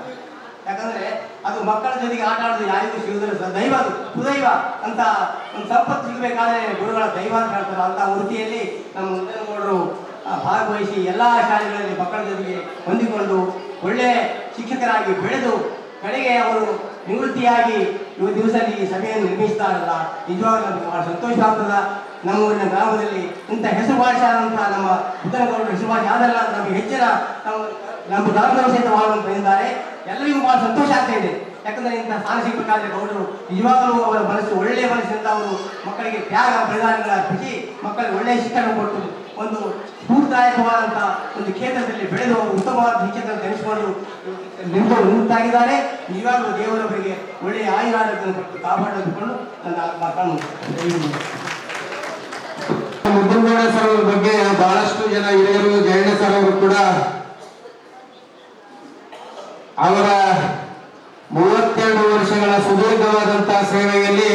ಯಾಕಂದರೆ ಅದು ಮಕ್ಕಳ ಜೊತೆಗೆ ಆಟ ಆಡೋದು ಯಾರಿಗೂ ಸಿಗುವುದಿಲ್ಲ, ದೈವ, ಅದು ಸುದೈವ ಅಂತ ಒಂದು ಸಂಪತ್ತು ಸಿಗಬೇಕಾದ್ರೆ ಗುರುಗಳ ದೈವ ಅಂತ ಹೇಳ್ತಾರೆ. ಅಂಥ ವೃತ್ತಿಯಲ್ಲಿ ನಮ್ಮ ಮುದ್ದನಗೌಡರು ಭಾಗವಹಿಸಿ ಎಲ್ಲ ಶಾಲೆಗಳಲ್ಲಿ ಮಕ್ಕಳ ಜೊತೆಗೆ ಹೊಂದಿಕೊಂಡು ಒಳ್ಳೆಯ ಶಿಕ್ಷಕರಾಗಿ ಬೆಳೆದು ಕಡೆಗೆ ಅವರು ನಿವೃತ್ತಿಯಾಗಿ ದಿವಸ ಈ ಸಭೆಯನ್ನು ನಿರ್ಮಿಸ್ತಾರಲ್ಲ, ನಿಜವಾಗ್ಲೂ ನಮಗೆ ಬಹಳ ಸಂತೋಷ ಆಗ್ತದೆ. ನಮ್ಮ ಊರಿನ ಗ್ರಾಮದಲ್ಲಿ ಇಂಥ ಹೆಸರುವಾಸಿ ಆದಂಥ ನಮ್ಮ ಮುದ್ದನಗೌಡರು ಹೆಸರುವಾಸಿ ಆದಲ್ಲ ಅಂತ ನಮಗೆ ಹೆಚ್ಚಿನ ನಮ್ಮ ಧರ್ಮದವರು ಸಹಿತ ಮಾಡುವಂತ ಇದ್ದಾರೆ. ಎಲ್ಲರಿಗೂ ಬಹಳ ಸಂತೋಷ ಆಗ್ತಾ ಇದೆ. ಯಾಕಂದರೆ ಇಂಥ ಸ್ಥಾನ ಸಿಗಬೇಕಾದ್ರೆ ಗೌಡರು ನಿಜವಾಗಲೂ ಅವರ ಮನಸ್ಸು ಒಳ್ಳೆಯ ಮನಸ್ಸಿನಿಂದ ಅವರು ಮಕ್ಕಳಿಗೆ ತ್ಯಾಗ ಬಲಿದಾನಗಳ ಅರ್ಪಿಸಿ ಮಕ್ಕಳಿಗೆ ಒಳ್ಳೆಯ ಶಿಕ್ಷಣ ಕೊಟ್ಟು ಒಂದು ಸ್ಫೂರ್ತಿದಾಯಕವಾದಂಥ ಒಂದು ಕ್ಷೇತ್ರದಲ್ಲಿ ಬೆಳೆದು ಅವರು ಉತ್ತಮವಾದ ಶಿಕ್ಷಕರನ್ನು ತೆಗೆಸಿಕೊಂಡು ನಿಂತಾಗಿದ್ದಾರೆ. ನಿಜವಾಗಲೂ ದೇವರವರಿಗೆ ಒಳ್ಳೆಯ ಆಯುರಾರೋಗ್ಯವನ್ನು ಕೊಟ್ಟು ಕಾಪಾಡಿಕೊಂಡು ನನ್ನ ಮಕ್ಕಳನ್ನು ಮುದ್ದನಗೌಡ ಸರ್ ಅವ್ರ ಬಗ್ಗೆ ಬಹಳಷ್ಟು ಜನ ಹಿರಿಯರು, ಜಯಣ್ಣ ಸರ್ ಅವರು ಕೂಡ ಅವರ 32 ವರ್ಷಗಳ ಸುದೀರ್ಘವಾದಂತಹ ಸೇವೆಯಲ್ಲಿ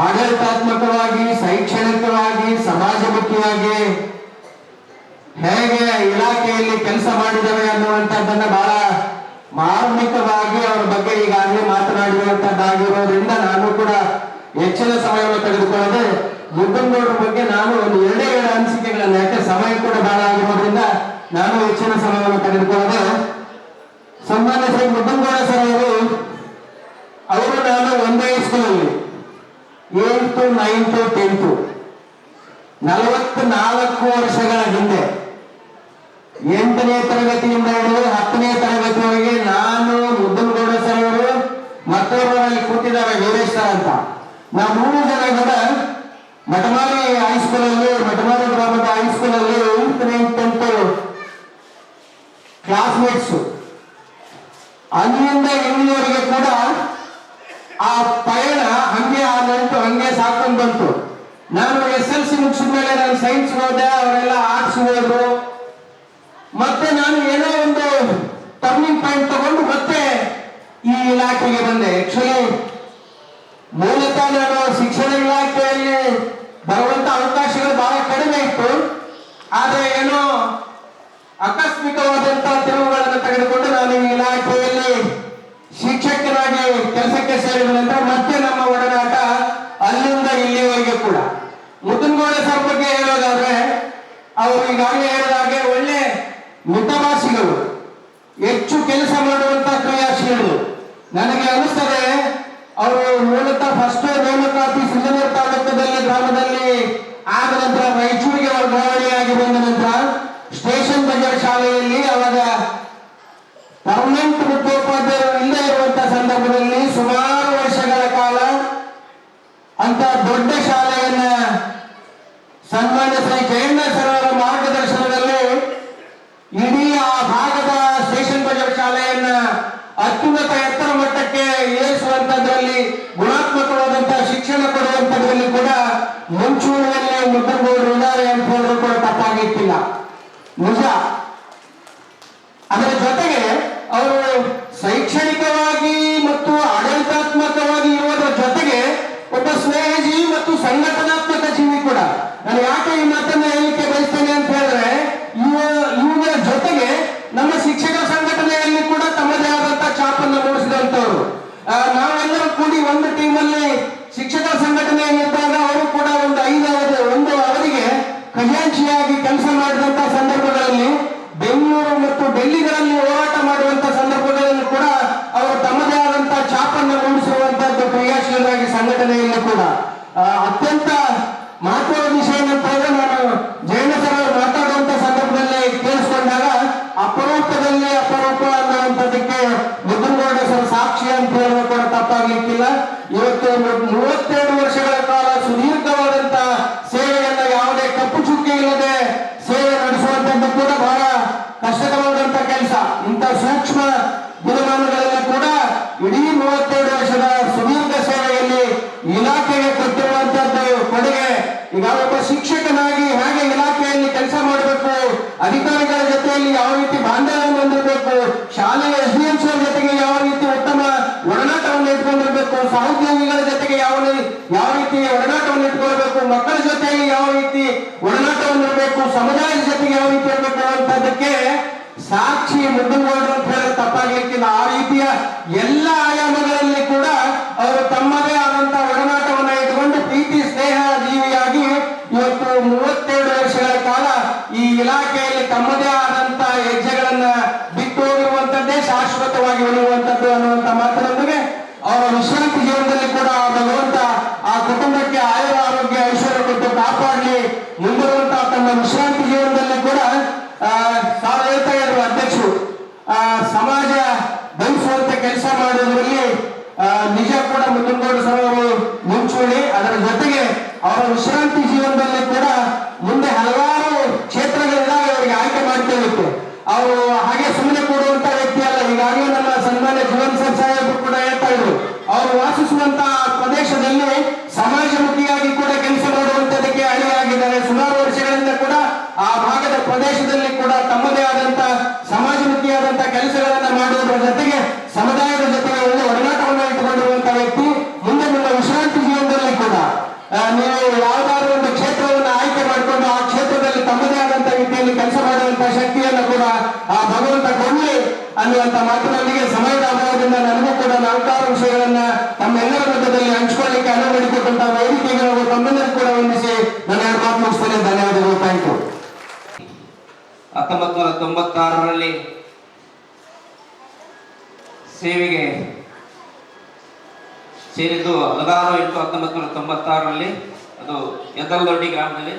ಆಡಳಿತಾತ್ಮಕವಾಗಿ, ಶೈಕ್ಷಣಿಕವಾಗಿ, ಸಮಾಜಮುಖಿಯಾಗಿ ಹೇಗೆ ಇಲಾಖೆಯಲ್ಲಿ ಕೆಲಸ ಮಾಡಿದ್ದಾರೆ ಅನ್ನುವಂಥದ್ದನ್ನ ಬಹಳ ಮಾರ್ಮಿಕವಾಗಿ ಅವರ ಬಗ್ಗೆ ಈಗಾಗಲೇ ಮಾತನಾಡಿರುವಂತದ್ದಾಗಿರೋದ್ರಿಂದ ನಾನು ಕೂಡ ಹೆಚ್ಚಿನ ಸಮಯವನ್ನು ತೆಗೆದುಕೊಳ್ಳದೆ ಮುದ್ದನಗೌಡರ ಬಗ್ಗೆ ನಾನು ಒಂದು 2 ಅನಿಸಿಕೆಗಳನ್ನು, ಯಾಕೆ ಸಮಯ ಕೂಡ ಬಹಳ ಆಗಿರೋದ್ರಿಂದ ನಾನು ಹೆಚ್ಚಿನ ಸಮಯವನ್ನು ತೆಗೆದುಕೊಳ್ಳದೆ, ಸನ್ಮಾನ್ಯ ಶ್ರೀ ಮುದ್ದನಗೌಡ ಸರ್ ಅವರು ನಾನು ಒಂದೇ ಸ್ಕೂಲಲ್ಲಿ 8th, 9th, 10th 44 ವರ್ಷಗಳ ಹಿಂದೆ 8ನೇ ತರಗತಿಯಿಂದ ಹಿಡಿದು 10ನೇ ತರಗತಿವರೆಗೆ ನಾನು, ಮುದ್ದನಗೌಡ ಸರ್ ಅವರು ಮತ್ತೊಬ್ಬರಲ್ಲಿ ಕೂತಿದ್ದಾರೆ ವೀರೇಶ್ ಸರ್ ಅಂತ, ನಾವು 3 ಜನ ಕೂಡ ಮಠಮಾರಿ ಹೈಸ್ಕೂಲಲ್ಲಿ, ಮಠಮಾರಿ ಗ್ರಾಮದ ಹೈಸ್ಕೂಲಲ್ಲಿ 8th, 9th, 10th ಕ್ಲಾಸ್ಮೇಟ್ಸು. ಅಲ್ಲಿಂದ ಇಲ್ಲಿವರೆಗೆ ಕೂಡ ಆ ಪಯಣ ಹಂಗೆ ಆ ನಂಟು ಹಂಗೆ ಸಾಕೊಂಡು ಬಂತು. ನಾನು SLC ಮುಗಿಸಿದ ಮೇಲೆ ನಾನು ಸೈನ್ಸ್ ಹೋದೆ, ಅವರೆಲ್ಲ ಆರ್ಟ್ಸ್ ಹೋದ್ರು. ಮತ್ತೆ ನಾನು ಏನೋ ಒಂದು ಟರ್ನಿಂಗ್ ಪಾಯಿಂಟ್ ತಗೊಂಡು ಮತ್ತೆ ಈ ಇಲಾಖೆಗೆ ಬಂದೆ. ಆಕ್ಚುಲಿ ಮೂಲತಃ ನಾನು ಶಿಕ್ಷಣ ಇಲಾಖೆಯಲ್ಲಿ ಬರುವಂತ ಅವಕಾಶಗಳು ಬಹಳ ಕಡಿಮೆ ಇತ್ತು. ಆದ್ರೆ ಏನೋ ಆಕಸ್ಮಿಕವಾದಂತಹ ತಿರುವುಗಳನ್ನು ತೆಗೆದುಕೊಂಡು ನಾನು ಈ ಇಲಾಖೆಯಲ್ಲಿ ಶಿಕ್ಷಕನಾಗಿ ಕೆಲಸಕ್ಕೆ ಸೇರಿದ ನಂತರ ಮತ್ತೆ ನಮ್ಮ ಒಡನಾಟ ಅಲ್ಲಿಂದ ಇಲ್ಲಿವರೆಗೆ ಕೂಡ. ಮುದ್ದನಗೌಡ ಸರ್ ಬಗ್ಗೆ ಹೇಳೋದಾದ್ರೆ ಅವರು ಈಗಾಗಲೇ ಹೇಳಿದ ಹಾಗೆ ಒಳ್ಳೆ ಮಿತಭಾಷಿಗಳು, ಹೆಚ್ಚು ಕೆಲಸ ಮಾಡುವಂತ ಕ್ರಿಯಾಶೀಲರು. ನನಗೆ ಅನಿಸ್ತದೆ ಅವರು ಮೂಲತಃ ಫಸ್ಟ್ ನೇಮಕಾತಿ ಸಿಂಧನೂರು ತಾಲೂಕದಲ್ಲಿ ಗ್ರಾಮದಲ್ಲಿ ಆದ ನಂತರ ರಾಯಚೂರಿಗೆ ವರ್ಗಾವಣೆಯಾಗಿ ಬಂದ ನಂತರ ಸ್ಟೇಷನ್ ಬಜಾರ್ ಶಾಲೆಯಲ್ಲಿ ಅವಾಗ ಪರ್ಮನೆಂಟ್ ಮುಖ್ಯೋಪಾಧ್ಯಾಯರು ಇಲ್ಲೇ ಇರುವಂತಹ ಸಂದರ್ಭದಲ್ಲಿ ಸುಮಾರು ವರ್ಷಗಳ ಕಾಲ ಅಂತ ದೊಡ್ಡ ಶಾಲೆಯನ್ನ ಸನ್ಮಾನ್ಯ ಶ್ರೀ ಜಯಣ್ಣ ಸರ್ ಅವರ ಮಾರ್ಗದರ್ಶನದಲ್ಲಿ ಇಡೀ ಆ ಭಾಗದ ಸ್ಟೇಷನ್ ಬಜಾರ್ ಶಾಲೆಯನ್ನ ಅತ್ಯುನ್ನತ ಎತ್ತರ ಮಟ್ಟಕ್ಕೆ ಏರಿಸುವಂತದ್ರಲ್ಲಿ, ಗುಣಾತ್ಮಕವಾದಂತಹ ಶಿಕ್ಷಣ ಕೊಡುವಂತದ್ರಲ್ಲಿ ಕೂಡ ಮುಂಚೂಣಿಯಲ್ಲಿ ಮುದ್ದನಗೌಡರು ಇದ್ದಾರೆ ಅಂತ ಹೇಳಿದ್ರು ಕೂಡ ತಪ್ಪಾಗಿತ್ತಿಲ್ಲ, ನಿಜ. ಅದರ ಜೊತೆಗೆ ಅವರು ಶೈಕ್ಷಣಿಕವಾಗಿ ಮತ್ತು ಆಡಳಿತಾತ್ಮಕವಾಗಿ ಇರುವುದರ ಜೊತೆಗೆ ಒಬ್ಬ ಸ್ನೇಹಜೀವಿ ಮತ್ತು ಸಂಘಟನಾತ್ಮಕ ಜೀವಿ ಕೂಡ. ನಾನು ಯಾಕೆ ಈ ಮಾತನ್ನ ಹೇಳಲಿಕ್ಕೆ ಬಯಸ್ತೇನೆ ಅಂತ ಹೇಳಿದ್ರೆ, ಇವುಗಳ ಜೊತೆಗೆ ನಮ್ಮ ಶಿಕ್ಷಕರ ಸಂಘಟನೆಯಲ್ಲಿ ಕೂಡ ತಮ್ಮದೇ ಆದಂತಹ ಛಾಪನ್ನು ಮೂಡಿಸಿದಂತವರು. ನಾವೆಲ್ಲರೂ ಕೂಡಿ ಒಂದು ಟೀಮಲ್ಲಿ ಶಿಕ್ಷಕರ ಸಂಘಟನೆಯಲ್ಲಿದ್ದಾಗ ಅವರು ಕೂಡ ಒಂದು ಅವರಿಗೆ ಖಜಾಂಚಿಯಾಗಿ ಕೆಲಸ ಮಾಡಿದಂತಹ ಸಂದರ್ಭಗಳಲ್ಲಿ ಬೆಂಗಳೂರು ಮತ್ತು ಡೆಲ್ಲಿಗಳಲ್ಲಿ ಹೋರಾಟ ಮಾಡುವಂತಹ ಸಂದರ್ಭಗಳಲ್ಲಿ ಕೂಡ ಅವರು ತಮ್ಮದೇ ಆದಂತಹ ಛಾಪನ್ನು ಮೂಡಿಸಿರುವಂತಹದ್ದು ಕ್ರಿಯಾಶೀಲರಾಗಿ ಸಂಘಟನೆಯಲ್ಲಿ ಕೂಡ. ಚುಕ್ಕೆ ಇಲ್ಲದೆ ಸೇವೆ ನಡೆಸುವಂತದ್ದು ಕೂಡ ಬಹಳ ಕಷ್ಟಕರವಾದಂತ ಕೆಲಸ. ಇಂಥ ಸೂಕ್ಷ್ಮ ದಿನಮಾನಗಳಲ್ಲಿ ಕೂಡ ಇಡೀ 32 ವರ್ಷದ ಸುದೀರ್ಘ ಸೇವೆಯಲ್ಲಿ ಇಲಾಖೆಗೆ ಕೊಟ್ಟಿರುವಂತದ್ದು ಕೊಡುಗೆ. ಈಗ ಒಬ್ಬ ಶಿಕ್ಷಕನಾಗಿ ಹೇಗೆ ಇಲಾಖೆಯಲ್ಲಿ ಕೆಲಸ ಮಾಡಬೇಕು, ಅಧಿಕಾರಿಗಳ ಜೊತೆಯಲ್ಲಿ ಯಾವ ರೀತಿ ಬಾಂಧವ್ಯವನ್ನು ಹೊಂದಿರಬೇಕು, ಶಾಲೆಯ SDMC ಜೊತೆಗೆ ಯಾವ ರೀತಿ ಉತ್ತಮ ಒಡನಾಟವನ್ನು ಇಟ್ಕೊಂಡಿರ್ಬೇಕು, ಸಹೋದ್ಯೋಗಿಗಳ ಜೊತೆಗೆ ಯಾವ ರೀತಿ ಒಡನಾಟವನ್ನು ಇಟ್ಕೊಳ್ಬೇಕು, ಮಕ್ಕಳ ಜೊತೆಯಲ್ಲಿ ಯಾವ ರೀತಿ ಒಡನಾಟವನ್ನು ಇರಬೇಕು, ಸಮುದಾಯದ ಜೊತೆಗೆ ಯಾವ ರೀತಿ ಇರಬೇಕು ಅಂತದಕ್ಕೆ ಸಾಕ್ಷಿ ಮುದ್ದನಗೌಡರು ಅಂತ ಹೇಳಿದ್ರೆ ತಪ್ಪಾಗ್ಲಿಕ್ಕಿಲ್ಲ. ಆ ರೀತಿಯ ಎಲ್ಲ ಆಯಾಮಗಳಲ್ಲಿ ಕೂಡ ಅವರು ತಮ್ಮದೇ ಆದಂತಹ ಒಡನಾಟವನ್ನು ಇಟ್ಟುಕೊಂಡು ಪ್ರೀತಿ ಸ್ನೇಹ ಜೀವಿಯಾಗಿ ಇವತ್ತು 32 ವರ್ಷಗಳ ಕಾಲ ಈ ಇಲಾಖೆಯಲ್ಲಿ ತಮ್ಮದೇ ಆದಂತಹ ಹೆಜ್ಜೆಗಳನ್ನ ಬಿಟ್ಟು ಹೋಗಿರುವಂತದ್ದೇ ಶಾಶ್ವತವಾಗಿ ಉಳಿಯುವಂತದ್ದು ಅನ್ನುವಂತ ಮಾತಿನೊಂದಿಗೆ ಅವರ ವಿಶ್ರಾಂತಿ ಜೀವನದಲ್ಲಿ ಕೂಡ ಭಗವಂತ ಆ ಕುಟುಂಬಕ್ಕೆ ಆಯುರ ಆರೋಗ್ಯ ಐಶ್ವರ್ಯ ಕೊಟ್ಟು ಕಾಪಾಡಲಿ. ಮುಂದಿರುವಂತಹ ತಮ್ಮ ವಿಶ್ರಾಂತಿ ಜೀವನದಲ್ಲಿ ಕೂಡ ತಾವು ಹೇಳ್ತಾ ಇದ್ರು ಅಧ್ಯಕ್ಷರು, ಸಮಾಜ ಬಯಸುವಂತ ಕೆಲಸ ಮಾಡೋದ್ರಲ್ಲಿ ನಿಜ ಕೂಡ ಮುದ್ದನಗೌಡ ಸರ್ ಅವರು ಮುಂಚೂಣಿ. ಅದರ ಜೊತೆಗೆ ಅವರ ವಿಶ್ರಾಂತಿ ಜೀವನದಲ್ಲಿ ಕೂಡ ಮುಂದೆ ಹಲವಾರು ಕ್ಷೇತ್ರಗಳಿಂದ ಅವರಿಗೆ ಆಯ್ಕೆ ಮಾಡ್ಕೊಳ್ಳಿತ್ತು. ಅವರು ಹಾಗೆ ಸುಮ್ಮನೆ ಕೊಡುವಂತ ವ್ಯಕ್ತಿ ಅಲ್ಲ. ಈಗಾಗಲೇ ನಮ್ಮ ಸನ್ಮಾನ್ಯ ಜೀವನ್ ಸರ್ ಸಾಹೇಬರು ಕೂಡ ಹೇಳ್ತಾ ಇದ್ರು, ಅವರು ವಾಸಿಸುವಂತಹ ಪ್ರದೇಶದಲ್ಲಿ ಸಮಾಜಮುಖಿಯಾಗಿ ಕೂಡ ಕೆಲಸ ಮಾಡುವಂತದಕ್ಕೆ ಅಣಿಯಾಗಿದ್ದಾರೆ. ಸುಮಾರು ವರ್ಷಗಳಿಂದ ಕೂಡ ಆ ಭಾಗದ ಪ್ರದೇಶದಲ್ಲಿ ಕೂಡ ತಮ್ಮದೇ ಆದಂತ ಸಮಾಜಮುಖಿಯಾದಂತಹ ಕೆಲಸಗಳನ್ನ ಮಾಡುವುದರ ಜೊತೆಗೆ ಸಮುದಾಯದ ಜೊತೆಗೆ ಒಳ್ಳೆ ಒಡನಾಟವನ್ನು ಇಟ್ಟುಕೊಂಡಿರುವಂತಹ ವ್ಯಕ್ತಿ. ಮುಂದೆ ನಿಮ್ಮ ವಿಶ್ರಾಂತಿ ಜೀವನದಲ್ಲಿ ಕೂಡ ನೀವು ಯಾವುದಾದ್ರೂ ಒಂದು ಕ್ಷೇತ್ರವನ್ನು ಆಯ್ಕೆ ಮಾಡಿಕೊಂಡು ಆ ಕ್ಷೇತ್ರದಲ್ಲಿ ತಮ್ಮದೇ ಆದಂತಹ ರೀತಿಯಲ್ಲಿ ಕೆಲಸ ಮಾಡುವಂತಹ ಶಕ್ತಿಯನ್ನು ಕೂಡ ಆ ಭಗವಂತ ಕೊಡಲಿ ಅನ್ನುವಂತ ಮಾತಿನೊಂದಿಗೆ ಸಮಯದ ಅಭಾವದಿಂದ ನನಗೂ ಕೂಡ 4 ವಿಷಯಗಳನ್ನ ತಮ್ಮೆಲ್ಲರ ಮಧ್ಯದಲ್ಲಿ ಹಂಚಿಕೊಳ್ಳಿಕ್ಕೆ ಅನುವು ಮಾಡಿಕೊಟ್ಟಂತಹ ವೇದಿಕೆಗೆ ತಮ್ಮೆಲ್ಲರೂ ಕೂಡ ವಂದಿಸಿ ನನ್ನ 2 ಮಾತು ಮುಗಿಸ್ತೇನೆ. ಧನ್ಯವಾದಗಳು. Thank you. 1996ರಲ್ಲಿ ಸೇವೆಗೆ ಸೇರಿದ್ದು 16/8/1996ರಲ್ಲಿ ಅದು ಎದ್ದಲದೊಡ್ಡಿ ಗ್ರಾಮದಲ್ಲಿ.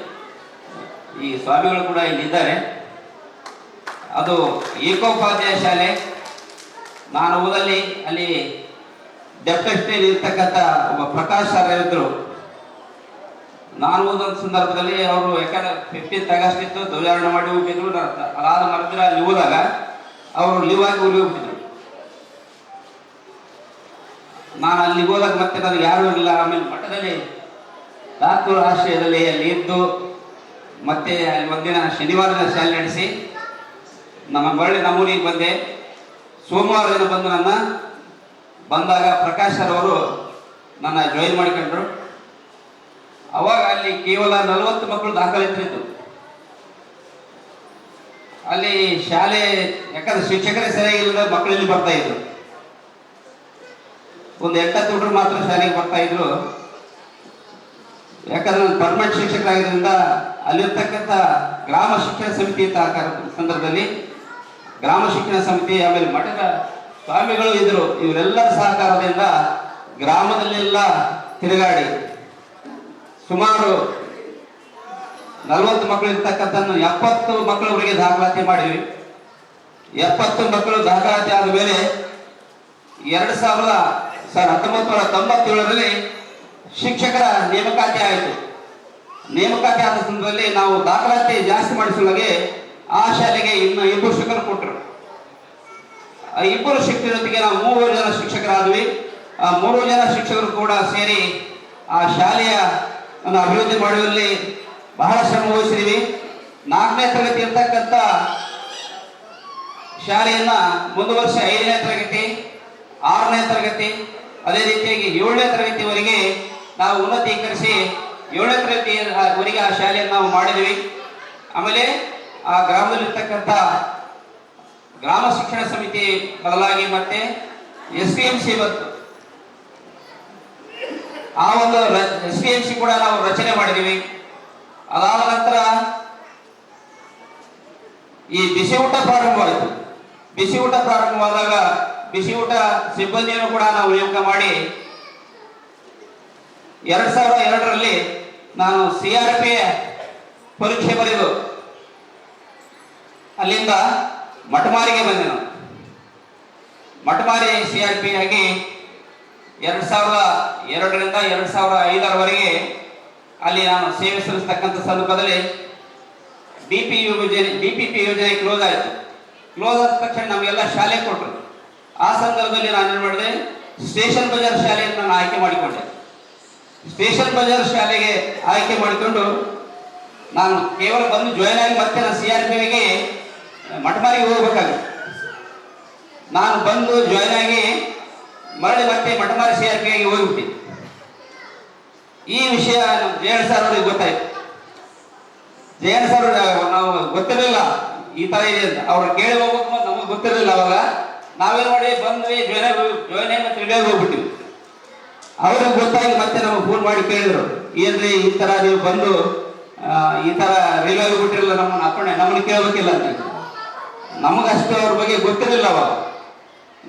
ಈ ಸ್ವಾಮಿಗಳು ಕೂಡ ಇಲ್ಲಿದ್ದಾರೆ. ಅದು ಏಕೋಪಾಧ್ಯಾಯ ಶಾಲೆ. ನಾನು ಓದಲ್ಲಿ ಅಲ್ಲಿ ಡೆಪ್ಯೂಟಿ ಇರ್ತಕ್ಕಂಥ ಒಬ್ಬ ಪ್ರಕಾಶ್ ಸರ್ ಇದ್ರು. ನಾನು ಓದೋದ ಸಂದರ್ಭದಲ್ಲಿ ಅವರು ಯಾಕಂದ್ರೆ 15th ಆಗಸ್ಟ್ ಇತ್ತು, ಧ್ವಜಾರೋಹಣ ಮಾಡಿ ಹೋಗಿದ್ರು. ಅದಾದ ಮರುದಿನ ಅಲ್ಲಿ ಹೋದಾಗ ಅವರು ಲೀವ್ ಆಗಿ ಊರಿಗೆ ಹೋಗ್ತಿದ್ರು. ನಾನು ಅಲ್ಲಿ ಹೋದಾಗ ಮತ್ತೆ ನನಗೆ ಯಾರು ಇರಲಿಲ್ಲ. ಆಮೇಲೆ ಮಠದಲ್ಲಿ ಡಾಕ್ಟರ್ ಆಶ್ರಯದಲ್ಲಿ ಅಲ್ಲಿ ಇದ್ದು ಮತ್ತೆ ಅಲ್ಲಿ ಒಂದಿನ ಶನಿವಾರದ ಶಾಲೆ ನಡೆಸಿ ನಮ್ಮೂರಿಗೆ ಬಂದೆ. ಸೋಮವಾರ ದಿನ ಬಂದು ಬಂದಾಗ ಪ್ರಕಾಶ್ ಸರ್ ಅವರು ನನ್ನ ಜಾಯಿನ್ ಮಾಡಿಕೊಂಡ್ರು. ಅವಾಗ ಅಲ್ಲಿ ಕೇವಲ 40 ಮಕ್ಕಳು ದಾಖಲಿತ್ತು. ಅಲ್ಲಿ ಶಾಲೆ ಯಾಕಂದ್ರೆ ಶಿಕ್ಷಕರೇ ಸರಿಯಾಗಿಲ್ಲದ ಮಕ್ಕಳು ಇಲ್ಲಿ ಬರ್ತಾ ಇದ್ರು. ಒಂದು 8 ಹುಡುಗರು ಮಾತ್ರ ಶಾಲೆಗೆ ಬರ್ತಾ ಇದ್ರು. ಯಾಕಂದ್ರೆ ನಾನು ಪರ್ಮನೆಂಟ್ ಶಿಕ್ಷಕರಾಗಿದ್ದರಿಂದ ಅಲ್ಲಿರ್ತಕ್ಕಂಥ ಗ್ರಾಮ ಶಿಕ್ಷಣ ಸಮಿತಿ ಸಂದರ್ಭದಲ್ಲಿ ಗ್ರಾಮ ಶಿಕ್ಷಣ ಸಮಿತಿ, ಆಮೇಲೆ ಮಠದ ಸ್ವಾಮಿಗಳು ಇದ್ರು. ಇವರೆಲ್ಲರ ಸಹಕಾರದಿಂದ ಗ್ರಾಮದಲ್ಲೆಲ್ಲ ತಿರುಗಾಡಿ ಸುಮಾರು 40 ಮಕ್ಕಳು ಇರ್ತಕ್ಕಂಥ 70 ಮಕ್ಕಳವರೆಗೆ ದಾಖಲಾತಿ ಮಾಡಿದ್ವಿ. 70 ಮಕ್ಕಳು ದಾಖಲಾತಿ ಆದ ಮೇಲೆ 1997ರಲ್ಲಿ ಶಿಕ್ಷಕರ ನೇಮಕಾತಿ ಆಯಿತು. ನೇಮಕಾತಿ ಆದ ಸಂದರ್ಭದಲ್ಲಿ ನಾವು ದಾಖಲಾತಿ ಜಾಸ್ತಿ ಮಾಡಿಸುವಾಗೆ ಆ ಶಾಲೆಗೆ ಇನ್ನು 2 ಶಿಕ್ಷಕರು ಕೊಟ್ಟರು. ಆ 2 ಶಿಕ್ಷಕರೊಂದಿಗೆ ನಾವು 3 ಜನ ಶಿಕ್ಷಕರಾದ್ವಿ. ಆ 3 ಜನ ಶಿಕ್ಷಕರು ಕೂಡ ಸೇರಿ ಆ ಶಾಲೆಯ ಅಭಿವೃದ್ಧಿ ಮಾಡುವಲ್ಲಿ ಬಹಳ ಶ್ರಮ ವಹಿಸಿದೀವಿ. 4ನೇ ತರಗತಿ ಇರ್ತಕ್ಕಂಥ ಶಾಲೆಯನ್ನ ಮುಂದುವರ್ಷ 5ನೇ ತರಗತಿ, 6ನೇ ತರಗತಿ, ಅದೇ ರೀತಿಯಾಗಿ 7ನೇ ತರಗತಿವರೆಗೆ ನಾವು ಉನ್ನತೀಕರಿಸಿ 7ನೇ ತರಗತಿವರೆಗೆ ಆ ಶಾಲೆಯನ್ನು ನಾವು ಮಾಡಿದ್ವಿ. ಆಮೇಲೆ ಆ ಗ್ರಾಮದಲ್ಲಿರ್ತಕ್ಕಂಥ ಗ್ರಾಮ ಶಿಕ್ಷಣ ಸಮಿತಿ ಬದಲಾಗಿ ಮತ್ತೆ SPMC ಬಂತು. ಆ ಒಂದು SPMC ಕೂಡ ನಾವು ರಚನೆ ಮಾಡಿದೀವಿ. ಅದಾದ ನಂತರ ಈ ಬಿಸಿ ಊಟ ಪ್ರಾರಂಭವಾಯಿತು. ಬಿಸಿ ಊಟ ಪ್ರಾರಂಭವಾದಾಗ ಬಿಸಿ ಊಟ ಸಿಬ್ಬಂದಿಯನ್ನು ಕೂಡ ನಾವು ನೇಮಕ ಮಾಡಿ 2002ರಲ್ಲಿ ನಾನು CRP ಪರೀಕ್ಷೆ ಬರೆದು ಅಲ್ಲಿಂದ ಮಠಮಾರಿಗೆ ಬಂದೆ. ನಾನು ಮಠಮಾರಿ CRP ಆಗಿ 2002ರಿಂದ 2005ರವರೆಗೆ ಅಲ್ಲಿ ನಾನು ಸೇವೆ ಸಲ್ಲಿಸ್ತಕ್ಕಂಥ ಸಂದರ್ಭದಲ್ಲಿ DPP ಯೋಜನೆ ಕ್ಲೋಸ್ ಆಯಿತು. ಕ್ಲೋಸ್ ಆದ ತಕ್ಷಣ ನಮಗೆಲ್ಲ ಶಾಲೆ ಕೊಟ್ಟರು. ಆ ಸಂದರ್ಭದಲ್ಲಿ ನಾನು ಏನು ಮಾಡಿದೆ, ಸ್ಟೇಷನ್ ಬಜಾರ್ ಶಾಲೆಯನ್ನು ನಾನು ಆಯ್ಕೆ ಮಾಡಿಕೊಂಡೆ. ಸ್ಟೇಷನ್ ಬಜಾರ್ ಶಾಲೆಗೆ ಆಯ್ಕೆ ಮಾಡಿಕೊಂಡು ನಾನು ಕೇವಲ ಬಂದು ಜಾಯ್ನ್ ಆಗಿ ಮತ್ತೆ ನಾನು CRPಗೆ ಮಠಮಾರಿಗೆ ಹೋಗ್ಬೇಕಾಗಿತ್ತು. ನಾನು ಬಂದು ಜಾಯ್ನ್ ಆಗಿ ಮರಳಿ ಮತ್ತೆ ಮಠಮಾರಿ CRPಗೆ ಹೋಗ್ಬಿಟ್ಟೆ. ಈ ವಿಷಯ ನಮ್ಮ ಜಯಣ್ಣ ಸರ್ ಅವರಿಗೆ ಗೊತ್ತಾಯ್ತು. ಜಯಣ್ಣ ಸರ್ ನಾವು ಗೊತ್ತಿರಲಿಲ್ಲ ಈ ತರ ಇದೆ ಅಂತ. ಅವ್ರು ಕೇಳಿ ಹೋಗ್ಬೇಕು ಮತ್ತು ನಮಗೆ ಗೊತ್ತಿರಲಿಲ್ಲ. ಅವಾಗ ನಾವೇನು ಮಾಡಿ ಬಂದ್ವಿ, ಜಾಯ್ನ್ ಆಗಿ ಮತ್ತೆ ರಿಲೇಗೆ ಹೋಗ್ಬಿಟ್ಟಿವಿ. ಅವ್ರಿಗೆ ಗೊತ್ತಾಗಿ ಮತ್ತೆ ನಮಗೆ ಫೋನ್ ಮಾಡಿ ಕೇಳಿದ್ರು, ಏನ್ರಿ ಈ ತರ ನೀವು ಬಂದು ಈ ತರ ರಿಲೇ ಹೋಗ್ಬಿಟ್ಟಿರಲ್ಲ, ನಮ್ಮನ್ನ ಕೇಳಬೇಕಿಲ್ಲ ಅಂತ. ನಮಗಷ್ಟು ಅವ್ರ ಬಗ್ಗೆ ಗೊತ್ತಿರಲಿಲ್ಲ. ಅವಾಗ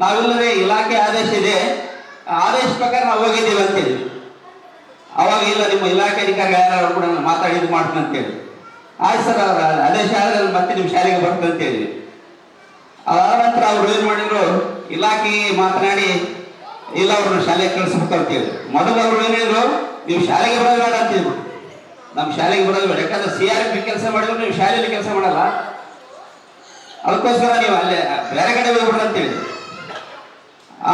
ನಾವೆಲ್ಲರೇ ಇಲಾಖೆ ಆದೇಶ ಇದೆ, ಆದೇಶ ಪ್ರಕಾರ ನಾವು ಹೋಗಿದ್ದೀವಿ ಅಂತೇಳಿ. ಅವಾಗ ಇಲ್ಲ, ನಿಮ್ಮ ಇಲಾಖೆ ಅಧಿಕಾರಿ ಯಾರು ಕೂಡ ಮಾತಾಡಿದ್ದು ಮಾಡ್ತೀನಿ ಅಂತೇಳಿ. ಆಯ್ತು ಸರ್, ಅವ್ರ ಆದೇಶ ಆದರೆ ಮತ್ತೆ ನಿಮ್ಮ ಶಾಲೆಗೆ ಬರ್ತದೆ ಅಂತೇಳಿ. ಅದಾದ ನಂತರ ಅವ್ರು ಏನು ಮಾಡಿದ್ರು, ಇಲಾಖೆಗೆ ಮಾತನಾಡಿ ಇಲ್ಲ ಅವ್ರನ್ನ ಶಾಲೆಗೆ ಕಳಿಸ್ಬೇಕು ಅಂತೇಳಿ. ಮೊದಲು ಅವ್ರು ಏನು ಹೇಳಿದ್ರು, ನೀವು ಶಾಲೆಗೆ ಬರೋದು ಬೇಡ ಅಂತ ಹೇಳ್ಬಿಟ್ಟು. ನಮ್ಮ ಶಾಲೆಗೆ ಬರೋದು ಬೇಡ, ಯಾಕಂದ್ರೆ CRP ಕೆಲಸ ಮಾಡಿದ್ರು ನೀವು ಶಾಲೆಯಲ್ಲಿ ಕೆಲಸ ಮಾಡಲ್ಲ, ಅದಕ್ಕೋಸ್ಕರ ನೀವು ಅಲ್ಲೇ ಬೇರೆ ಕಡೆ ಹೋಗ್ಬಿಡ ಅಂತ ಹೇಳಿದ್ರು.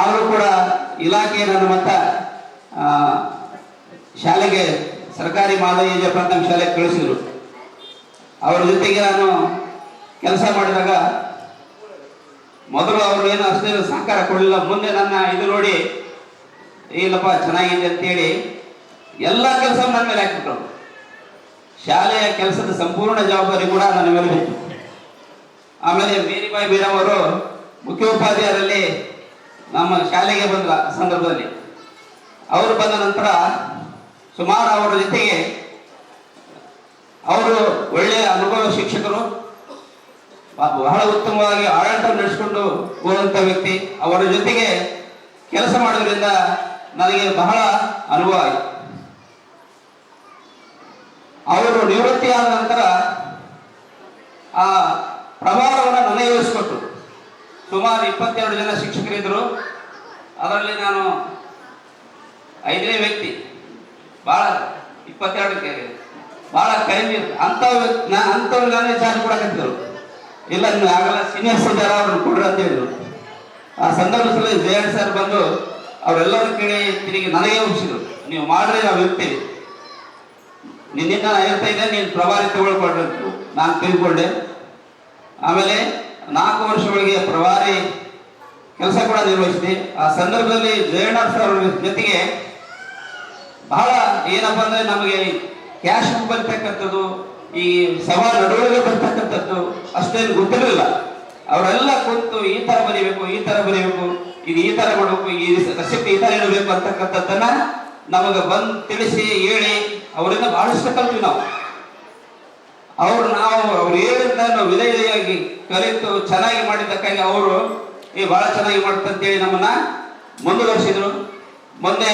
ಅವರು ಕೂಡ ಇಲಾಖೆ ನನ್ನ ಮತ್ತ ಶಾಲೆಗೆ ಸರ್ಕಾರಿ ಮಾದರಿ ಪ್ರಾಥಮಿಕ ಶಾಲೆಗೆ ಕಳಿಸಿದ್ರು. ಅವ್ರ ಜೊತೆಗೆ ನಾನು ಕೆಲಸ ಮಾಡಿದಾಗ ಮೊದಲು ಅವರು ಏನು ಅಷ್ಟೇ ಸಹಕಾರ ಕೊಡಲಿಲ್ಲ. ಮುಂದೆ ನನ್ನ ಇದು ನೋಡಿ ಇಲ್ಲಪ್ಪ ಚೆನ್ನಾಗಿದೆ ಅಂತೇಳಿ ಎಲ್ಲ ಕೆಲಸ ನನ್ನ ಮೇಲೆ ಹಾಕಿಬಿಟ್ರು. ಶಾಲೆಯ ಕೆಲಸದ ಸಂಪೂರ್ಣ ಜವಾಬ್ದಾರಿ ಕೂಡ ನನ್ನ ಮೇಲೆ ಬಿತ್ತು. ಆಮೇಲೆ ಮೇರಿಬಾಯಿ ಬೀರಮ್ ಅವರು ಮುಖ್ಯೋಪಾಧ್ಯಾಯರಲ್ಲಿ ನಮ್ಮ ಶಾಲೆಗೆ ಬಂದ ಸಂದರ್ಭದಲ್ಲಿ ಅವರು ಬಂದ ನಂತರ ಸುಮಾರು ಅವರ ಜೊತೆಗೆ ಅವರು ಒಳ್ಳೆಯ ಅನುಭವ ಶಿಕ್ಷಕರು, ಬಹಳ ಉತ್ತಮವಾಗಿ ಆಡಳಿತ ನಡೆಸಿಕೊಂಡು ಹೋದಂಥ ವ್ಯಕ್ತಿ. ಅವರ ಜೊತೆಗೆ ಕೆಲಸ ಮಾಡೋದ್ರಿಂದ ನನಗೆ ಬಹಳ ಅನುಭವ ಆಯಿತು. ಅವರು ನಿವೃತ್ತಿಯಾದ ನಂತರ ಆ ಪ್ರಭಾವವನ್ನು ನನಗೆ ವಹಿಸಿಕೊಟ್ಟು ಸುಮಾರು 22 ಜನ ಶಿಕ್ಷಕರಿದ್ದರು. ಅದರಲ್ಲಿ ನಾನು 5ನೇ ವ್ಯಕ್ತಿ. ಭಾಳ 22ಕ್ಕೆ ಭಾಳ ಕಡಿಮೆ ಅಂಥವ್ರು ನಾನೇ ಚಾರ್ಜ್ ಕೊಡಕತ್ತಿದ್ರು. ಇಲ್ಲ ನೀವು ಆಗಲ್ಲ, ಸೀನಿಯರ್ಸ್ ಇದ್ದಾರ ಅವ್ರನ್ನ ಕೊಡ್ರಿ ಅಂತ ಹೇಳಿದ್ರು. ಆ ಸಂದರ್ಭದಲ್ಲಿ ಜಯಣ್ಣ ಸರ್ ಬಂದು ಅವರೆಲ್ಲರೂ ಕೇಳಿ ತಿರುಗಿ ನನಗೆ ಒಪ್ಪಿಸಿದ್ರು, ನೀವು ಮಾಡ್ರಿ ನಾವು ಇರ್ತೀವಿ, ನಿನ್ನಿಂದ ನಾನು ಇರ್ತಾ ಇದ್ದೆ, ನೀನು ಪ್ರಭಾರಿ ತಗೊಳ್ಕೊಡ್ರಿ ಅಂತ ನಾನು ತಿಳ್ಕೊಂಡೆ. ಆಮೇಲೆ 4 ವರ್ಷಗಳಿಗೆ ಪ್ರಭಾರಿ ಕೆಲಸ ಕೂಡ ನಿರ್ವಹಿಸಿದೆ. ಆ ಸಂದರ್ಭದಲ್ಲಿ ಜಯಣ್ಣ ಸರ್ ಅವ್ರ ಜೊತೆಗೆ ಬಹಳ ಏನಪ್ಪ ಅಂದ್ರೆ ನಮಗೆ ಕ್ಯಾಶ್ ಬರ್ತಕ್ಕಂಥದ್ದು, ಈ ಸಭಾ ನಡವಳಿಕೆ ಬರ್ತಕ್ಕಂಥದ್ದು ಅಷ್ಟೇನು ಗೊತ್ತಿರಲಿಲ್ಲ. ಅವರೆಲ್ಲ ಕುಂತು ಈ ತರ ಬರೀಬೇಕು, ಈ ತರ ಬರೀಬೇಕು, ಇದು ಈ ತರ ಮಾಡಬೇಕು, ಈ ರೆಸಿಪ್ಟ್ ಈ ತರ ಇಡಬೇಕು ಅಂತಕ್ಕಂಥದ್ದನ್ನ ನಮಗೆ ಬಂದು ತಿಳಿಸಿ ಹೇಳಿ ಅವರಿಂದ ಬಹಳಷ್ಟು ಕಲ್ತೀವಿ ನಾವು. ಅವ್ರು ಹೇಳಿದ ನಾವು ವಿಧೇಯವಾಗಿ ಕಲಿತು ಚೆನ್ನಾಗಿ ಮಾಡಿದ್ದಕ್ಕಾಗಿ ಅವರು ಬಹಳ ಚೆನ್ನಾಗಿ ಮಾಡ್ತಂತೇಳಿ ನಮ್ಮನ್ನ ಮುಂದುವರಿಸಿದ್ರು. ಮೊನ್ನೆ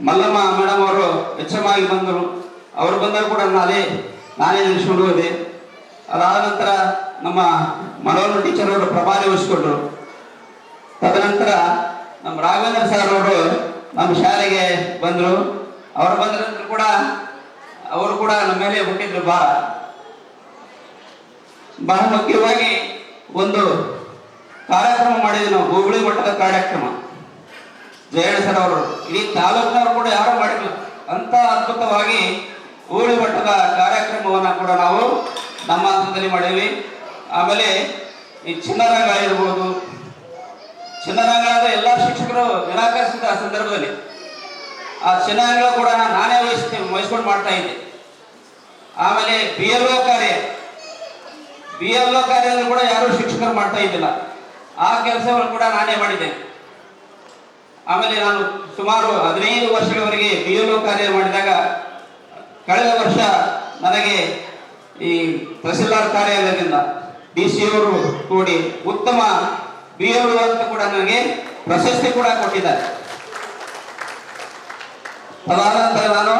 ಮಲ್ಲಮ್ಮ ಮೇಡಮ್ ಅವರು HM ಆಗಿ ಬಂದರು. ಅವರು ಬಂದಾಗ ಕೂಡ ನಾನೇ ನಿಲ್ಲಿಸ್ಕೊಂಡು ಹೋದೆ. ಅದಾದ ನಂತರ ನಮ್ಮ ಮನೋಹರ್ ಟೀಚರ್ ಅವರು ಪ್ರಭಾರಿ ವಹಿಸ್ಕೊಂಡ್ರು. ತದನಂತರ ನಮ್ಮ ರಾಘವೇಂದ್ರ ಸರ್ ಅವರು ನಮ್ಮ ಶಾಲೆಗೆ ಬಂದರು. ಅವರು ಬಂದ ನಂತರ ಕೂಡ ಅವರು ಕೂಡ ನಮ್ಮ ಮೇಲೆ ಹುಟ್ಟಿದ್ರು. ಬಹಳ ಮುಖ್ಯವಾಗಿ ಒಂದು ಕಾರ್ಯಕ್ರಮ ಮಾಡಿದ್ವಿ ನಾವು, ಹುಬ್ಬಳ್ಳಿ ಮಟ್ಟದ ಕಾರ್ಯಕ್ರಮ. ಜಯಣ್ಣ ಸರ್ ಅವರು ಇಡೀ ತಾಲೂಕಿನವರು ಕೂಡ ಯಾರು ಮಾಡಿರಲಿಲ್ಲ ಅಂತ ಅದ್ಭುತವಾಗಿ ಹುಬ್ಬಳ್ಳಿ ಮಟ್ಟದ ಕಾರ್ಯಕ್ರಮವನ್ನ ಕೂಡ ನಾವು ನಮ್ಮ ಹಂತದಲ್ಲಿ ಮಾಡೀವಿ. ಆಮೇಲೆ ಈ ಚಿನ್ನರಂಗ ಇರ್ಬೋದು, ಚಿನ್ನರಂಗದ ಎಲ್ಲ ಶಿಕ್ಷಕರು ನಿರಾಕರಿಸಿದ ಸಂದರ್ಭದಲ್ಲಿ ಆ ಚಿನ್ನರಂಗ ಕೂಡ ನಾನೇ ವಹಿಸ್ಕೊಂಡು ಮಾಡ್ತಾ ಇದ್ದೆ. ಆಮೇಲೆ BLO ಕಾರ್ಯ ಕೂಡ ಯಾರು ಶಿಕ್ಷಕರು ಮಾಡ್ತಾ ಇದ್ದಿಲ್ಲ, ಆ ಕೆಲಸವನ್ನು ಕೂಡ ನಾನೇ ಮಾಡಿದ್ದೆ. ಆಮೇಲೆ ನಾನು ಸುಮಾರು 15 ವರ್ಷಗಳವರೆಗೆ BLO ಕಾರ್ಯ ಮಾಡಿದಾಗ ಕಳೆದ ವರ್ಷ ನನಗೆ ಈ ತಹಸೀಲ್ದಾರ್ ಕಾರ್ಯಾಲಯದಿಂದ DC ಅವರು ಕೂಡಿ ಉತ್ತಮ BLO ಅಂತ ಕೂಡ ನನಗೆ ಪ್ರಶಸ್ತಿ ಕೂಡ ಕೊಟ್ಟಿದ್ದಾರೆ. ಅದಾದ ನಂತರ ನಾನು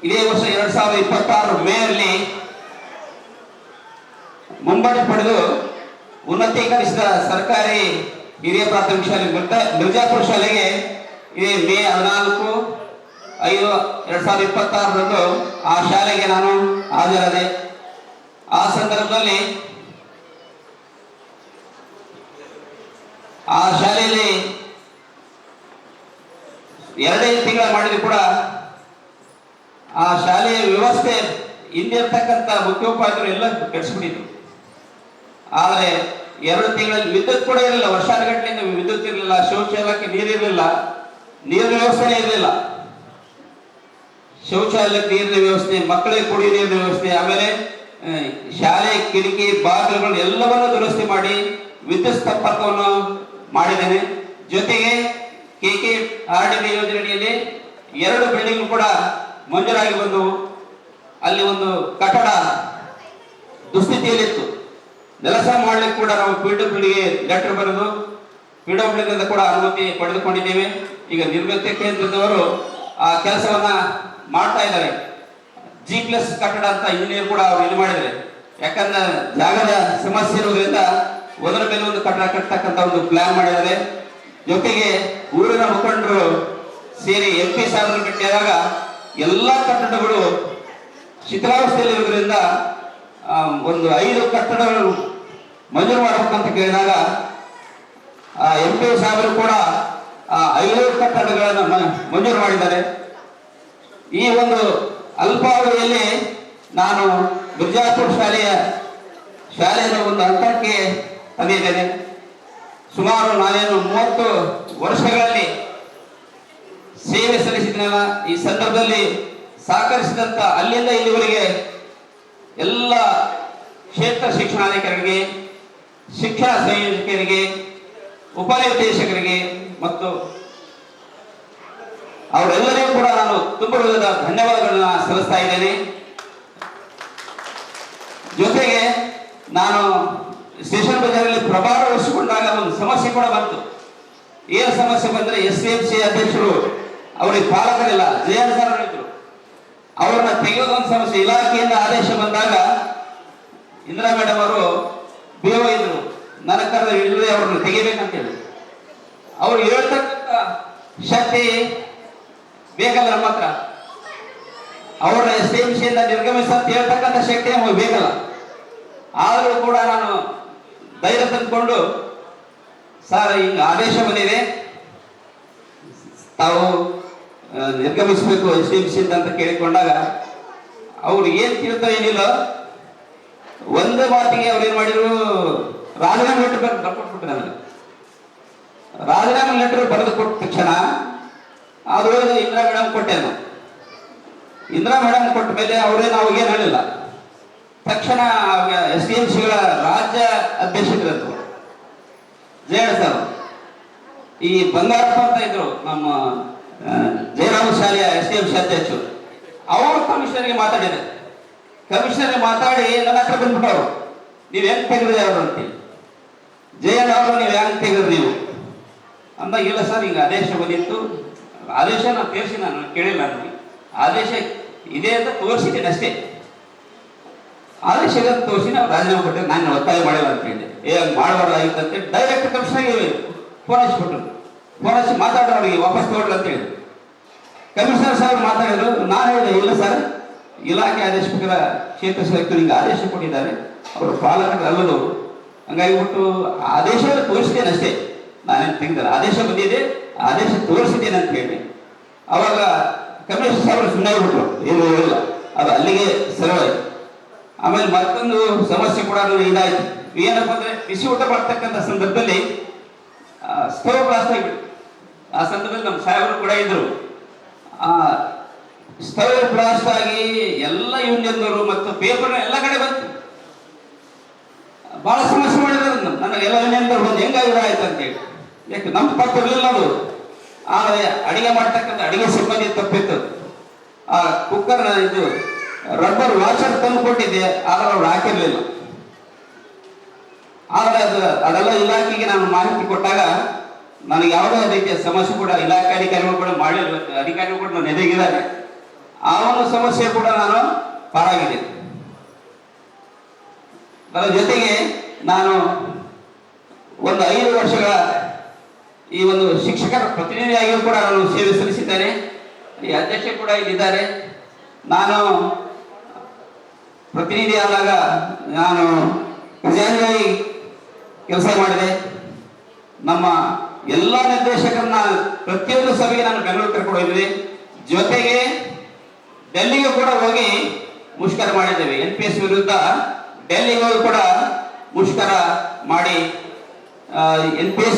ಇದೇ ವರ್ಷ 2026 ಮೇಯಲ್ಲಿ ಮುಂಬಡ್ತಿ ಪಡೆದು ಉನ್ನತೀಕರಿಸಿದ ಸರ್ಕಾರಿ ಹಿರಿಯ ಪ್ರಾಥಮಿಕ ಶಾಲೆ ಮಿರ್ಜಾಪುರ ಶಾಲೆಗೆ ಇದೇ ಮೇ 14, 5/2026 ಆ ಶಾಲೆಗೆ ನಾನು ಹಾಜರಾದೆ. ಆ ಸಂದರ್ಭದಲ್ಲಿ ಆ ಶಾಲೆಯಲ್ಲಿ 2 ತಿಂಗಳ ಮಾಡಿದ್ರು ಕೂಡ ಆ ಶಾಲೆಯ ವ್ಯವಸ್ಥೆ ಹಿಂದೆ ಇರ್ತಕ್ಕಂಥ ಮುಖ್ಯೋಪಾಧ್ಯಾಯರು ಎಲ್ಲ ಕೆಡಿಸ್ಬಿಟ್ಟಿದ್ರು. ಆದರೆ 2 ತಿಂಗಳಲ್ಲಿ ವಿದ್ಯುತ್ ಕೂಡ ಇರಲಿಲ್ಲ, ವರ್ಷಾನುಗಟ್ಟಲೆಯಿಂದ ವಿದ್ಯುತ್ ಇರಲಿಲ್ಲ, ಶೌಚಾಲಯಕ್ಕೆ ನೀರಿರಲಿಲ್ಲ, ನೀರಿನ ವ್ಯವಸ್ಥೆನೇ ಇರಲಿಲ್ಲ. ಶೌಚಾಲಯಕ್ಕೆ ನೀರಿನ ವ್ಯವಸ್ಥೆ, ಮಕ್ಕಳಿಗೆ ಕುಡಿಯುವ ನೀರಿನ ವ್ಯವಸ್ಥೆ, ಆಮೇಲೆ ಶಾಲೆ ಕಿಟಕಿ ಬಾಗಿಲುಗಳು ಎಲ್ಲವನ್ನೂ ದುರಸ್ತಿ ಮಾಡಿ ವಿದ್ಯುತ್ ಸಂಪರ್ಕವನ್ನು ಮಾಡಿದ್ದೇನೆ. ಜೊತೆಗೆ KKRDB ಯೋಜನೆಯಲ್ಲಿ 2 ಬಿಲ್ಡಿಂಗ್ ಕೂಡ ಮಂಜೂರಾಗಿ ಬಂದವು. ಅಲ್ಲಿ ಒಂದು ಕಟ್ಟಡ ದುಸ್ಥಿತಿಯಲ್ಲಿತ್ತು, ಕೆಲಸ ಮಾಡಲಿಕ್ಕೆ ಕೂಡ ನಾವು PWDಗೆ ಲೆಟರ್ ಬರೆದು PWD ಕೂಡ ಅನುಮತಿ ಪಡೆದುಕೊಂಡಿದ್ದೇವೆ. ಈಗ ನಿರ್ಗತ್ಯ ಕೇಂದ್ರದವರು ಆ ಕೆಲಸವನ್ನ ಮಾಡ್ತಾ ಇದ್ದಾರೆ. G+ ಕಟ್ಟಡ ಅಂತ ಇಂಜಿನಿಯರ್ ಕೂಡ ಅವರು ಇದು ಮಾಡಿದ್ದಾರೆ. ಯಾಕಂದ್ರೆ ಜಾಗದ ಸಮಸ್ಯೆ ಇರುವುದರಿಂದ ಒಂದರ ಮೇಲೆ ಒಂದು ಕಟ್ಟಡ ಕಟ್ಟತಕ್ಕಂಥ ಒಂದು ಪ್ಲಾನ್ ಮಾಡಿದ್ದಾರೆ. ಜೊತೆಗೆ ಊರಿನ ಮುಖಂಡರು ಸೇರಿ MP ಸಾಹೇಬರು ಭೇಟಿಯಾದಾಗ ಎಲ್ಲ ಕಟ್ಟಡಗಳು ಶಿಥಿಲಾವಸ್ಥೆಯಲ್ಲಿರುವುದರಿಂದ ಒಂದು 5 ಕಟ್ಟಡಗಳು ಮಂಜೂರು ಮಾಡಬೇಕಂತ ಕೇಳಿದಾಗ MP ಸಾಹೇಬರು ಕೂಡ 5 ಕಟ್ಟಡಗಳನ್ನು ಮಂಜೂರು ಮಾಡಿದ್ದಾರೆ. ಈ ಒಂದು ಅಲ್ಪಾವಧಿಯಲ್ಲಿ ನಾನು ಬಿಜಾಪುರ ಶಾಲೆಯನ್ನು ಒಂದು ಹಂತಕ್ಕೆ ತಂದಿದ್ದೇನೆ. ಸುಮಾರು ನಾನೇನು 30 ವರ್ಷಗಳಲ್ಲಿ ಸೇವೆ ಸಲ್ಲಿಸಿದ್ದೇನೆ. ಈ ಸಂದರ್ಭದಲ್ಲಿ ಸಹಕರಿಸಿದಂತ ಅಲ್ಲಿಂದ ಇಲ್ಲಿವರೆಗೆ ಎಲ್ಲ ಕ್ಷೇತ್ರ ಶಿಕ್ಷಣಾಧಿಕಾರಿಗಳಿಗೆ, ಶಿಕ್ಷಣ ಸಂಯೋಜಕರಿಗೆ, ಉಪನಿರ್ದೇಶಕರಿಗೆ ಮತ್ತು ಅವರೆಲ್ಲರಿಗೂ ಕೂಡ ನಾನು ತುಂಬ ಹೃದಯದ ಧನ್ಯವಾದಗಳನ್ನ ಸಲ್ಲಿಸ್ತಾ ಇದ್ದೇನೆ. ಜೊತೆಗೆ ನಾನು ಸ್ಟೇಷನ್ ಬಜಾರಲ್ಲಿ ಪ್ರಭಾರ ವಹಿಸಿಕೊಂಡಾಗ ಒಂದು ಸಮಸ್ಯೆ ಕೂಡ ಬಂತು. ಏನು ಸಮಸ್ಯೆ ಬಂದ್ರೆ SVMC ಅಧ್ಯಕ್ಷರು ಅವರಿಗೆ ಪಾಲಕರಿಲ್ಲ, ಜಯನ್ ಸರ್ ಇದ್ರು, ಅವ್ರನ್ನ ತೆಗೆಯೋದೊಂದು ಸಮಸ್ಯೆ. ಇಲಾಖೆಯಿಂದ ಆದೇಶ ಬಂದಾಗ ಇಂದಿರಾ ಮೇಡಮ್ ಅವರು BO ಇದ್ರು, ನನ್ನ ಕರೆದ ಇಲ್ಲದೆ ಅವ್ರನ್ನ ತೆಗಿಬೇಕಂತೇಳಿ. ಅವ್ರು ಹೇಳ್ತಕ್ಕಂಥ ಶಕ್ತಿ ಬೇಕಲ್ಲ ನಮ್ಮ ಹತ್ರ, ಅವರ SVMCಯಿಂದ ನಿರ್ಗಮಿಸಂತ ಹೇಳ್ತಕ್ಕಂಥ ಶಕ್ತಿ ನಮಗೆ ಬೇಕಲ್ಲ. ಆದರೂ ಕೂಡ ನಾನು ಧೈರ್ಯ ತಂದುಕೊಂಡು, ಸರ್ ಹಿಂಗ ಆದೇಶ ಬಂದಿದೆ, ತಾವು ನಿರ್ಗಮಿಸಬೇಕು SVMC ಅಂತ ಕೇಳಿಕೊಂಡಾಗ ಅವ್ರು ಏನ್ ತಿಳ್ತಾ ಏನಿಲ್ಲ, ಒಂದು ಮಾತಿಗೆ ಅವ್ರು ಏನ್ ಮಾಡಿದ್ರು, ರಾಜೀನಾಮೆ ಲೆಟರ್ ಬರ್ಕೊಟ್ಬಿಟ್ರು. ನನಗೆ ರಾಜೀನಾಮೆ ಲೆಟರ್ ಬರೆದು ಕೊಟ್ಟ ತಕ್ಷಣ ಅದ್ರೊಳಗೆ ಇಂದಿರಾ ಮೇಡಮ್ ಕೊಟ್ಟೆ. ನಾನು ಇಂದಿರಾ ಮೇಡಮ್ ಕೊಟ್ಟ ಮೇಲೆ ಅವ್ರೇನು ಅವಾಗೇನು ಹೇಳಿಲ್ಲ. ತಕ್ಷಣ SVMCಗಳ ರಾಜ್ಯ ಅಧ್ಯಕ್ಷರಿದ್ರು ಜಯಣ್ಣ ಸರ್, ಈ ಬಂಗಾರಪ್ಪ ಅಂತ ಇದ್ರು ನಮ್ಮ ಜಯರಾಮ ಶಾಲೆಯ SVMC ಅಧ್ಯಕ್ಷರು, ಅವರು ಕಮಿಷನರ್ಗೆ ಮಾತಾಡಿದ್ದಾರೆ. ಕಮಿಷನರ್ಗೆ ಮಾತಾಡಿ ನನ್ನ ಹತ್ರ ಬಂದ್ಬಿಟ್ಟವ್ರು, ನೀವು ಹೆಂಗ್ ತೆಗೆದ್ರಿ ಅವರು ಅಂತೇಳಿ. ಜಯಣ್ಣ ಅವರು ನೀವು ಹೆಂಗ್ ತೆಗೆದ್ರಿ ನೀವು ಅಂದಾಗ, ಇಲ್ಲ ಸರ್ ಹಿಂಗೆ ಆದೇಶ ಬಂದಿತ್ತು, ಆದೇಶ ನಾನು ತೋರಿಸಿ, ನಾನು ಕೇಳಿಲ್ಲ, ನನಗೆ ಆದೇಶ ಇದೆ ಅಂತ ತೋರಿಸಿದ್ದೀನಿ ಅಷ್ಟೇ. ಆದೇಶ ತೋರಿಸಿ ನಾವು ರಾಜೀನಾಮೆ ಕೊಟ್ಟೆ, ನಾನು ಒತ್ತಾಯ ಮಾಡಿಲ್ಲ ಅಂತ ಹೇಳಿದೆ. ಮಾಡಬಾರ್ದಾಗಿತ್ತು ಅಂತೇಳಿ ಡೈರೆಕ್ಟ್ ಕಮಿಷನರ್ಗೆ ಫೋನ್ ಹಚ್ಚಿಬಿಟ್ರು. ಫೋನ್ ಹಚ್ಚಿ ಮಾತಾಡೋರು, ಅವರಿಗೆ ವಾಪಸ್ ತಗೊಳ್ಳಿ ಅಂತ ಹೇಳಿ. ಕಮಿಷನರ್ ಸಾಹೇಬ್ ಮಾತಾಡಿದ್ರು. ನಾನು ಹೇಳಿದೆ, ಇಲ್ಲ ಸರ್, ಇಲಾಖೆ ಆದೇಶ ಪ್ರಕಾರ ಕ್ಷೇತ್ರ ಸೆಲೆಕ್ಟರ್ ಹಿಂಗೆ ಆದೇಶ ಕೊಟ್ಟಿದ್ದಾರೆ, ಅವರು ಪಾಲಕರು ಅಲ್ಲದವರು, ಹಂಗಾಗಿಬಿಟ್ಟು ಆದೇಶ ತೋರಿಸಿದ್ದೇನೆ ಅಷ್ಟೇ, ನಾನೇನು ತೆಗೆದಿಲ್ಲ. ಆದೇಶ ಬಂದಿದೆ, ಆದೇಶ ತೋರಿಸಿದ್ದೇನೆ ಅಂತ ಹೇಳಿ. ಅವಾಗ ಕಮಿಷನರ್ ಸಾಹೇಬರು ಸುಮ್ಮನೆ ಆಗ್ಬಿಟ್ರು, ಏನು ಹೇಳಿಲ್ಲ. ಅದು ಅಲ್ಲಿಗೆ ಸರಳಾಯ್ತು. ಆಮೇಲೆ ಮತ್ತೊಂದು ಸಮಸ್ಯೆ ಕೂಡ ಇದಾಯ್ತು. ಏನಪ್ಪ ಅಂದ್ರೆ, ಬಿಸಿ ಊಟ ಮಾಡ್ತಕ್ಕಂಥ ಸಂದರ್ಭದಲ್ಲಿ ಸ್ಟವ್ ಬ್ಲಾಸ್ಟ್ ಆಗಿಬಿಟ್ಟು, ಆ ಸಂದರ್ಭದಲ್ಲಿ ನಮ್ಮ ಸಾಹೇಬರು ಕೂಡ ಇದ್ರು. ಸ್ಟವ್ ಬ್ಲಾಸ್ಟ್ ಆಗಿ ಎಲ್ಲ ಯೂನಿಯನ್ದವರು ಮತ್ತು ಪೇಪರ್ ಎಲ್ಲ ಕಡೆ ಬಂತು. ಬಹಳ ಸಮಸ್ಯೆ ಮಾಡಿದ್ರು ನನಗೆ, ಎಲ್ಲ ಯೂನಿಯನ್ದವ್ರು ಬಂದು ಹೆಂಗಾಗಿದೆ ಆಯ್ತು ಅಂತೇಳಿ. ಯಾಕೆ ನಮ್ಮ ತಪ್ಪಿರಲಿಲ್ಲ ಅದು, ಆದರೆ ಅಡಿಗೆ ಮಾಡ್ತಕ್ಕಂಥ ಅಡಿಗೆ ಸಿಬ್ಬಂದಿ ತಪ್ಪಿತ್ತು. ಆ ಕುಕ್ಕರ್ ಇದು ರಬ್ಬರ್ ವಾಷರ್ ತಂದು ಕೊಟ್ಟಿದ್ದೆ, ಆದರೆ ಅವ್ರು ಹಾಕಿರ್ಲಿಲ್ಲ. ಆದರೆ ಅದೆಲ್ಲ ಇಲಾಖೆಗೆ ನಾನು ಮಾಹಿತಿ ಕೊಟ್ಟಾಗ ನನಗೆ ಯಾವುದೇ ರೀತಿಯ ಸಮಸ್ಯೆ ಕೂಡ ಇಲಾಖೆ ಅಧಿಕಾರಿಗಳು ಕೂಡ ಮಾಡಿಲ್ಲ, ಅಧಿಕಾರಿಗಳು ಕೂಡ ನನ್ನ ಎದುರಿಗಿದ್ದಾರೆ. ಆ ಒಂದು ಸಮಸ್ಯೆ ಕೂಡ ನಾನು ಪಾರಾಗಿದ್ದೇನೆ. ಅದರ ಜೊತೆಗೆ ನಾನು ಒಂದು 5 ವರ್ಷಗಳ ಈ ಒಂದು ಶಿಕ್ಷಕರ ಪ್ರತಿನಿಧಿಯಾಗಿಯೂ ಕೂಡ ನಾನು ಸೇವೆ ಸಲ್ಲಿಸಿದ್ದೇನೆ. ಈ ಅಧ್ಯಕ್ಷ ಕೂಡ ಇಲ್ಲಿದ್ದಾರೆ. ನಾನು ಪ್ರತಿನಿಧಿ ಆದಾಗ ನಾನು ಖಜಾಂಚಿ ಕೆಲಸ ಮಾಡಿದೆ. ನಮ್ಮ ಎಲ್ಲ ನಿರ್ದೇಶಕರನ್ನ ಪ್ರತಿಯೊಂದು ಸಭೆಗೆ ನಾನು ಬೆಂಗಳೂರು ಕರ್ಕೊಂಡು ಹೋಗಿದ್ದೆ. ಜೊತೆಗೆ ಡೆಲ್ಲಿಗೂ ಕೂಡ ಹೋಗಿ ಮುಷ್ಕರ ಮಾಡಿದ್ದೇವೆ. NPS ವಿರುದ್ಧ ಡೆಲ್ಲಿಗೂ ಕೂಡ ಮುಷ್ಕರ ಮಾಡಿ NPS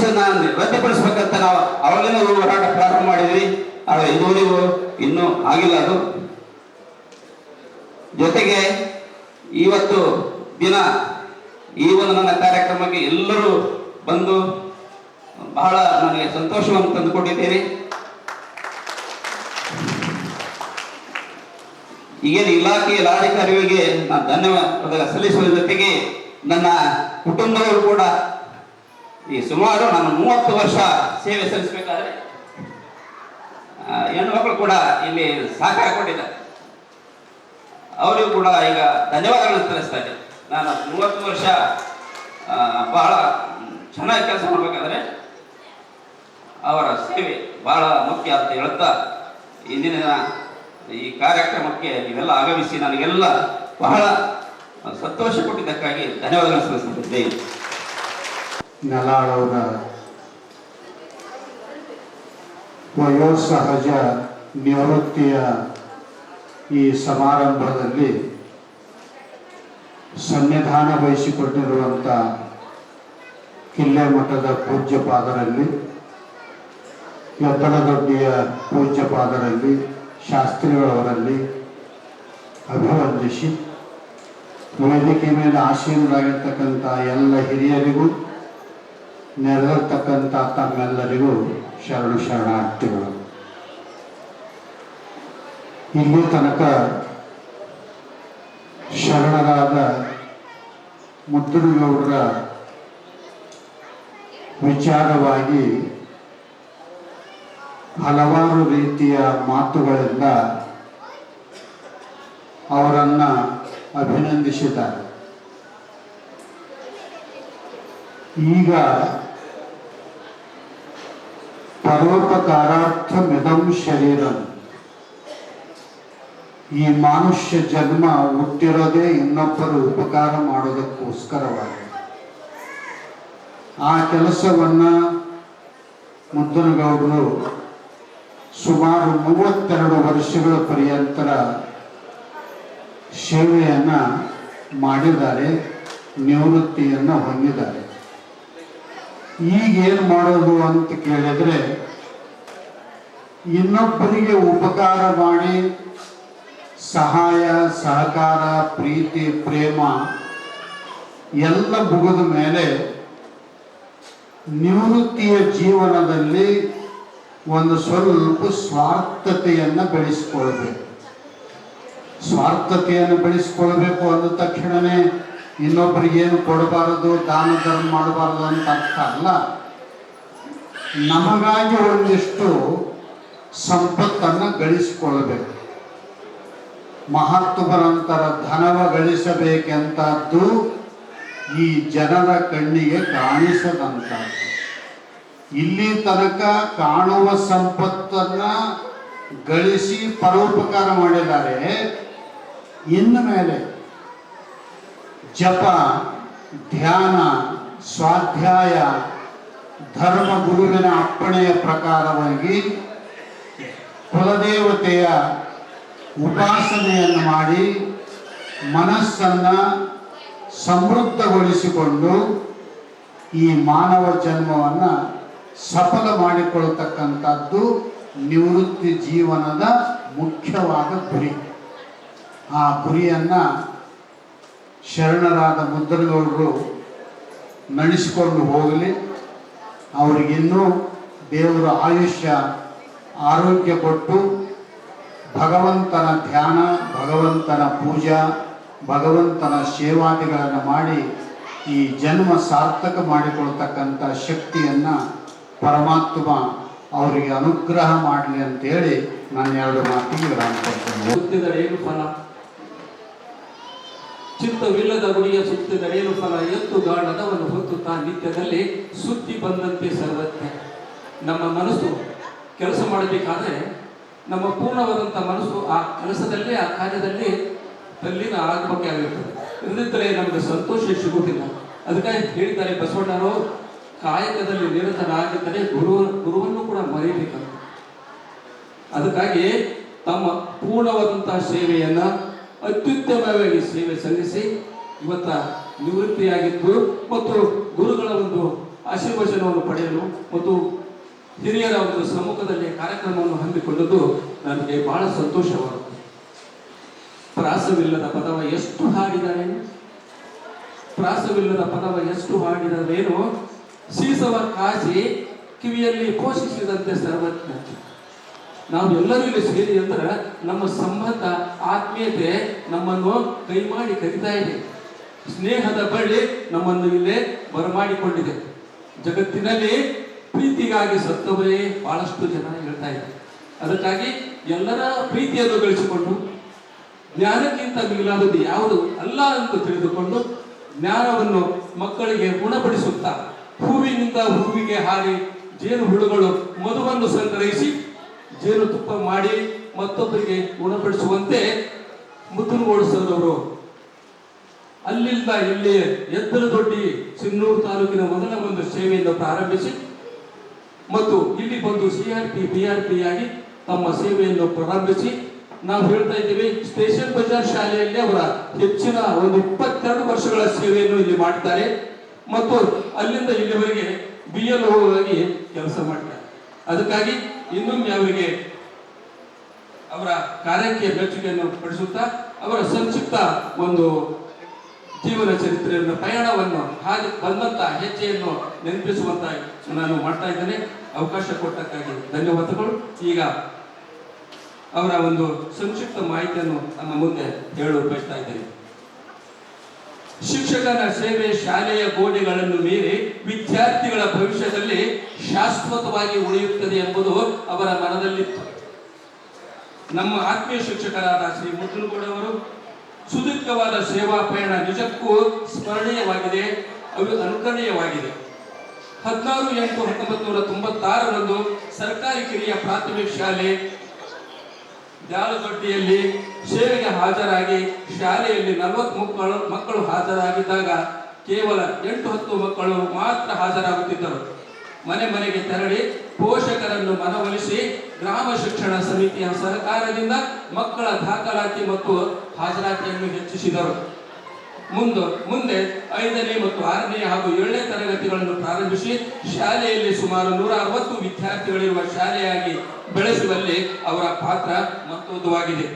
ರದ್ದುಪಡಿಸಬೇಕಂತ ನಾವು ಅವಾಗಲೇ ಹೋರಾಟ ಪ್ರಾರಂಭ ಮಾಡಿದ್ವಿ. ಆದರೆ ಇದುವರೆಗೂ ಇನ್ನೂ ಆಗಿಲ್ಲ ಅದು. ಜೊತೆಗೆ ಇವತ್ತು ದಿನ ಈ ಒಂದು ನನ್ನ ಕಾರ್ಯಕ್ರಮಕ್ಕೆ ಎಲ್ಲರೂ ಬಂದು ಬಹಳ ನನಗೆ ಸಂತೋಷವನ್ನು ತಂದುಕೊಟ್ಟಿದ್ದೀರಿ. ಈಗೇನು ಇಲಾಖೆಯ ಅಧಿಕಾರಿಗಳಿಗೆ ನಾನು ಧನ್ಯವಾದ ಸಲ್ಲಿಸುವ ಜೊತೆಗೆ ನನ್ನ ಕುಟುಂಬದವರು ಕೂಡ ಈ ಸುಮಾರು ನಾನು 30 ವರ್ಷ ಸೇವೆ ಸಲ್ಲಿಸಬೇಕಾದ್ರೆ ಹೆಣ್ಣುಮಕ್ಕಳು ಕೂಡ ಇಲ್ಲಿ ಸಹಕಾರ ಕೊಟ್ಟಿದ್ದಾರೆ. ಅವರಿಗೂ ಕೂಡ ಈಗ ಧನ್ಯವಾದಗಳನ್ನು ಸಲ್ಲಿಸ್ತಾ ಇದ್ದೆ. ನಾನು 30 ವರ್ಷ ಬಹಳ ಚೆನ್ನಾಗಿ ಕೆಲಸ ಮಾಡಬೇಕಾದ್ರೆ ಅವರ ಸೇವೆ ಬಹಳ ಮುಖ್ಯ ಅಂತ ಹೇಳ್ತಾ ಇಂದಿನ ಈ ಕಾರ್ಯಕ್ರಮಕ್ಕೆ ನೀವೆಲ್ಲ ಆಗಮಿಸಿ ನನಗೆಲ್ಲ ಬಹಳ ಸಂತೋಷ ಕೊಟ್ಟಿದ್ದಕ್ಕಾಗಿ ಧನ್ಯವಾದಗಳನ್ನು ಸಲ್ಲಿಸುತ್ತಿದ್ದೇನೆ. ನಲಾಳವರ ವಯೋಸಹಜ ನಿವೃತ್ತಿಯ ಈ ಸಮಾರಂಭದಲ್ಲಿ ಸನ್ನಿಧಾನ ವಹಿಸಿಕೊಂಡಿರುವಂಥ ಕಿಲ್ಲೆಮಠದ ಪೂಜ್ಯಪಾದರಲ್ಲಿ, ಯದ್ದಲದೊಡ್ಡಿಯ ಪೂಜ್ಯಪಾದರಲ್ಲಿ, ಶಾಸ್ತ್ರಿಗಳವರಲ್ಲಿ ಅಭಿವಂದಿಸಿ ವೇದಿಕೆ ಮೇಲೆ ಆಸೀನರಾಗಿರ್ತಕ್ಕಂಥ ಎಲ್ಲ ಹಿರಿಯರಿಗೂ, ನೆರೆದಿರ್ತಕ್ಕಂಥ ತಮ್ಮೆಲ್ಲರಿಗೂ ಶರಣು ಶರಣಾರ್ಥಿಗಳು. ಇಲ್ಲಿ ತನಕ ಶರಣರಾದ ಮುದ್ದುನಗೌಡರ ವಿಚಾರವಾಗಿ ಹಲವಾರು ರೀತಿಯ ಮಾತುಗಳಿಂದ ಅವರನ್ನ ಅಭಿನಂದಿಸಿದ್ದಾರೆ. ಈಗ ಪರೋಪಕಾರಾರ್ಥಮಿದಂ ಶರೀರಂ, ಈ ಮನುಷ್ಯ ಜನ್ಮ ಹುಟ್ಟಿರೋದೇ ಇನ್ನೊಬ್ಬರು ಉಪಕಾರ ಮಾಡೋದಕ್ಕೋಸ್ಕರವಾಗಿ. ಆ ಕೆಲಸವನ್ನ ಮುದ್ದನಗೌಡರು ಸುಮಾರು 32 ವರ್ಷಗಳ ಪರ್ಯಂತರ ಸೇವೆಯನ್ನ ಮಾಡಿದ್ದಾರೆ, ನಿವೃತ್ತಿಯನ್ನ ಹೊಂದಿದ್ದಾರೆ. ಈಗೇನು ಮಾಡೋದು ಅಂತ ಕೇಳಿದ್ರೆ, ಇನ್ನೊಬ್ಬರಿಗೆ ಉಪಕಾರ ಮಾಡಿ ಸಹಾಯ ಸಹಕಾರ ಪ್ರೀತಿ ಪ್ರೇಮ ಎಲ್ಲ ಮುಗಿದ ಮೇಲೆ ನಿವೃತ್ತಿಯ ಜೀವನದಲ್ಲಿ ಒಂದು ಸ್ವಲ್ಪ ಸ್ವಾರ್ಥತೆಯನ್ನು ಬೆಳೆಸ್ಕೊಳ್ಬೇಕು. ಸ್ವಾರ್ಥತೆಯನ್ನು ಬೆಳೆಸ್ಕೊಳ್ಬೇಕು ಅಂದ ತಕ್ಷಣವೇ ಇನ್ನೊಬ್ಬರಿಗೇನು ಕೊಡಬಾರದು, ದಾನ ಧರ್ಮ ಮಾಡಬಾರದು ಅಂತ ಅರ್ಥ ಅಲ್ಲ. ನಮಗಾಗಿ ಒಂದಿಷ್ಟು ಸಂಪತ್ತನ್ನು ಗಳಿಸಿಕೊಳ್ಳಬೇಕು. ಮಹಾತ್ಮರಂತರ ಧನವ ಗಳಿಸಬೇಕೆಂತದ್ದು ಈ ಜನರ ಕಣ್ಣಿಗೆ ಕಾಣಿಸದಂತದ್ದು. ಇಲ್ಲಿ ತನಕ ಕಾಣುವ ಸಂಪತ್ತನ್ನ ಗಳಿಸಿ ಪರೋಪಕಾರ ಮಾಡಿದ್ದಾರೆ. ಇನ್ನು ಮೇಲೆ ಜಪ, ಧ್ಯಾನ, ಸ್ವಾಧ್ಯಾಯ, ಧರ್ಮ ಗುರುವಿನ ಅಪ್ಪಣೆಯ ಪ್ರಕಾರವಾಗಿ ಕುಲದೇವತೆಯ ಉಪಾಸನೆಯನ್ನು ಮಾಡಿ ಮನಸ್ಸನ್ನು ಸಮೃದ್ಧಗೊಳಿಸಿಕೊಂಡು ಈ ಮಾನವ ಜನ್ಮವನ್ನು ಸಫಲ ಮಾಡಿಕೊಳ್ಳತಕ್ಕಂಥದ್ದು ನಿವೃತ್ತಿ ಜೀವನದ ಮುಖ್ಯವಾದ ಗುರಿ. ಆ ಗುರಿಯನ್ನು ಶರಣರಾದ ಮುದ್ದನಗೌಡರು ನಡೆಸಿಕೊಂಡು ಹೋಗಲಿ. ಅವರಿಗಿನ್ನೂ ದೇವರ ಆಯುಷ್ಯ ಆರೋಗ್ಯ ಕೊಟ್ಟು ಭಗವಂತನ ಧ್ಯಾನ, ಭಗವಂತನ ಪೂಜಾ, ಭಗವಂತನ ಸೇವಾದಿಗಳನ್ನು ಮಾಡಿ ಈ ಜನ್ಮ ಸಾರ್ಥಕ ಮಾಡಿಕೊಳ್ತಕ್ಕಂಥ ಶಕ್ತಿಯನ್ನು ಪರಮಾತ್ಮ ಅವರಿಗೆ ಅನುಗ್ರಹ ಮಾಡಲಿ ಅಂತೇಳಿ ನಾನು 2 ಮಾತಿಗೆ ವಿರಾಮ ಕೊಡ್ತೇನೆ. ಸುತ್ತಿದರೇನು ಫಲ, ಚಿತ್ತವಿಲ್ಲದ ಗುಡಿಯ ಸುತ್ತಿದರೇನು ಫಲ, ಎತ್ತುಗಾಡದವನು ಹೊತ್ತುತ್ತಾ ನಿತ್ಯದಲ್ಲಿ ಸುತ್ತಿ ಬಂದಂತೆ ಸರ್ವಜ್ಞ. ನಮ್ಮ ಮನಸ್ಸು ಕೆಲಸ ಮಾಡಬೇಕಾದ್ರೆ ನಮ್ಮ ಪೂರ್ಣವಾದಂಥ ಮನಸ್ಸು ಆ ಕೆಲಸದಲ್ಲಿ ಆ ಕಾರ್ಯದಲ್ಲಿ ತಲ್ಲಿನ ಆಗಬೇಕಾಗಿರ್ತದೆ. ಇಲ್ಲದಿದ್ದರೆ ನಮಗೆ ಸಂತೋಷ ಸಿಗುವುದಿಲ್ಲ. ಅದಕ್ಕಾಗಿ ಹೇಳಿದ್ದಾರೆ ಬಸವಣ್ಣರು, ಕಾಯಕದಲ್ಲಿ ನಿರತರಾಗಿದ್ದರೆ ಗುರುವನ್ನು ಕೂಡ ಮರೆಯಬೇಕಂತ. ಅದಕ್ಕಾಗಿ ತಮ್ಮ ಪೂರ್ಣವಾದಂತಹ ಸೇವೆಯನ್ನ ಅತ್ಯುತ್ತಮವಾಗಿ ಸೇವೆ ಸಲ್ಲಿಸಿ ಇವತ್ತ ನಿವೃತ್ತಿಯಾಗಿದ್ದು ಮತ್ತು ಗುರುಗಳ ಒಂದು ಆಶೀರ್ವಚನವನ್ನು ಪಡೆಯಲು ಮತ್ತು ಹಿರಿಯರ ಒಂದು ಸಮ್ಮುಖದಲ್ಲಿ ಕಾರ್ಯಕ್ರಮವನ್ನು ಹಮ್ಮಿಕೊಂಡದ್ದು ನನಗೆ ಬಹಳ ಸಂತೋಷವಾಗುತ್ತದೆ. ಪ್ರಾಸವಿಲ್ಲದ ಪದವ ಎಷ್ಟು ಹಾಡಿದರೇನು, ಪ್ರಾಸವಿಲ್ಲದ ಪದವ ಎಷ್ಟು ಹಾಡಿದರೇನು, ಸೀಸವ ಕಾಸಿ ಕಿವಿಯಲ್ಲಿ ಪೋಷಿಸಿದಂತೆ ಸರ್ವಜ್ಞ. ನಾವು ಎಲ್ಲರೂ ಇಲ್ಲಿ ಸೇರಿ ಅಂದ್ರೆ ನಮ್ಮ ಸಂಬಂಧ ಆತ್ಮೀಯತೆ ನಮ್ಮನ್ನು ಕೈ ಮಾಡಿ ಕರಿತಾ ಇದೆ. ಸ್ನೇಹದ ಬಳ್ಳಿ ನಮ್ಮನ್ನು ಇಲ್ಲೇ ಬರಮಾಡಿಕೊಂಡಿದೆ. ಜಗತ್ತಿನಲ್ಲಿ ಪ್ರೀತಿಗಾಗಿ ಸತ್ತವರೇ ಬಹಳಷ್ಟು ಜನ ಹೇಳ್ತಾ ಇದ್ದಾರೆ. ಅದಕ್ಕಾಗಿ ಎಲ್ಲರ ಪ್ರೀತಿಯನ್ನು ಗಳಿಸಿಕೊಂಡು ಜ್ಞಾನಕ್ಕಿಂತ ಮಿಗಿಲಾದದ್ದು ಯಾವುದು ಅಲ್ಲ ಅಂತ ತಿಳಿದುಕೊಂಡು ಜ್ಞಾನವನ್ನು ಮಕ್ಕಳಿಗೆ ಗುಣಪಡಿಸುತ್ತಾ ಹೂವಿನಿಂದ ಹೂವಿಗೆ ಹಾರಿ ಜೇನು ಹುಳುಗಳು ಮಧುವನ್ನು ಸಂಗ್ರಹಿಸಿ ಜೇನುತುಪ್ಪ ಮಾಡಿ ಮತ್ತೊಬ್ಬರಿಗೆ ಗುಣಪಡಿಸುವಂತೆ ಮುದ್ದುನಗೋಡು ಸರ್ ಅವರು ಅಲ್ಲಿಂದ ಇಲ್ಲಿ ಎತ್ತರದೊಡ್ಡಿ ಸಿನ್ನೂರು ತಾಲೂಕಿನ ಮೊದಲ ಒಂದು ಸೇವೆಯನ್ನು ಪ್ರಾರಂಭಿಸಿ ಮತ್ತು ಇಲ್ಲಿ ಬಂದು CRP BRP ಆಗಿ ತಮ್ಮ ಸೇವೆಯನ್ನು ಪ್ರಾರಂಭಿಸಿ ನಾವು ಹೇಳ್ತಾ ಇದ್ದೀವಿ ಸ್ಟೇಷನ್ ಬಜಾರ್ ಶಾಲೆಯಲ್ಲಿ ಅವರ ಹೆಚ್ಚಿನ ಒಂದು 22 ವರ್ಷಗಳ ಸೇವೆಯನ್ನು ಇಲ್ಲಿ ಮಾಡ್ತಾರೆ ಮತ್ತು ಅಲ್ಲಿಂದ ಇಲ್ಲಿವರೆಗೆ BLO ಆಗಿ ಕೆಲಸ ಮಾಡ್ತಾರೆ. ಅದಕ್ಕಾಗಿ ಇನ್ನೊಮ್ಮೆ ಅವರಿಗೆ ಅವರ ಕಾರ್ಯಕ್ಕೆ ಮೆಚ್ಚುಗೆಯನ್ನು ಪಡಿಸುತ್ತಾ ಅವರ ಸಂಕ್ಷಿಪ್ತ ಒಂದು ಜೀವನ ಚರಿತ್ರೆಯನ್ನು ಪಯಣವನ್ನು ಹಾಗೆ ಬಂದಂತ ಹೆಜ್ಜೆಯನ್ನು ನೆನಪಿಸುವಂತ ನಾನು ಮಾಡ್ತಾ ಇದ್ದೇನೆ. ಅವಕಾಶ ಕೊಟ್ಟಕ್ಕಾಗಿ ಧನ್ಯವಾದಗಳು. ಈಗ ಅವರ ಒಂದು ಸಂಕ್ಷಿಪ್ತ ಮಾಹಿತಿಯನ್ನು ನಮ್ಮ ಮುಂದೆ ಹೇಳಲು ಬಯಸ್ತಾ ಇದ್ದೇನೆ. ಶಿಕ್ಷಕನ ಸೇವೆ ಶಾಲೆಯ ಗೋಡೆಗಳನ್ನು ಮೀರಿ ವಿದ್ಯಾರ್ಥಿಗಳ ಭವಿಷ್ಯದಲ್ಲಿ ಶಾಶ್ವತವಾಗಿ ಉಳಿಯುತ್ತದೆ ಎಂಬುದು ಅವರ ಮನದಲ್ಲಿತ್ತು. ನಮ್ಮ ಆತ್ಮೀಯ ಶಿಕ್ಷಕರಾದ ಶ್ರೀ ಮುದ್ದುನಗೋಡು ಅವರು ಸುದೀರ್ಘವಾದ ಸೇವಾ ಪಯಣ ನಿಜಕ್ಕೂ ಸ್ಮರಣೀಯವಾಗಿದೆ, ಅನುಕರಣೀಯವಾಗಿದೆ. 16/8/1996 ಸರ್ಕಾರಿ ಕಿರಿಯ ಪ್ರಾಥಮಿಕ ಶಾಲೆ ಜಾಲದೊಡ್ಡಿಯಲ್ಲಿ ಸೇವೆಗೆ ಹಾಜರಾಗಿ ಶಾಲೆಯಲ್ಲಿ 40 ಮಕ್ಕಳು ಹಾಜರಾಗಿದ್ದಾಗ ಕೇವಲ 8-10 ಮಕ್ಕಳು ಮಾತ್ರ ಹಾಜರಾಗುತ್ತಿದ್ದರು. ಮನೆ ಮನೆಗೆ ತೆರಳಿ ಪೋಷಕರನ್ನು ಮನವೊಲಿಸಿ ಗ್ರಾಮ ಶಿಕ್ಷಣ ಸಮಿತಿಯ ಸಹಕಾರದಿಂದ ಮಕ್ಕಳ ದಾಖಲಾತಿ ಮತ್ತು ಹಾಜರಾತಿಯನ್ನು ಹೆಚ್ಚಿಸಿದರು. ಮುಂದೆ 5ನೇ ಮತ್ತು 6ನೇ ಹಾಗೂ 7ನೇ ತರಗತಿಗಳನ್ನು ಪ್ರಾರಂಭಿಸಿ ಶಾಲೆಯಲ್ಲಿ ಸುಮಾರು 160 ವಿದ್ಯಾರ್ಥಿಗಳಿರುವ ಶಾಲೆಯಾಗಿ ಬೆಳೆಸುವಲ್ಲಿ ಅವರ ಪಾತ್ರ ಮಹತ್ವವಾಗಿದೆ.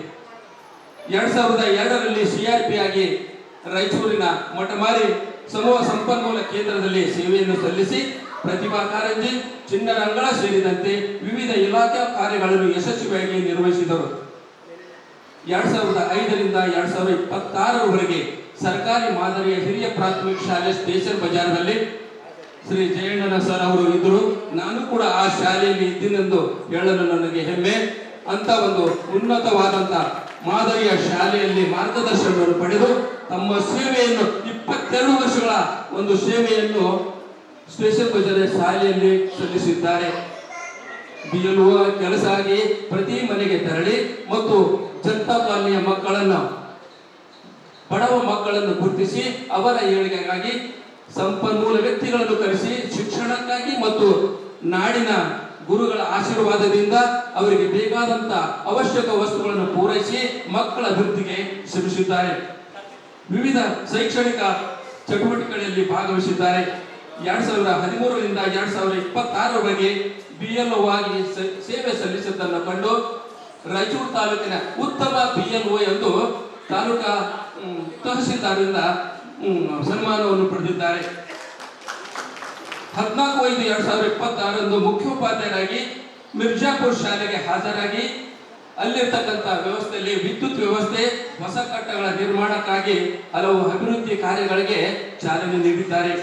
2002ರಲ್ಲಿ CRP ಆಗಿ ರಾಯಚೂರಿನ ಮೊಟಮಾರಿ ಸಮೂಹ ಸಂಪನ್ಮೂಲ ಕೇಂದ್ರದಲ್ಲಿ ಸೇವೆಯನ್ನು ಸಲ್ಲಿಸಿ ಪ್ರತಿಭಾ ಕಾರಂಜಿ, ಚಿಣ್ಣರ ಅಂಗಳ ಸೇರಿದಂತೆ ವಿವಿಧ ಇಲಾಖಾ ಕಾರ್ಯಗಳನ್ನು ಯಶಸ್ವಿಯಾಗಿ ನಿರ್ವಹಿಸಿದರು. 2005ರಿಂದ 2026ರವರೆಗೆ ಸರ್ಕಾರಿ ಮಾದರಿಯ ಹಿರಿಯ ಪ್ರಾಥಮಿಕ ಶಾಲೆ ಸ್ಟೇಷನ್ ಬಜಾರ್ನಲ್ಲಿ ಶ್ರೀ ಜಯಣ್ಣನ ಸರ್ ಅವರು ಇದ್ದರು. ನಾನು ಕೂಡ ಆ ಶಾಲೆಯಲ್ಲಿ ಇದ್ದೀನೆಂದು ಹೇಳಲು ನನಗೆ ಹೆಮ್ಮೆ. ಅಂತ ಒಂದು ಉನ್ನತವಾದಂತ ಮಾದರಿಯ ಶಾಲೆಯಲ್ಲಿ ಮಾರ್ಗದರ್ಶನವನ್ನು ಪಡೆದು ತಮ್ಮ ಸೇವೆಯನ್ನು 22 ವರ್ಷಗಳ ಒಂದು ಸೇವೆಯನ್ನು ಸ್ಟೇಷನ್ ಬಜಾರ್ ಶಾಲೆಯಲ್ಲಿ ಸಲ್ಲಿಸಿದ್ದಾರೆ. BLO ಕೆಲಸ ಆಗಿ ಪ್ರತಿ ಮನೆಗೆ ತೆರಳಿ ಮತ್ತು ಜನತಾ ಕಾಲನಿಯ ಮಕ್ಕಳನ್ನು, ಬಡವ ಮಕ್ಕಳನ್ನು ಗುರುತಿಸಿ ಅವರ ಏಳಿಗೆಗಾಗಿ ಸಂಪನ್ಮೂಲ ವ್ಯಕ್ತಿಗಳನ್ನು ಕರೆಸಿ ಶಿಕ್ಷಣಕ್ಕಾಗಿ ಮತ್ತು ನಾಡಿನ ಗುರುಗಳ ಆಶೀರ್ವಾದದಿಂದ ಅವರಿಗೆ ಬೇಕಾದಂತ ಅವಶ್ಯಕ ವಸ್ತುಗಳನ್ನು ಪೂರೈಸಿ ಮಕ್ಕಳ ಅಭಿವೃದ್ಧಿಗೆ ಶ್ರಮಿಸಿದ್ದಾರೆ. ವಿವಿಧ ಶೈಕ್ಷಣಿಕ ಚಟುವಟಿಕೆಗಳಲ್ಲಿ ಭಾಗವಹಿಸಿದ್ದಾರೆ. 2013ರಿಂದ 2026ರವರೆಗೆ BLO ಆಗಿ ಸೇವೆ ಸಲ್ಲಿಸಿದ್ದನ್ನು ಕಂಡು ರಾಯಚೂರು ತಾಲೂಕಿನ ಉತ್ತಮ BLO ಎಂದು ತಾಲೂಕಾ ತಹಸೀಲ್ದಾರರಿಂದ ಸನ್ಮಾನವನ್ನು ಪಡೆದಿದ್ದಾರೆ. 14/5/2026ರಂದು ಮುಖ್ಯೋಪಾಧ್ಯಾಯರಾಗಿ ಮಿರ್ಜಾಪುರ ಶಾಲೆಗೆ ಹಾಜರಾಗಿ ಅಲ್ಲಿರ್ತಕ್ಕಂಥ ವ್ಯವಸ್ಥೆಯಲ್ಲಿ ವಿದ್ಯುತ್ ವ್ಯವಸ್ಥೆ, ಹೊಸ ಕಟ್ಟಡಗಳ ನಿರ್ಮಾಣಕ್ಕಾಗಿ ಹಲವು ಅಭಿವೃದ್ಧಿ ಕಾರ್ಯಗಳಿಗೆ ಚಾಲನೆ ನೀಡಿದ್ದಾರೆ.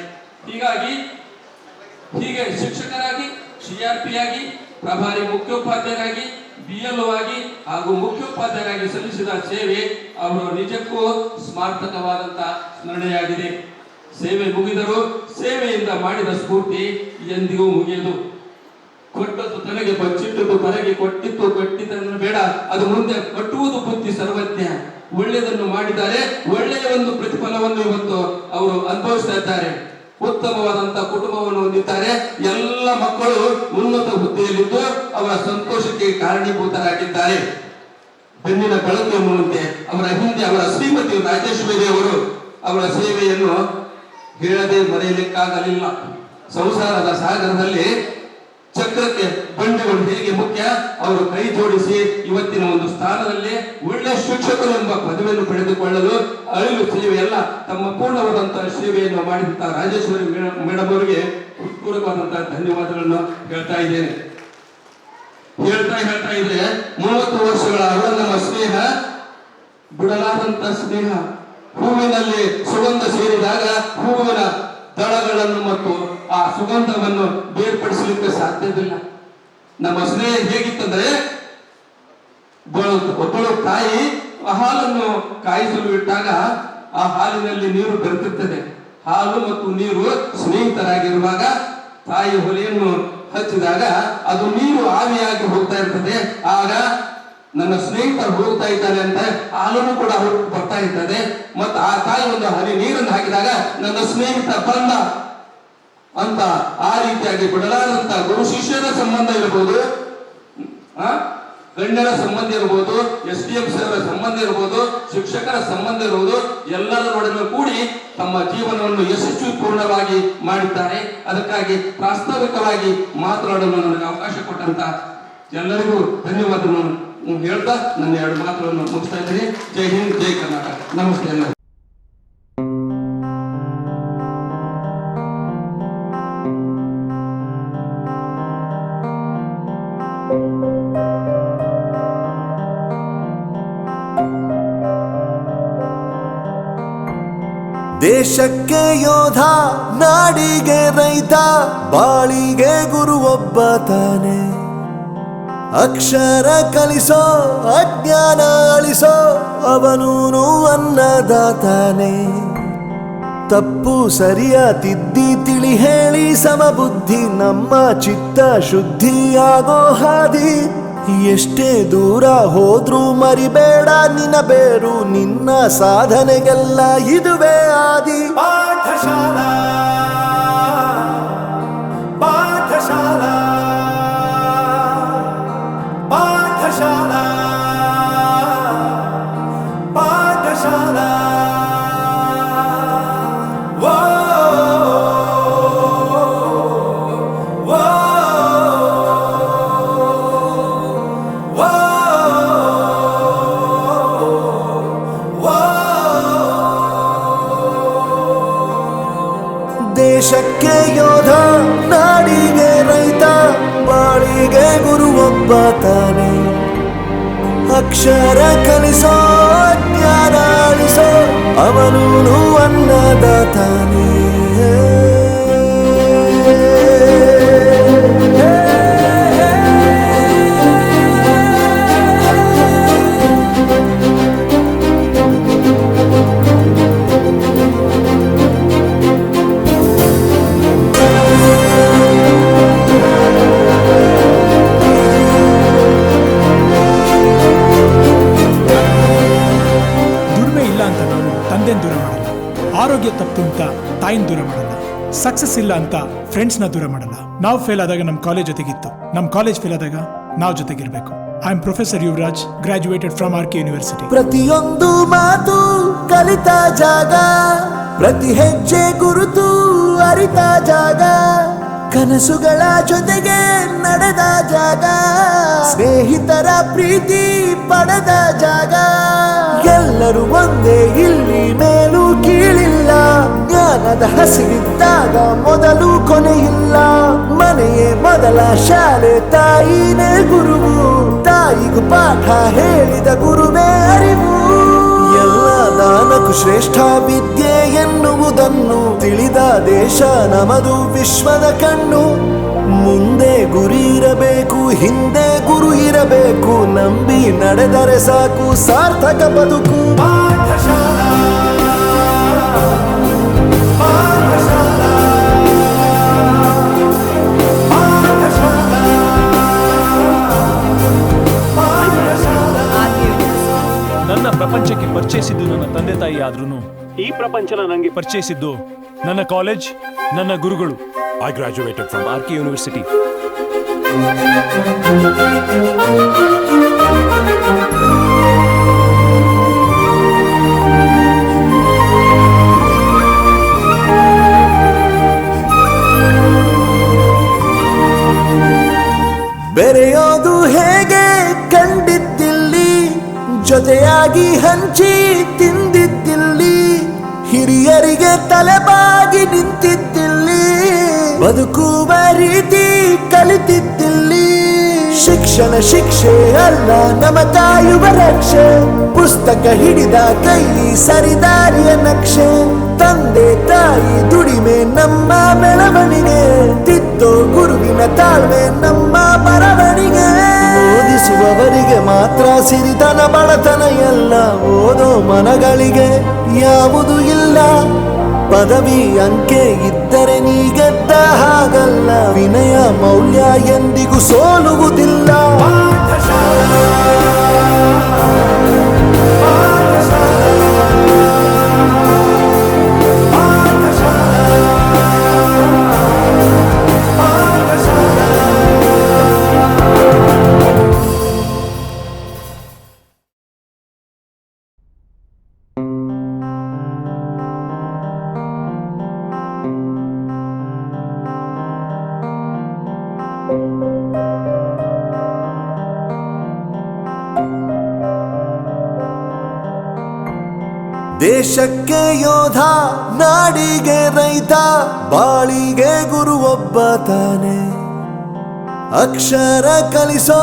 ಹೀಗೆ ಶಿಕ್ಷಕರಾಗಿ, CRP ಆಗಿ, ಪ್ರಭಾರಿ ಮುಖ್ಯೋಪಾಧ್ಯಾಯರಾಗಿ, BLO ಆಗಿ ಹಾಗೂ ಮುಖ್ಯೋಪಾಧ್ಯಾಯರಾಗಿ ಸಲ್ಲಿಸಿದ ಸೇವೆ ಅವರು ನಿಜಕ್ಕೂ ಸ್ಮಾರಕವಾದಂತ ಸ್ಮರಣೆಯಾಗಿದೆ. ಸೇವೆ ಮುಗಿದರೂ ಸೇವೆಯಿಂದ ಮಾಡಿದ ಸ್ಫೂರ್ತಿ ಎಂದಿಗೂ ಮುಗಿಯದು. ಕೊಟ್ಟದ್ದು ತನಗೆ ಬಚ್ಚಿಟ್ಟದ್ದು ಹೊರಗೆ ಕೊಟ್ಟಿತ್ತು ಕೊಟ್ಟಿದ್ದನ್ನು ಬೇಡ, ಅದು ಮುಂದೆ ಕಟ್ಟುವುದು ಬುದ್ಧಿ ಸರ್ವಜ್ಞ. ಒಳ್ಳೆಯದನ್ನು ಮಾಡಿದ್ದಾರೆ, ಒಳ್ಳೆಯ ಒಂದು ಪ್ರತಿಫಲವನ್ನು ಇವತ್ತು ಅವರು ಅನುಭವಿಸ್ತಾ ಇದ್ದಾರೆ. ಉತ್ತಮವಾದಂತಹ ಕುಟುಂಬವನ್ನು ಹೊಂದಿದ್ದಾರೆ. ಎಲ್ಲ ಮಕ್ಕಳು ಉನ್ನತ ಹುದ್ದೆಯಲ್ಲಿದ್ದು ಅವರ ಸಂತೋಷಕ್ಕೆ ಕಾರಣೀಭೂತರಾಗಿದ್ದಾರೆ. ಬೆನ್ನಿನ ಬೆಳಕು ಎನ್ನುವಂತೆ ಅವರ ಹಿಂದೆ ಅವರ ಶ್ರೀಮತಿ ರಾಜೇಶ್ವರಿ ಅವರು ಅವರ ಸೇವೆಯನ್ನು ಹೇಳದೆ ಮರೆಯಲಿಕ್ಕಾಗಲಿಲ್ಲ. ಸಂಸಾರದ ಸಾಗರದಲ್ಲಿ ಚಕ್ರಕ್ಕೆ ಬಂಡೆಗಳು ಹೇಗೆ ಮುಖ್ಯ, ಅವರು ಕೈ ಜೋಡಿಸಿ ಇವತ್ತಿನ ಒಂದು ಸ್ಥಾನದಲ್ಲಿ ಒಳ್ಳೆ ಶಿಕ್ಷಕರು ಎಂಬ ಪದವಿಯನ್ನು ಪಡೆದುಕೊಳ್ಳಲು ಅಳಿಲು ಸೇವೆಯಲ್ಲ, ತಮ್ಮ ಪೂರ್ಣವಾದಂತಹ ಸೇವೆಯನ್ನು ಮಾಡಿದಂತಹ ರಾಜೇಶ್ವರಿ ಮೇಡಮ್ ಅವರಿಗೆ ಪೂರ್ವಕವಾದಂತಹ ಧನ್ಯವಾದಗಳನ್ನು ಹೇಳ್ತಾ ಇದ್ದೇನೆ. ಹೇಳ್ತಾ ಇದ್ರೆ 30 ವರ್ಷಗಳ ನಮ್ಮ ಸ್ನೇಹ ಬಿಡಲಾದಂತ ಸ್ನೇಹ. ಹೂವಿನಲ್ಲಿ ಸುಗಂಧ ಸೇರಿದಾಗ ಹೂವಿನ ದಳಗಳನ್ನು ಮತ್ತು ಆ ಸುಗಂಧವನ್ನು ಬೇರ್ಪಡಿಸಲಿಕ್ಕೆ ಸಾಧ್ಯವಿಲ್ಲ. ನಮ್ಮ ಸ್ನೇಹ ಹೇಗಿತ್ತಂದ್ರೆ, ಒಬ್ಬಳು ತಾಯಿ ಹಾಲನ್ನು ಕಾಯಿಸಲು ಇಟ್ಟಾಗ ಆ ಹಾಲಿನಲ್ಲಿ ನೀರು ಬೆರೆತಿರ್ತದೆ. ಹಾಲು ಮತ್ತು ನೀರು ಸ್ನೇಹಿತರಾಗಿರುವಾಗ ತಾಯಿ ಹೊಲೆಯನ್ನು ಹಚ್ಚಿದಾಗ ಅದು ನೀರು ಆವಿಯಾಗಿ ಹೋಗ್ತಾ ಇರ್ತದೆ. ಆಗ ನನ್ನ ಸ್ನೇಹಿತ ಹೋಗ್ತಾ ಇದ್ದಾನೆ ಅಂತ ಹಾಲನ್ನು ಕೂಡ ಬರ್ತಾ ಇರ್ತದೆ. ಮತ್ತು ಆ ತಾಯಿ ಒಂದು ಹನಿ ನೀರನ್ನು ಹಾಕಿದಾಗ ನನ್ನ ಸ್ನೇಹಿತ ಬಂದ ಅಂತ ಆ ರೀತಿಯಾಗಿ ಬಿಡಲಾದಂತ ಗುರು ಶಿಷ್ಯರ ಸಂಬಂಧ ಇರಬಹುದು, ಗಣ್ಯರ ಸಂಬಂಧ ಇರಬಹುದು, SDM ಅವರ ಸಂಬಂಧ ಇರಬಹುದು, ಶಿಕ್ಷಕರ ಸಂಬಂಧ ಇರುವುದು, ಎಲ್ಲರೊಡನೆ ಕೂಡಿ ತಮ್ಮ ಜೀವನವನ್ನು ಯಶಸ್ವಿ ಪೂರ್ಣವಾಗಿ ಮಾಡಿದ್ದಾರೆ. ಅದಕ್ಕಾಗಿ ಪ್ರಾಸ್ತಾವಿಕವಾಗಿ ಮಾತನಾಡಲು ನನಗೆ ಅವಕಾಶ ಕೊಟ್ಟಂತ ಎಲ್ಲರಿಗೂ ಧನ್ಯವಾದಗಳನ್ನು ಹೇಳ್ತಾ ನನ್ನ 2 ಮಾತುಗಳನ್ನು ಮುಗಿಸ್ತಾ ಇದ್ದೀನಿ. ಜೈ ಹಿಂದ್, ಜೈ ಕರ್ನಾಟಕ. ನಮಸ್ತೆ ಎಲ್ಲ. ದೇಶಕ್ಕೆ ಯೋಧ, ನಾಡಿಗೆ ರೈತ, ಬಾಳಿಗೆ ಗುರು ಒಬ್ಬ ತಾನೆ. ಅಕ್ಷರ ಕಲಿಸೋ, ಅಜ್ಞಾನ ಅಳಿಸೋ, ಅವನೂನು ಅನ್ನದಾತಾನೆ. ತಪ್ಪು ಸರಿಯ ತಿದ್ದಿ ತಿಳಿ ಹೇಳಿ ಸಮಬುದ್ಧಿ ನಮ್ಮ ಚಿತ್ತ ಶುದ್ಧಿಯಾಗೋ ಹಾದಿ. ಎಷ್ಟೇ ದೂರ ಹೋದ್ರೂ ಮರಿಬೇಡ ನಿನ್ನ ಬೇರು, ನಿನ್ನ ಸಾಧನೆಗೆಲ್ಲ ಇದುವೇ ಆದಿ. ಪಾಠಶಾಲಾ ಪಾಠಶಾಲಾ ಪಾಠಶಾಲಾ ಪಾಠಶಾಲಾ. ದೇಶಕ್ಕೆ ಯೋಧ, ನಾಡಿಗೆ ರೈತ, ಬಾಳಿಗೆ ಗುರು ಒಬ್ಬ ತಾನೆ. ಅಕ್ಷರ ಕಲಿಸೋ, ಜ್ಞಾನ ಅಳಿಸೋ, ಅವನೂನು ಅನ್ನದಾತಾನೆ. ದೂರ ಮಾಡಲ್ಲ, ಆರೋಗ್ಯ ತಪ್ಪು ಅಂತ ತಾಯಿನ ದೂರ ಮಾಡಲ್ಲ, ಸಕ್ಸಸ್ ಇಲ್ಲ ಅಂತ ಫ್ರೆಂಡ್ಸ್ನ ದೂರ ಮಾಡಲ್ಲ. ನಾವು ಫೇಲ್ ಆದಾಗ ನಮ್ಮ ಕಾಲೇಜ್ ಜೊತೆಗಿತ್ತು, ನಮ್ಮ ಕಾಲೇಜ್ ಫೇಲ್ ಆದಾಗ ನಾವು ಜೊತೆಗಿರ್ಬೇಕು. I am professor Yuvraj, graduated from RK university. ಪ್ರತಿಯೊಂದು ಮಾತು ಕಲಿತ ಜಾಗ, ಪ್ರತಿ ಹೆಜ್ಜೆ ಗುರುತು ಅರಿತ ಜಾಗ, ಕನಸುಗಳ ಜೊತೆಗೆ ನಡೆದ ಜಾಗ, ಸ್ನೇಹಿತರ ಪ್ರೀತಿ ಪಡೆದ ಜಾಗ. ಎಲ್ಲರೂ ಒಂದೇ, ಇಲ್ಲಿ ಮೇಲೂ ಕೀಳಿಲ್ಲ, ಜ್ಞಾನದ ಹಸಿವಿದ್ದಾಗ ಮೊದಲು ಕೊನೆಯಿಲ್ಲ. ಮನೆಯೇ ಮೊದಲ ಶಾಲೆ, ತಾಯಿನೇ ಗುರುವು, ತಾಯಿಗೂ ಪಾಠ ಹೇಳಿದ ಗುರುವೇ ಅರಿವು. ಎಲ್ಲ ದಾನಕ್ಕೂ ಶ್ರೇಷ್ಠ ವಿದ್ಯೆ ಎನ್ನುವುದನ್ನು ತಿಳಿದ ದೇಶ ನಮದು, ವಿಶ್ವದ ಕಣ್ಣು. ಮುಂದೆ ಗುರಿ ಇರಬೇಕು, ಹಿಂದೆ ಗುರು ಇರಬೇಕು, ನಂಬಿ ನಡೆದರೆ ಸಾಕು ಸಾರ್ಥಕ ಬದುಕು. ಪಾಠಶಾಲಾ ಪಾಠಶಾಲಾ ಪಾಠಶಾಲಾ. ಪರಿಚಯಿಸಿದ್ದು ನನ್ನ ತಂದೆ ತಾಯಿ ಆದ್ರೂ ಈ ಪ್ರಪಂಚನ ನನಗೆ ಪರಿಚಯಿಸಿದ್ದು ನನ್ನ ಕಾಲೇಜ್, ನನ್ನ ಗುರುಗಳು. I graduated from R K university. ಬೆರೆಯೋದು ಹೇಗೆ ಕಂಡಿದ್ದಿಲ್ಲಿ, ಜೊತೆಯಾಗಿ ಹಂಚಿ ತಿಂದಿದ್ದಿಲ್ಲಿ, ಹಿರಿಯರಿಗೆ ತಲೆಬಾಗಿ ನಿಂತಿದ್ದಿಲ್ಲಿ, ಬದುಕುವ ರೀತಿ ಕಲಿತಿದ್ದಿಲ್ಲಿ. ಶಿಕ್ಷಣ ಶಿಕ್ಷೆ ಅಲ್ಲ ನಮ ಕಾಯುವ ರಕ್ಷೆ, ಪುಸ್ತಕ ಹಿಡಿದ ಕೈ ಸರಿದಾರಿಯ ನಕ್ಷೆ. ತಂದೆ ತಾಯಿ ದುಡಿಮೆ ನಮ್ಮ ಬೆಳವಣಿಗೆ, ತಿದ್ದೋ ಗುರುವಿನ ತಾಳ್ಮೆ ನಮ್ಮ ಬರವಣಿಗೆ. ಓದಿಸುವವರಿಗೆ ಮಾತ್ರ ಸಿರಿತನ ಬಡತನ ಎಲ್ಲ, ಓದೋ ಮನಗಳಿಗೆ ಯಾವುದು ಇಲ್ಲ. ಪದವಿ ಅಂಕೆ ಇದ್ದರೆ ನೀ ಗೆದ್ದ ಹಾಗಲ್ಲ, ವಿನಯ ಮೌಲ್ಯ ಎಂದಿಗೂ ಸೋಲುವುದಿಲ್ಲ. ದೇಶಕ್ಕೆ ಯೋಧ, ನಾಡಿಗೆ ರೈತ, ಬಾಳಿಗೆ ಗುರು ಒಬ್ಬ ತಾನೆ. ಅಕ್ಷರ ಕಲಿಸೋ,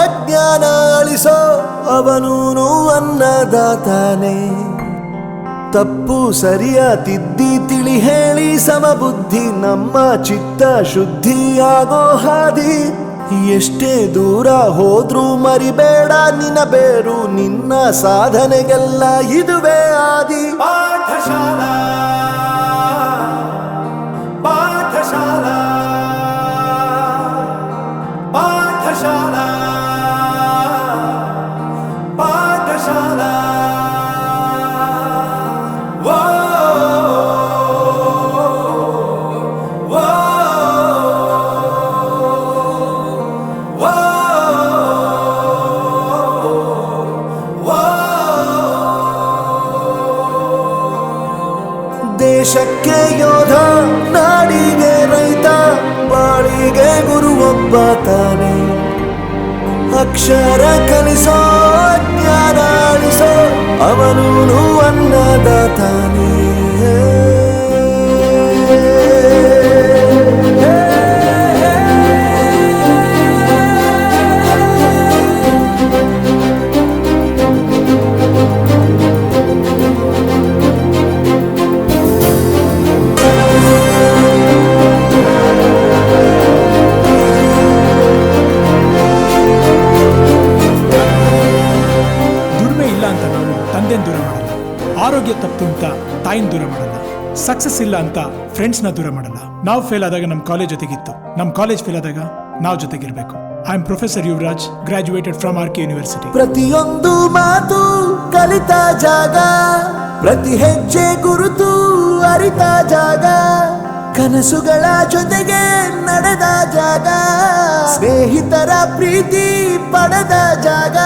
ಅಜ್ಞಾನ ಅಳಿಸೋ, ಅವನೂನು ಅನ್ನದಾತಾನೆ. ತಪ್ಪು ಸರಿಯ ತಿದ್ದಿ ತಿಳಿ ಹೇಳಿ ಸಮಬುದ್ಧಿ, ನಮ್ಮ ಚಿತ್ತ ಶುದ್ಧಿಯಾಗೋ ಹಾದಿ. ಎಷ್ಟೇ ದೂರ ಹೋದ್ರೂ ಮರಿಬೇಡ ನಿನ್ನ ಬೇರು, ನಿನ್ನ ಸಾಧನೆಗೆಲ್ಲ ಇದುವೇ ಆದಿ. ಪಾಠಶಾಲಾ ಪಾಠಶಾಲಾ ಪಾಠಶಾಲಾ ಪಾಠಶಾಲಾ. ದೇಶಕ್ಕೆ ಯೋಧ, ನಾಡಿಗೆ ರೈತ, ಬಾಳಿಗೆ ಗುರು ಒಬ್ಬ ತಾನೆ. ಅಕ್ಷರ ಕಲಿಸೋ, ಜ್ಞಾನ ಅಳಿಸೋ, ಅವನೂನು ಅನ್ನದಾತಾನೆ. ದೂರ ಮಾಡಲ್ಲ, ಆರೋಗ್ಯ ತಪ್ಪು ಅಂತ ತಾಯಿನ ದೂರ ಮಾಡಲ್ಲ, ಸಕ್ಸಸ್ ಇಲ್ಲ ಅಂತ ಫ್ರೆಂಡ್ಸ್ನ ದೂರ ಮಾಡಲ್ಲ. ನಾವು ಫೇಲ್ ಆದಾಗ ನಮ್ಮ ಕಾಲೇಜ್ ಜೊತೆಗಿತ್ತು, ನಮ್ಮ ಕಾಲೇಜ್ ಫೇಲ್ ಆದಾಗ ನಾವು ಜೊತೆಗಿರ್ಬೇಕು. I am professor Yuvraj, graduated from R K university. ಪ್ರತಿಯೊಂದು ಮಾತು ಕಲಿತ ಜಾಗ, ಪ್ರತಿ ಹೆಜ್ಜೆ ಗುರುತು ಅರಿತ ಜಾಗ, ಕನಸುಗಳ ಜೊತೆಗೆ ನಡೆದ ಜಾಗ, ಸ್ನೇಹಿತರ ಪ್ರೀತಿ ಪಡೆದ ಜಾಗ.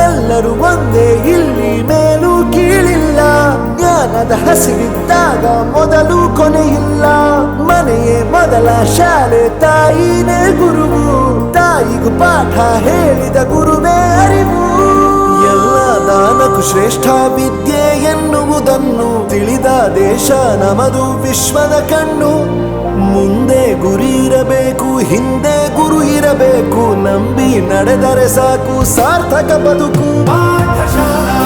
ಎಲ್ಲರೂ ಒಂದೇ ಇಲ್ಲಿ, ಮೇಲೂ ಕೀಳಿಲ್ಲ, ಜ್ಞಾನದ ಹಸಿವಿದ್ದಾಗ ಮೊದಲು ಕೊನೆಯಿಲ್ಲ. ಮನೆಯೇ ಮೊದಲ ಶಾಲೆ, ತಾಯಿನೇ ಗುರುವು, ತಾಯಿಗೂ ಪಾಠ ಹೇಳಿದ ಗುರುವೇ ಅರಿವು. ಎಲ್ಲ ದಾನಕ್ಕೂ ಶ್ರೇಷ್ಠ ವಿದ್ಯೆ ಎನ್ನುವುದನ್ನು ತಿಳಿದ ದೇಶ ನಮದು, ವಿಶ್ವದ ಕಣ್ಣು. ಮುಂದೆ ಗುರಿ ಇರಬೇಕು, ಹಿಂದೆ ಗುರು ಇರಬೇಕು, ನಂಬಿ ನಡೆದರೆ ಸಾಕು ಸಾರ್ಥಕ ಬದುಕು. ಪಾಠಶಾಲಾ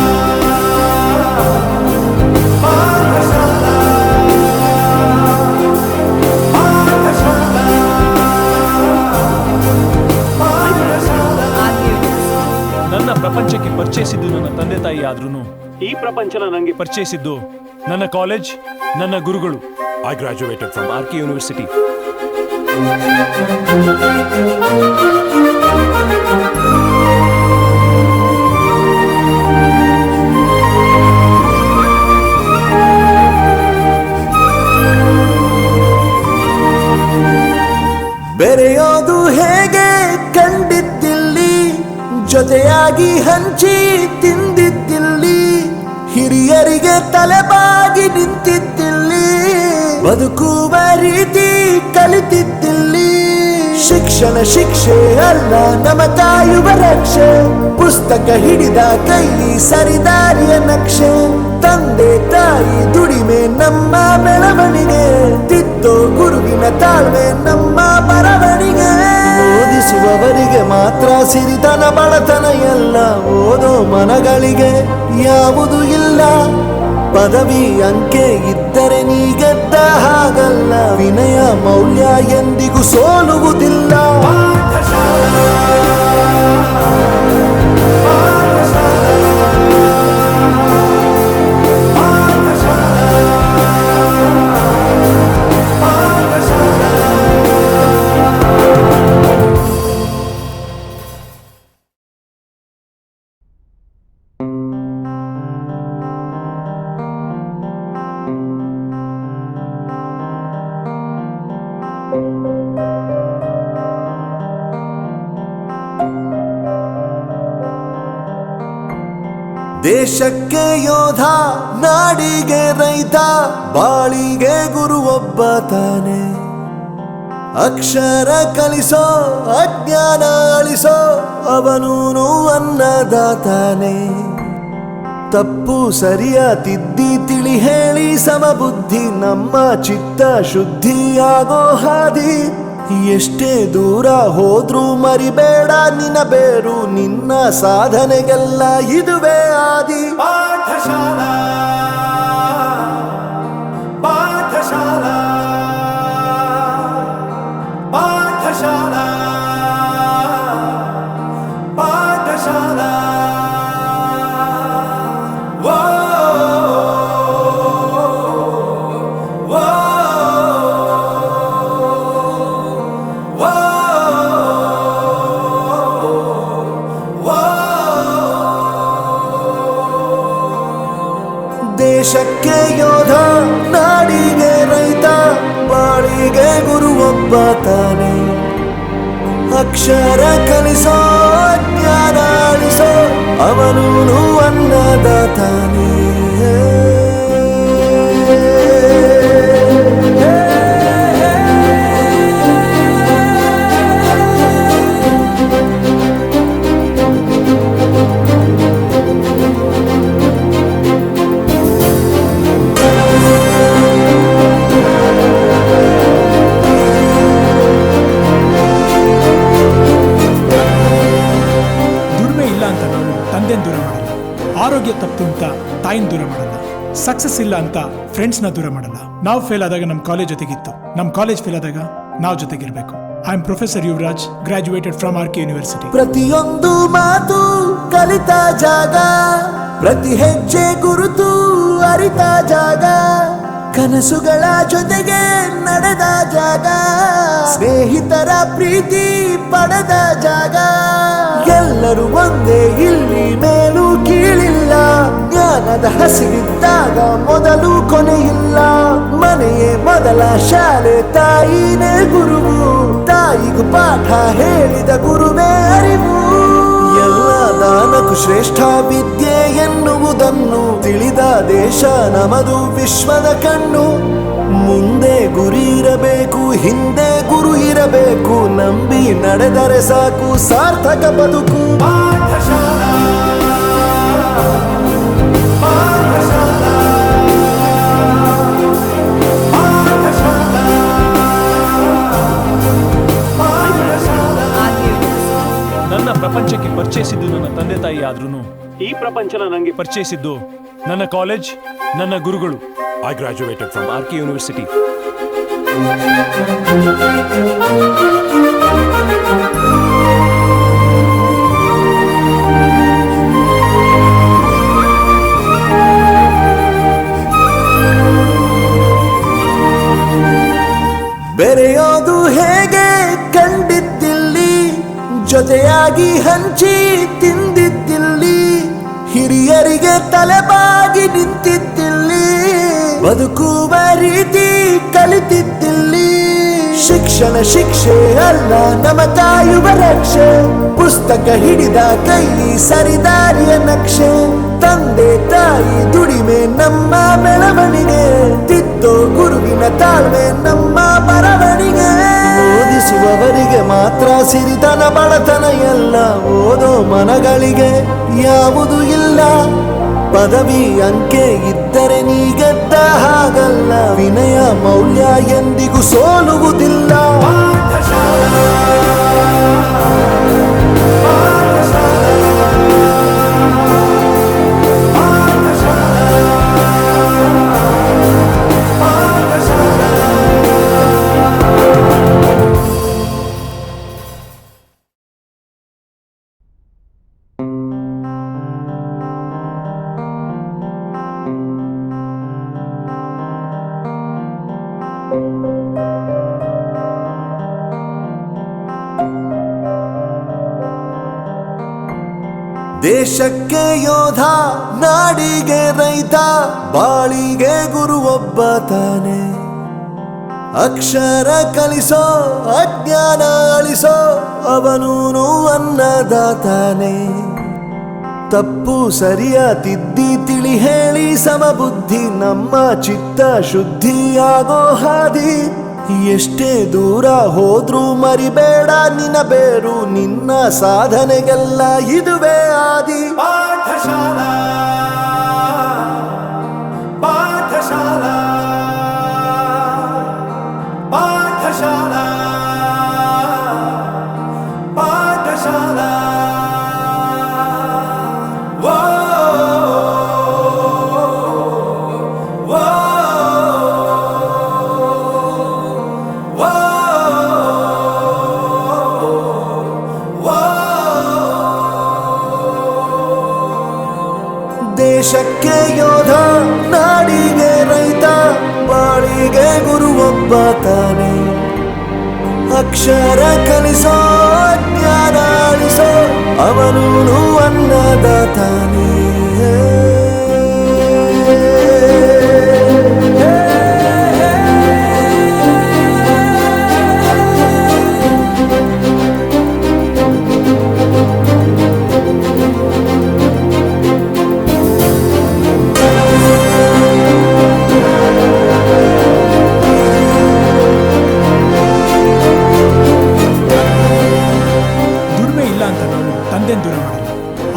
ಪಾಠಶಾಲಾ ಪಾಠಶಾಲಾ ಪಾಠಶಾಲಾ. ನನ್ನ ಪ್ರಪಂಚಕ್ಕೆ ಪರಿಚಯಿಸಿದ್ದು ನನ್ನ ತಂದೆ ತಾಯಿ ಆದ್ರೂ ಈ ಪ್ರಪಂಚನ ನನಗೆ ಪರಿಚಯಿಸಿದ್ದು ನನ್ನ ಕಾಲೇಜ್, ನನ್ನ ಗುರುಗಳು. I graduated from R K university. ಜೊತೆಯಾಗಿ ಹಂಚಿ ತಿಂದಿದ್ದಿಲ್ಲಿ, ಹಿರಿಯರಿಗೆ ತಲೆಬಾಗಿ ನಿಂತಿದ್ದಿಲ್ಲಿ, ಬದುಕುವ ರೀತಿ ಕಲಿತಿದ್ದಿಲ್ಲಿ. ಶಿಕ್ಷಣ ಶಿಕ್ಷೆ ಅಲ್ಲ ನಮ ಕಾಯುವ ರಕ್ಷೆ, ಪುಸ್ತಕ ಹಿಡಿದ ಕೈ ಸರಿದಾರಿಯ ನಕ್ಷೆ. ತಂದೆ ತಾಯಿ ದುಡಿಮೆ ನಮ್ಮ ಬೆಳವಣಿಗೆ, ತಿದ್ದೋ ಗುರುವಿನ ತಾಳ್ಮೆ ನಮ್ಮ ಬರವಣಿಗೆ. ಓದಿಸುವವರಿಗೆ ಮಾತ್ರ ಸಿರಿತನ ಬಡತನ ಎಲ್ಲ, ಓದೋ ಮನಗಳಿಗೆ ಯಾವುದು ಇಲ್ಲ. ಪದವಿ ಅಂಕೆ ಇದ್ದರೆ ನೀ ಗೆದ್ದ ಹಾಗಲ್ಲ, ವಿನಯ ಮೌಲ್ಯ ಎಂದಿಗೂ ಸೋಲುವುದಿಲ್ಲ. ದೇಶಕ್ಕೆ ಯೋಧ, ನಾಡಿಗೆ ರೈತ, ಬಾಳಿಗೆ ಗುರು ಒಬ್ಬ ತಾನೆ. ಅಕ್ಷರ ಕಲಿಸೋ ಅಜ್ಞಾನ ಅಳಿಸೋ ಅವನೂನು ಅನ್ನದಾತಾನೆ. ತಪ್ಪು ಸರಿಯ ತಿದ್ದಿ ತಿಳಿ ಹೇಳಿ ಸಮಬುದ್ಧಿ, ನಮ್ಮ ಚಿತ್ತ ಶುದ್ಧಿಯಾಗೋ ಹಾದಿ. ಎಷ್ಟೇ ದೂರ ಹೋದ್ರೂ ಮರಿಬೇಡ ನಿನ್ನ ಬೇರು, ನಿನ್ನ ಸಾಧನೆಗೆಲ್ಲ ಇದುವೇ ಆದಿ. ಪಾಠಶಾಲಾ ಪಾಠಶಾಲಾ ಪಾಠಶಾಲಾ ಪಾಠಶಾಲಾ. ದೇಶಕ್ಕೆ ಯೋಧ, ನಾಡಿಗೆ ರೈತ, ಬಾಳಿಗೆ ಗುರು ಒಬ್ಬ ತಾನೆ. ಅಕ್ಷರ ಕಲಿಸೋ ಜ್ಞಾನ ಅಳಿಸೋ ಅವನೂನು ಅನ್ನದಾತಾನೆ. ದೂರ ಮಾಡಲ್ಲ, ಆರೋಗ್ಯ ತಪ್ಪು ಅಂತ ತಾಯಿನ ದೂರ ಮಾಡಲ್ಲ, ಸಕ್ಸಸ್ ಇಲ್ಲ ಅಂತ ಫ್ರೆಂಡ್ಸ್ನ ದೂರ ಮಾಡಲ್ಲ. ನಾವು ಫೇಲ್ ಆದಾಗ ನಮ್ಮ ಕಾಲೇಜ್ ಜೊತೆಗಿತ್ತು, ನಮ್ಮ ಕಾಲೇಜ್ ಫೇಲ್ ಆದಾಗ ನಾವು ಜೊತೆಗಿರ್ಬೇಕು. I am professor Yuvraj, graduated from RK university. ಪ್ರತಿಯೊಂದು ಮಾತು ಕಲಿತ ಜಾಗ, ಪ್ರತಿ ಹೆಜ್ಜೆ ಗುರುತು ಅರಿತ ಜಾಗ, ಕನಸುಗಳ ಜೊತೆಗೆ ನಡೆದ ಜಾಗ, ಸ್ನೇಹಿತರ ಪ್ರೀತಿ ಪಡೆದ ಜಾಗ. ಎಲ್ಲರೂ ಒಂದೇ ಇಲ್ಲಿ ಮೇಲೂ ಕೀಳಿಲ್ಲ, ಜ್ಞಾನದ ಹಸಿವಿದ್ದಾಗ ಮೊದಲು ಕೊನೆಯಿಲ್ಲ. ಮನೆಯೇ ಮೊದಲ ಶಾಲೆ, ತಾಯಿನೇ ಗುರುವು, ತಾಯಿಗೂ ಪಾಠ ಹೇಳಿದ ಗುರುವೇ ಅರಿವು. ಎಲ್ಲ ದಾನಕ್ಕೂ ಶ್ರೇಷ್ಠ ವಿದ್ಯೆ ಎನ್ನುವುದನ್ನು ತಿಳಿದ ದೇಶ ನಮದು ವಿಶ್ವದ ಕಣ್ಣು. ಮುಂದೆ ಗುರಿ ಇರಬೇಕು, ಹಿಂದೆ ಗುರು ಇರಬೇಕು, ನಂಬಿ ನಡೆದರೆ ಸಾಕು ಸಾರ್ಥಕ ಬದುಕು. ಪಾಠಶಾಲಾ ಪಾಠಶಾಲಾ ಪಾಠಶಾಲಾ ಪಾಠಶಾಲಾ. ನನ್ನ ಪ್ರಪಂಚಕ್ಕೆ ಪರಿಚಯಿಸಿದ್ದು ನನ್ನ ತಂದೆ ತಾಯಿ ಆದ್ರೂ ಈ ಪ್ರಪಂಚನ ನನಗೆ ಪರಿಚಯಿಸಿದ್ದು ನನ್ನ ಕಾಲೇಜ್, ನನ್ನ ಗುರುಗಳು. I graduated from RK university. ಬೆರೆಯೋದು ಹೇಗೆ ಕಂಡಿದ್ದಿಲ್ಲಿ, ಜೊತೆಯಾಗಿ ಹಂಚಿ ತಿಂದಿದ್ದಿಲ್ಲಿ, ಹಿರಿಯರಿಗೆ ತಲೆಬಾಗಿ ನಿಂತಿದ್ದಿಲ್ಲಿ, ಬದುಕುವ ರೀತಿ ಕಲಿತಿದ್ದಿಲ್ಲಿ. ಶಿಕ್ಷಣ ಶಿಕ್ಷಣ ಶಿಕ್ಷೆ ಅಲ್ಲ ನಮ ಕಾಯುವ ರಕ್ಷೆ, ಪುಸ್ತಕ ಹಿಡಿದ ಕೈ ಸರಿದಾರಿಯ ನಕ್ಷೆ, ತಂದೆ ತಾಯಿ ದುಡಿಮೆ ನಮ್ಮ ಬೆಳವಣಿಗೆ, ತಿದ್ದೋ ಗುರುವಿನ ತಾಳ್ಮೆ ನಮ್ಮ ಬರವಣಿಗೆ. ಓದಿಸುವವರಿಗೆ ಮಾತ್ರ ಸಿರಿತನ ಬಡತನ ಎಲ್ಲ, ಓದೋ ಮನಗಳಿಗೆ ಯಾವುದು ಇಲ್ಲ. ಪದವಿ ಅಂಕೆ ಇದ್ದರೆ ನೀ ಗೆದ್ದ ಹಾಗಲ್ಲ, ವಿನಯ ಮೌಲ್ಯ ಎಂದಿಗೂ ಸೋಲುವುದಿಲ್ಲ. ದೇಶಕ್ಕೆ ಯೋಧ, ನಾಡಿಗೆ ರೈತ, ಬಾಳಿಗೆ ಗುರು ಒಬ್ಬ ತಾನೆ. ಅಕ್ಷರ ಕಲಿಸೋ ಅಜ್ಞಾನ ಅಳಿಸೋ ಅವನೂನು ಅನ್ನದಾತಾನೆ. ತಪ್ಪು ಸರಿಯ ತಿದ್ದಿ ತಿಳಿ ಹೇಳಿ ಸಮಬುದ್ಧಿ, ನಮ್ಮ ಚಿತ್ತ ಶುದ್ಧಿಯಾಗೋ ಹಾದಿ. ಎಷ್ಟೇ ದೂರ ಹೋದ್ರೂ ಮರಿಬೇಡ ನಿನ್ನ ಬೇರು, ನಿನ್ನ ಸಾಧನೆಗೆಲ್ಲ ಇದುವೇ ಆದಿ. ಪಾಠಶಾಲಾ ಪಾಠಶಾಲಾ ಪಾಠಶಾಲಾ ಪಾಠಶಾಲಾ. ದೇಶಕ್ಕೆ ಯೋಧ, ನಾಡಿಗೆ ರೈತ, ಬಾಳಿಗೆ ಗುರು ಒಬ್ಬ ತಾನೆ. ಅಕ್ಷರ ಕಲಿಸೋ ಜ್ಞಾನ ಅಳಿಸೋ ಅವನೂನು ಅನ್ನದಾತಾನೆ. ದೂರ ಮಾಡಲ್ಲ,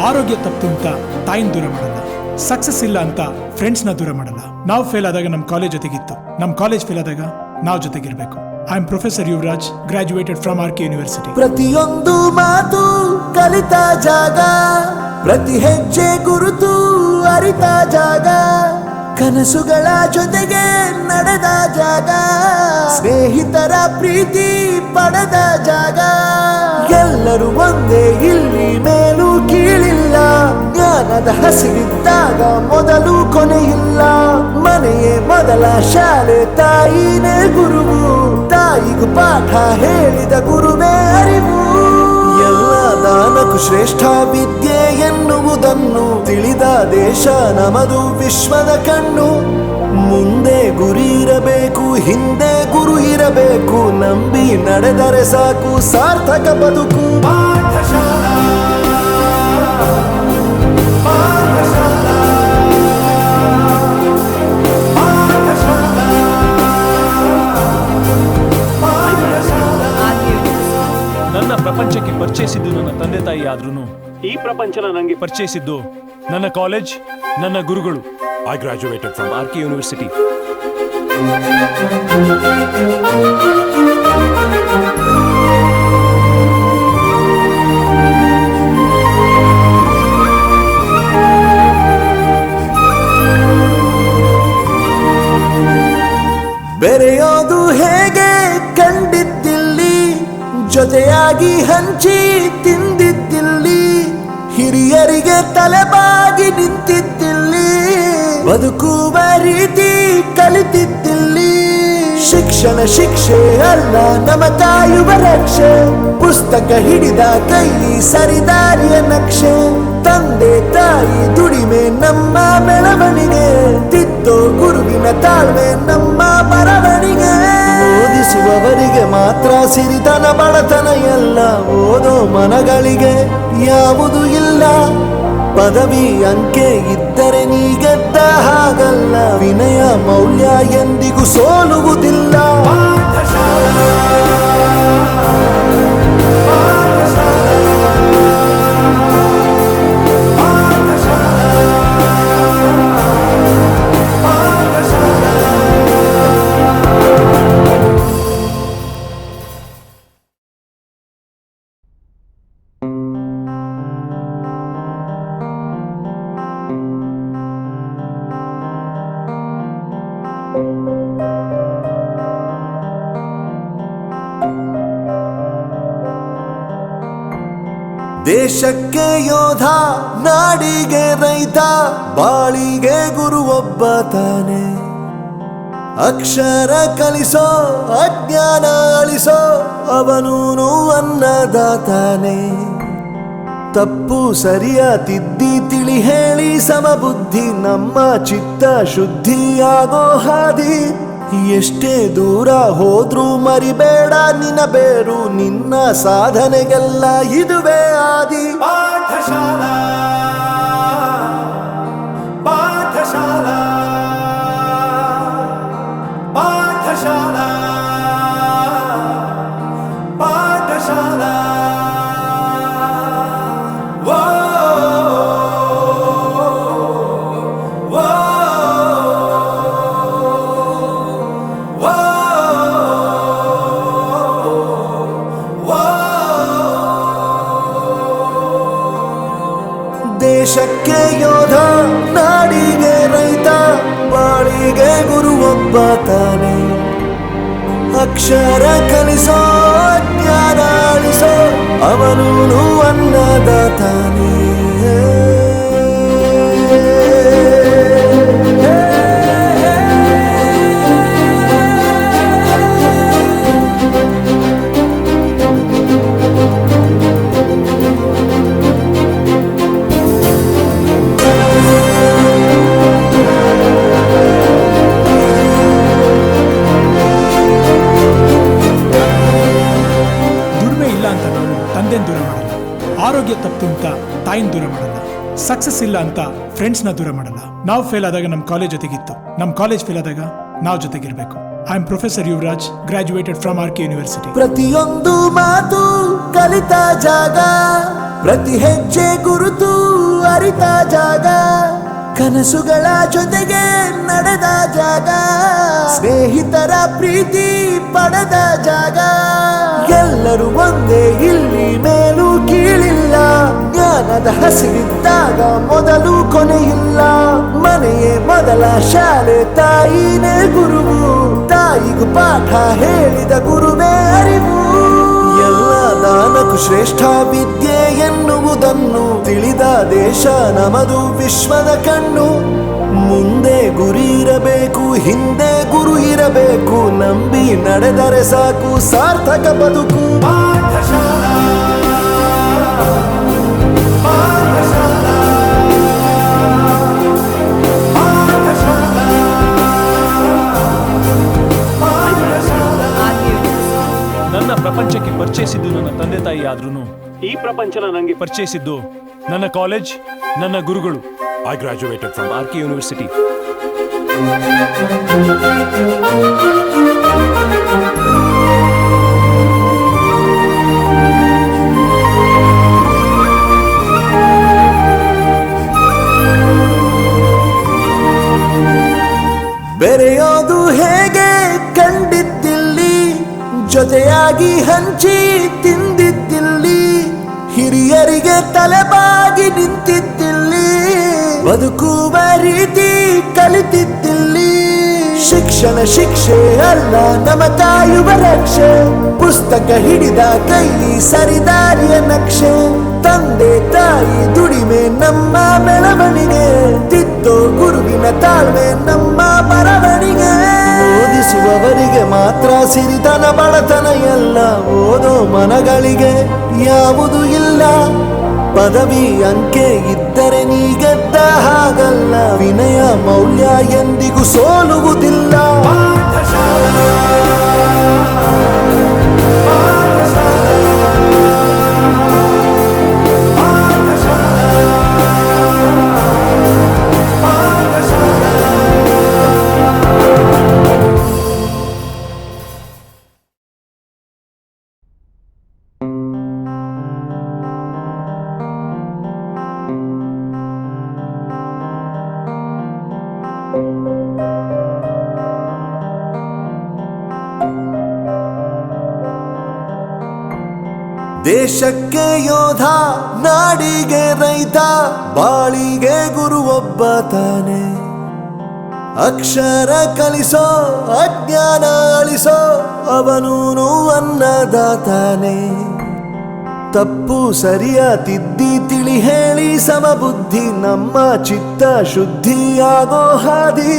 ಆರೋಗ್ಯ ತಪ್ಪು ಅಂತ ತಾಯಿನ ದೂರ ಮಾಡಲ್ಲ, ಸಕ್ಸಸ್ ಇಲ್ಲ ಅಂತ ಫ್ರೆಂಡ್ಸ್ನ ದೂರ ಮಾಡಲ್ಲ. ನಾವು ಫೇಲ್ ಆದಾಗ ನಮ್ಮ ಕಾಲೇಜ್ ಜೊತೆಗಿತ್ತು, ನಮ್ಮ ಕಾಲೇಜ್ ಫೇಲ್ ಆದಾಗ ನಾವು ಜೊತೆಗಿರ್ಬೇಕು. I am professor Yuvraj, graduated from RK university. ಪ್ರತಿಯೊಂದು ಮಾತು ಕಲಿತ ಜಾಗ, ಪ್ರತಿ ಹೆಜ್ಜೆ ಗುರುತು ಅರಿತ ಜಾಗ, ಕನಸುಗಳ ಜೊತೆಗೆ ನಡೆದ ಜಾಗ, ಸ್ನೇಹಿತರ ಪ್ರೀತಿ ಪಡೆದ ಜಾಗ. ಎಲ್ಲರೂ ಒಂದೇ ಇಲ್ಲಿ ಮೇಲೂ ಕೀಳಿಲ್ಲ, ಜ್ಞಾನದ ಹಸಿವಿದ್ದಾಗ ಮೊದಲು ಕೊನೆಯಿಲ್ಲ. ಮನೆಯೇ ಮೊದಲ ಶಾಲೆ, ತಾಯಿನೇ ಗುರುವು, ತಾಯಿಗೂ ಪಾಠ ಹೇಳಿದ ಗುರುವೇ ಅರಿವು. ಎಲ್ಲ ದಾನಕ್ಕೂ ಶ್ರೇಷ್ಠ ವಿದ್ಯೆ ಎನ್ನುವುದನ್ನು ತಿಳಿದ ದೇಶ ನಮದು ವಿಶ್ವದ ಕಣ್ಣು. ಮುಂದೆ ಗುರಿ ಇರಬೇಕು, ಹಿಂದೆ ಗುರು ಇರಬೇಕು, ನಂಬಿ ನಡೆದರೆ ಸಾಕು ಸಾರ್ಥಕ ಬದುಕು. ಪಾಠಶಾಲಾ ಪಾಠಶಾಲಾ ಪಾಠಶಾಲಾ ಪಾಠಶಾಲಾ. ನನ್ನ ಪ್ರಪಂಚಕ್ಕೆ ಪರಿಚಯಿಸಿದ್ದು ನನ್ನ ತಂದೆ ತಾಯಿ ಆದ್ರೂ ಈ ಪ್ರಪಂಚನ ನನಗೆ ಪರಿಚಯಿಸಿದ್ದು ನನ್ನ ಕಾಲೇಜ್, ನನ್ನ ಗುರುಗಳು. I graduated from RK university. ಬೆರೆಯೋದು ಹೇಗೆ ಕಂಡಿದ್ದಿಲ್ಲಿ, ಜೊತೆಯಾಗಿ ಹಂಚಿ ತಿಂದಿದ್ದಿಲ್ಲಿ, ಹಿರಿಯರಿಗೆ ತಲೆಬಾಗಿ ನಿಂತಿದ್ದಿಲ್ಲಿ, ಬದುಕುವ ರೀತಿ ಕಲಿತಿದ್ದಿಲ್ಲಿ. ಶಿಕ್ಷಣ ಶಿಕ್ಷೆ ಅಲ್ಲ ನಮ ಕಾಯುವ ರಕ್ಷೆ, ಪುಸ್ತಕ ಹಿಡಿದ ಕೈ ಸರಿದಾರಿಯ ನಕ್ಷೆ, ತಂದೆ ತಾಯಿ ದುಡಿಮೆ ನಮ್ಮ ಬೆಳವಣಿಗೆ, ತಿದ್ದೋ ಗುರುವಿನ ತಾಳ್ಮೆ ನಮ್ಮ ಬರವಣಿಗೆ. ಓದಿಸುವವರಿಗೆ ಮಾತ್ರ ಸಿರಿತನ ಬಡತನ ಎಲ್ಲ ಓದೋ ಮನಗಳಿಗೆ ಯಾವುದು ಇಲ್ಲ. ಪದವಿ ಅಂಕೆ ಇದ್ದರೆ ನೀ ಗೆದ್ದ ಹಾಗಲ್ಲ, ವಿನಯ ಮೌಲ್ಯ ಎಂದಿಗೂ ಸೋಲುವುದಿಲ್ಲ. ದೇಶಕ್ಕೆ ಯೋಧ, ನಾಡಿಗೆ ರೈತ, ಬಾಳಿಗೆ ಗುರು ಒಬ್ಬ ತಾನೆ. ಅಕ್ಷರ ಕಲಿಸೋ, ಅಜ್ಞಾನ ಅಳಿಸೋ, ಅವನೂನು ಅನ್ನದಾತಾನೆ. ತಪ್ಪು ಸರಿಯ ತಿದ್ದಿ ತಿಳಿ ಹೇಳಿ ಸಮಬುದ್ಧಿ, ನಮ್ಮ ಚಿತ್ತ ಶುದ್ಧಿಯಾಗೋ ಹಾದಿ. ಎಷ್ಟೇ ದೂರ ಹೋದ್ರೂ ಮರಿಬೇಡ ನಿನ್ನ ಬೇರು, ನಿನ್ನ ಸಾಧನೆಗೆಲ್ಲ ಇದುವೇ ಆದಿ. ಪಾಠಶಾಲಾ ಪಾಠಶಾಲಾ ಪಾಠಶಾಲಾ ಪಾಠಶಾಲಾ ವೋ ವೋ ವೋ ವೋ. ದೇಶಕ್ಕೆ ಯೋಧ, ನಾಡಿಗೆ ರೈತ, ಬಾಳಿಗೆ ಗುರು ಒಬ್ಬ ತಾನೆ. ಅಕ್ಷರ ಕಲಿಸೋ, ಜ್ಞಾನ ಅಳಿಸೋ, ಅವನೂನು ಅನ್ನದಾತಾನೆ. ದುಡಿಮೆ ಇಲ್ಲ ಅಂತ ನಾವು ತಂದೆನ ದೂರ ಮಾಡಲ್ಲ, ಆರೋಗ್ಯ ತಪ್ಪು ಅಂತ ತಾಯಿನ ದೂರ ಮಾಡಲ್ಲ, ಸಕ್ಸಸ್ ಇಲ್ಲ ಅಂತ ಫ್ರೆಂಡ್ಸ್ನ ದೂರ ಮಾಡಲ್ಲ. ನಾವು ಫೇಲ್ ಆದಾಗ ನಮ್ಮ ಕಾಲೇಜ್ ಜೊತೆಗಿತ್ತು, ನಮ್ಮ ಕಾಲೇಜ್ ಫೇಲ್ ಆದಾಗ ನಾವು ಜೊತೆಗಿರ್ಬೇಕು. I am professor Yuvraj, graduated from RK university. ಪ್ರತಿಯೊಂದು ಮಾತು ಕಲಿತ ಜಾಗ, ಪ್ರತಿ ಹೆಜ್ಜೆ ಗುರುತು ಅರಿತ ಜಾಗ, ಕನಸುಗಳ ಜೊತೆಗೆ ನಡೆದ ಜಾಗ, ಸ್ನೇಹಿತರ ಪ್ರೀತಿ ಪಡೆದ ಜಾಗ. ಎಲ್ಲರೂ ಒಂದೇ, ಇಲ್ಲಿ ಮೇಲೂ ಕೀಳಿಲ್ಲ, ಜ್ಞಾನದ ಹಸಿವಿದ್ದಾಗ ಮೊದಲು ಕೊನೆಯಿಲ್ಲ. ಮನೆಯೇ ಮೊದಲ ಶಾಲೆ, ತಾಯಿನೇ ಗುರುವು, ತಾಯಿಗೂ ಪಾಠ ಹೇಳಿದ ಗುರುವೇ ಅರಿವು. ಎಲ್ಲ ದಾನಕ್ಕೂ ಶ್ರೇಷ್ಠ ವಿದ್ಯೆ ಎನ್ನುವುದನ್ನು ತಿಳಿದ ದೇಶ ನಮದು, ವಿಶ್ವದ ಕಣ್ಣು. ಮುಂದೆ ಗುರಿ ಇರಬೇಕು, ಹಿಂದೆ ಗುರು ಇರಬೇಕು, ನಂಬಿ ನಡೆದರೆ ಸಾಕು ಸಾರ್ಥಕ ಬದುಕು. ಪಾಠಶಾಲಾ ಪಾಠಶಾಲಾ ಪಾಠಶಾಲಾ ಪಾಠಶಾಲಾ. ನನ್ನ ಪ್ರಪಂಚಕ್ಕೆ ಪರಿಚಯಿಸಿದ್ದು ನನ್ನ ತಂದೆ ತಾಯಿ ಆದ್ರೂ ಈ ಪ್ರಪಂಚನ ನನಗೆ ಪರಿಚಯಿಸಿದ್ದು ನನ್ನ ಕಾಲೇಜ್, ನನ್ನ ಗುರುಗಳು. I graduated from RK university. ಬೆರೆಯೋದು ಹೇಗೆ ಕಂಡಿದ್ದಿಲ್ಲಿ, ಜೊತೆಯಾಗಿ ಹಂಚಿ ತಿಂದಿದ್ದಿಲ್ಲಿ, ಹಿರಿಯರಿಗೆ ತಲೆಬಾಗಿ ನಿಂತಿದ್ದಿಲ್ಲಿ, ಬದುಕುವ ರೀತಿ ಕಲಿತಿದ್ದಿಲ್ಲಿ. ಶಿಕ್ಷಣ ಶಿಕ್ಷೆ ಅಲ್ಲ ನಮ ಕಾಯುವ ರಕ್ಷೆ, ಪುಸ್ತಕ ಹಿಡಿದ ಕೈ ಸರಿದಾರಿಯ ನಕ್ಷೆ. ತಂದೆ ತಾಯಿ ದುಡಿಮೆ ನಮ್ಮ ಬೆಳವಣಿಗೆ, ತಿದ್ದೋ ಗುರುವಿನ ತಾಳ್ಮೆ ನಮ್ಮ ಬರವಣಿಗೆ. ಓದಿಸುವವರಿಗೆ ಮಾತ್ರ ಸಿರಿತನ ಬಡತನ ಎಲ್ಲ, ಓದೋ ಮನಗಳಿಗೆ ಯಾವುದು ಇಲ್ಲ. ಪದವಿ ಅಂಕೆ ಇದ್ದರೆ ನೀ ಗೆದ್ದ ಹಾಗಲ್ಲ, ವಿನಯ ಮೌಲ್ಯ ಎಂದಿಗೂ ಸೋಲುವುದಿಲ್ಲ. ಪಾಠಶಾಲಾ ದೇಶಕ್ಕೆ ಯೋಧ, ನಾಡಿಗೆ ರೈತ, ಬಾಳಿಗೆ ಗುರು ಒಬ್ಬ ತಾನೆ. ಅಕ್ಷರ ಕಲಿಸೋ, ಅಜ್ಞಾನ ಅಳಿಸೋ, ಅವನೂನು ಅನ್ನದಾತಾನೆ. ತಪ್ಪು ಸರಿಯ ತಿದ್ದಿ ತಿಳಿ ಹೇಳಿ ಸಮಬುದ್ಧಿ, ನಮ್ಮ ಚಿತ್ತ ಶುದ್ಧಿಯಾಗೋ ಹಾದಿ.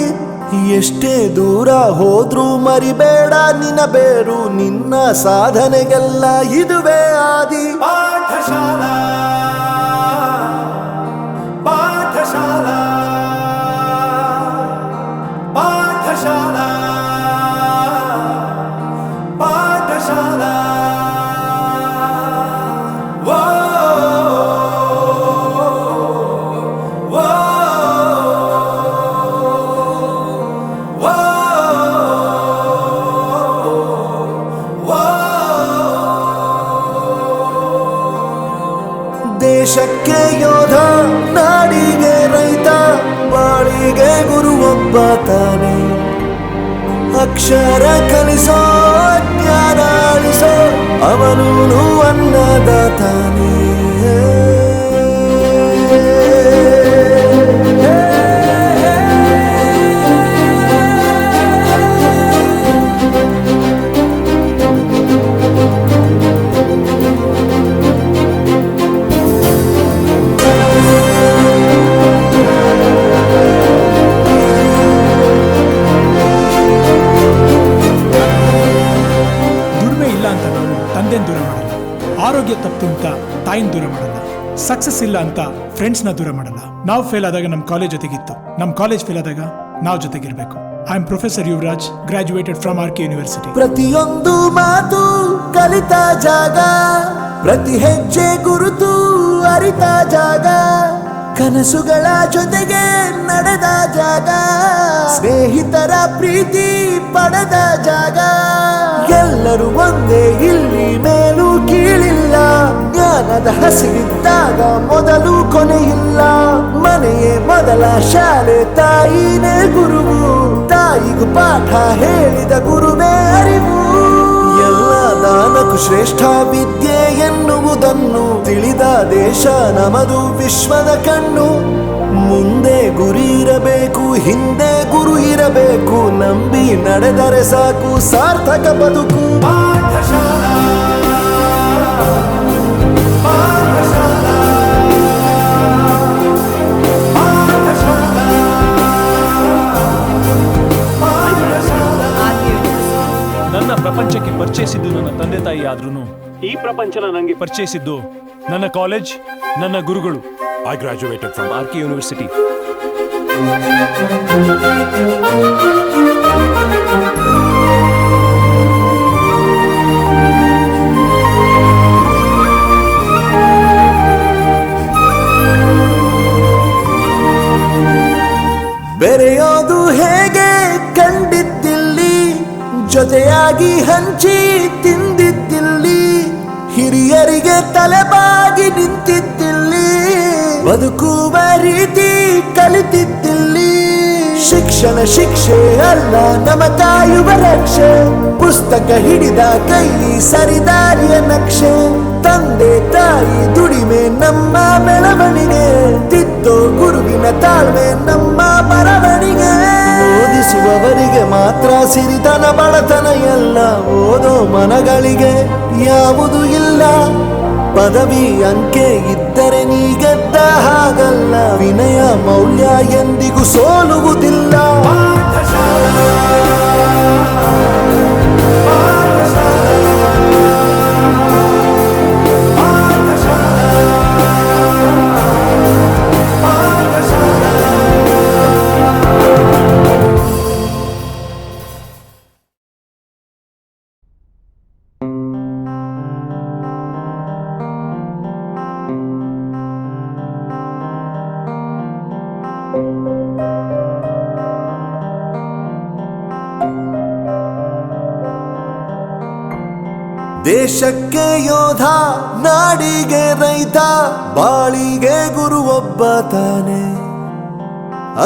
ಎಷ್ಟೇ ದೂರ ಹೋದ್ರೂ ಮರಿಬೇಡ ನಿನ್ನ ಬೇರು, ನಿನ್ನ ಸಾಧನೆಗೆಲ್ಲ ಇದುವೇ ಆದಿ. ಪಾಠಶಾಲಾ ಪಾಠಶಾಲಾ ಪಾಠಶಾಲಾ ಪಾಠಶಾಲಾ ವೋ ವೋ ವೋ ವೋ. ದೇಶಕ್ಕೆ ಯೋಧ, ನಾಡಿಗೆ ರೈತ, ಬಾಳಿಗೆ ಗುರು ಒಬ್ಬ ತಾನೆ. ಅಕ್ಷರ ಕಲಿಸೋ, ಜ್ಞಾನ ಅಳಿಸೋ, ಅವನೂನು ಅನ್ನದಾತಾನೆ. ದುಡಿಮೆ ಇಲ್ಲ ಅಂತ ನಾವು ತಂದೆನ ದೂರ ಮಾಡಲ್ಲ, ಆರೋಗ್ಯ ತಪ್ಪು ಅಂತ ತಾಯಿನ ದೂರ ಮಾಡಲ್ಲ, ಸಕ್ಸಸ್ ಇಲ್ಲ ಅಂತ ಫ್ರೆಂಡ್ಸ್ನ ದೂರ ಮಾಡಲ್ಲ. ನಾವು ಫೇಲ್ ಆದಾಗ ನಮ್ಮ ಕಾಲೇಜ್ ಜೊತೆಗಿತ್ತು, ನಮ್ಮ ಕಾಲೇಜ್ ಫೇಲ್ ಆದಾಗ ನಾವು ಜೊತೆಗಿರ್ಬೇಕು. I am professor Yuvraj, graduated from RK university. ಪ್ರತಿಯೊಂದು ಮಾತು ಕಲಿತ ಜಾಗ, ಪ್ರತಿ ಹೆಜ್ಜೆ ಗುರುತು ಅರಿತ ಜಾಗ, ಕನಸುಗಳ ಜೊತೆಗೆ ನಡೆದ ಜಾಗ, ಸ್ನೇಹಿತರ ಪ್ರೀತಿ ಪಡೆದ ಜಾಗ. ಎಲ್ಲರೂ ಒಂದೇ, ಇಲ್ಲಿ ಮೇಲೂ ಕೀಳಿಲ್ಲ, ಜ್ಞಾನದ ಹಸಿವಿದ್ದಾಗ ಮೊದಲು ಕೊನೆಯಿಲ್ಲ. ಮನೆಯೇ ಮೊದಲ ಶಾಲೆ, ತಾಯಿನೇ ಗುರುವು, ತಾಯಿಗೂ ಪಾಠ ಹೇಳಿದ ಗುರುವೇ ಅರಿವು. ಎಲ್ಲ ದಾನಕ್ಕೂ ಶ್ರೇಷ್ಠ ವಿದ್ಯೆ ಎನ್ನುವುದನ್ನು ತಿಳಿದ ದೇಶ ನಮದು, ವಿಶ್ವದ ಕಣ್ಣು. ಮುಂದೆ ಗುರಿ ಇರಬೇಕು, ಹಿಂದೆ ಗುರು ಇರಬೇಕು, ನಂಬಿ ನಡೆದರೆ ಸಾಕು ಸಾರ್ಥಕ ಬದುಕು. ಪಾಠಶಾಲಾ ಪಾಠಶಾಲಾ ಪಾಠಶಾಲಾ ಪಾಠಶಾಲಾ. ನನ್ನ ಪ್ರಪಂಚಕ್ಕೆ ಪರಿಚಯಿಸಿದ್ದು ನನ್ನ ತಂದೆ ತಾಯಿ ಆದ್ರೂ ಈ ಪ್ರಪಂಚನ ನನಗೆ ಪರಿಚಯಿಸಿದ್ದು ನನ್ನ ಕಾಲೇಜ್, ನನ್ನ ಗುರುಗಳು. I graduated from RK university. ಬೆರೆಯೋದು ಹೇಗೆ ಕಂಡಿದ್ದಿಲ್ಲಿ, ಜೊತೆಯಾಗಿ ಹಂಚಿ ತಿಂದಿದ್ದಿಲ್ಲಿ, ಹಿರಿಯರಿಗೆ ತಲೆಬಾಗಿ ನಿಂತಿದ್ದಿಲ್ಲಿ, ಬದುಕುವ ರೀತಿ ಕಲಿತಿದ್ದಿಲ್ಲಿ. ಶಿಕ್ಷಣ ಶಿಕ್ಷೆ ಅಲ್ಲ, ನಮ ಕಾಯುವ ರಕ್ಷೆ, ಪುಸ್ತಕ ಹಿಡಿದ ಕೈ ಸರಿದಾರಿಯ ನಕ್ಷೆ. ತಂದೆ ತಾಯಿ ದುಡಿಮೆ ನಮ್ಮ ಬೆಳವಣಿಗೆ, ತಿದ್ದೋ ಗುರುವಿನ ತಾಳ್ಮೆ ನಮ್ಮ ಬರವಣಿಗೆ. ಓದಿಸುವವರಿಗೆ ಮಾತ್ರ ಸಿರಿತನ ಬಡತನ ಎಲ್ಲ, ಓದೋ ಮನಗಳಿಗೆ ಯಾವುದು ಇಲ್ಲ. ಪದವಿ ಅಂಕೆ ಇದ್ದರೆ ನೀ ಗೆದ್ದ ಹಾಗಲ್ಲ, ವಿನಯ ಮೌಲ್ಯ ಎಂದಿಗೂ ಸೋಲುವುದಿಲ್ಲ. ಪಾಠಶಾಲಾ ದೇಶಕ್ಕೆ ಯೋಧ, ನಾಡಿಗೆ ರೈತ, ಬಾಳಿಗೆ ಗುರು ಒಬ್ಬ ತಾನೆ.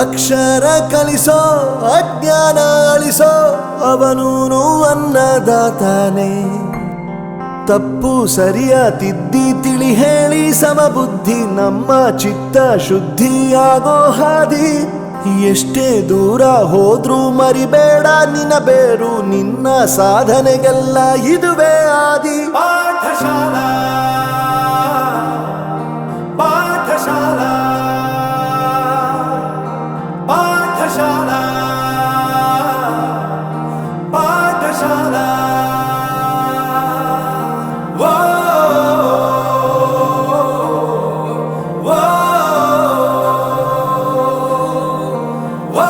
ಅಕ್ಷರ ಕಲಿಸೋ, ಅಜ್ಞಾನ ಅಳಿಸೋ, ಅವನೂನು ಅನ್ನದಾತಾನೆ. ತಪ್ಪು ಸರಿಯ ತಿದ್ದಿ ತಿಳಿ ಹೇಳಿ ಸಮಬುದ್ಧಿ ನಮ್ಮ ಚಿತ್ತ ಶುದ್ಧಿಯಾಗೋ ಹಾದಿ. ಎಷ್ಟೇ ದೂರ ಹೋದ್ರೂ ಮರಿಬೇಡ ನಿನ್ನ ಬೇರು, ನಿನ್ನ ಸಾಧನೆಗೆಲ್ಲ ಇದುವೇ ಆದಿ. ಪಾಠಶಾಲಾ ಪಾಠಶಾಲಾ ಪಾಠಶಾಲಾ ಪಾಠಶಾಲಾ ವೋ ವೋ ವೋ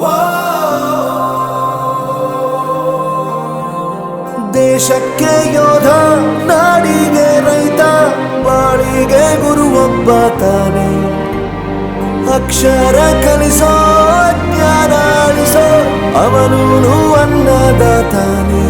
ವೋ. ದೇಶಕ್ಕೆ ಯೋಧ, ನಾಡಿಗೆ ರೈತ, ಬಾಳಿಗೆ ಗುರು ಒಬ್ಬ ತಾನೆ. ಅಕ್ಷರ ಕಲಿಸೋ ಜ್ಞಾನ ಅಳಿಸೋ ಅವನೂನು ಅನ್ನದಾತಾನೆ.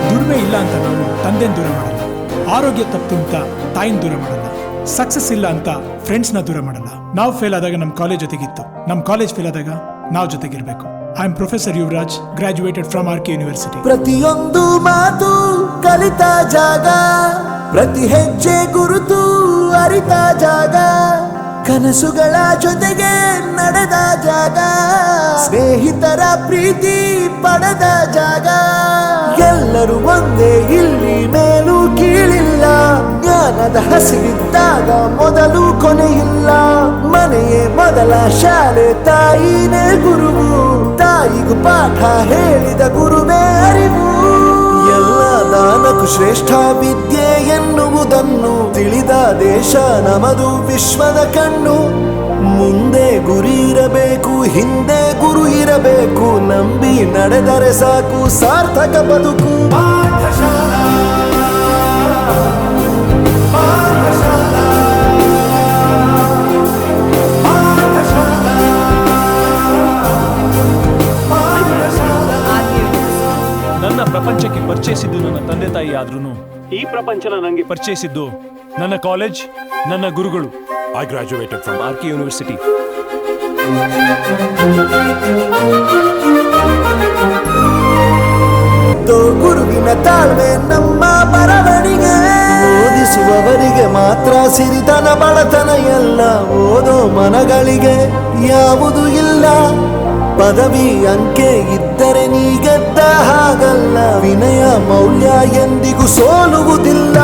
ದುಡಿಮೆ ಇಲ್ಲ ಅಂತ ನಾವು ತಂದೆನ ದೂರ ಮಾಡಲ್ಲ, ಆರೋಗ್ಯ ತಪ್ಪು ಅಂತ ತಾಯಿನ ದೂರ ಮಾಡಲ್ಲ, ಸಕ್ಸಸ್ ಇಲ್ಲ ಅಂತ ಫ್ರೆಂಡ್ಸ್ನ ದೂರ ಮಾಡಲ್ಲ. ನಾವು ಫೇಲ್ ಆದಾಗ ನಮ್ಮ ಕಾಲೇಜ್ ಜೊತೆಗಿತ್ತು, ನಮ್ಮ ಕಾಲೇಜ್ ಫೇಲ್ ಆದಾಗ ನಾವು ಜೊತೆಗಿರ್ಬೇಕು. I am professor Yuvraj, graduated from RK university. ಪ್ರತಿಯೊಂದು ಮಾತು ಕಲಿತ ಜಾಗ, ಪ್ರತಿ ಹೆಜ್ಜೆ ಗುರುತು ಅರಿತ ಜಾಗ, ಕನಸುಗಳ ಜೊತೆಗೆ ನಡೆದ ಜಾಗ, ಸ್ನೇಹಿತರ ಪ್ರೀತಿ ಪಡೆದ ಜಾಗ. ಎಲ್ಲರೂ ಒಂದೇ, ಇಲ್ಲಿ ಮೇಲೂ ಕೀಳಿಲ್ಲ, ಜ್ಞಾನದ ಹಸಿವಿದ್ದಾಗ ಮೊದಲು ಕೊನೆಯಿಲ್ಲ. ಮನೆಯೇ ಮೊದಲ ಶಾಲೆ, ತಾಯಿನೇ ಗುರುವು, ತಾಯಿಗೂ ಪಾಠ ಹೇಳಿದ ಗುರುವೇ ಅರಿವು. ಎಲ್ಲ ದಾನಕ್ಕೂ ಶ್ರೇಷ್ಠ ವಿದ್ಯೆ ಎನ್ನುವುದನ್ನು ತಿಳಿದ ದೇಶ ನಮದು, ವಿಶ್ವದ ಕಣ್ಣು. ಮುಂದೆ ಗುರಿ ಇರಬೇಕು, ಹಿಂದೆ ಗುರು ಇರಬೇಕು, ನಂಬಿ ನಡೆದರೆ ಸಾಕು ಸಾರ್ಥಕ ಬದುಕು. ಪಾಠಶಾಲಾ ಪಾಠಶಾಲಾ ಪಾಠಶಾಲಾ ಪಾಠಶಾಲಾ. ನನ್ನ ಪ್ರಪಂಚಕ್ಕೆ ಪರಿಚಯಿಸಿದ್ದು ನನ್ನ ತಂದೆ ತಾಯಿ ಆದ್ರೂ ಈ ಪ್ರಪಂಚನ ನನಗೆ ಪರಿಚಯಿಸಿದ್ದು ನನ್ನ ಕಾಲೇಜ್, ನನ್ನ ಗುರುಗಳು. I graduated from RK university. ಗುರುವಿನ ತಾಳ್ಮೆ ನಮ್ಮ ಬರವಣಿಗೆ, ಓದಿಸುವವರಿಗೆ ಮಾತ್ರ ಸಿರಿತನ ಬಡತನ ಎಲ್ಲ, ಓದೋ ಮನಗಳಿಗೆ ಯಾವುದು ಇಲ್ಲ. ಪದವಿ ಅಂಕೆ ಇದ್ದರೆ ನೀ ಗೆದ್ದ ಹಾಗಲ್ಲ, ವಿನಯ ಮೌಲ್ಯ ಎಂದಿಗೂ ಸೋಲುವುದಿಲ್ಲ.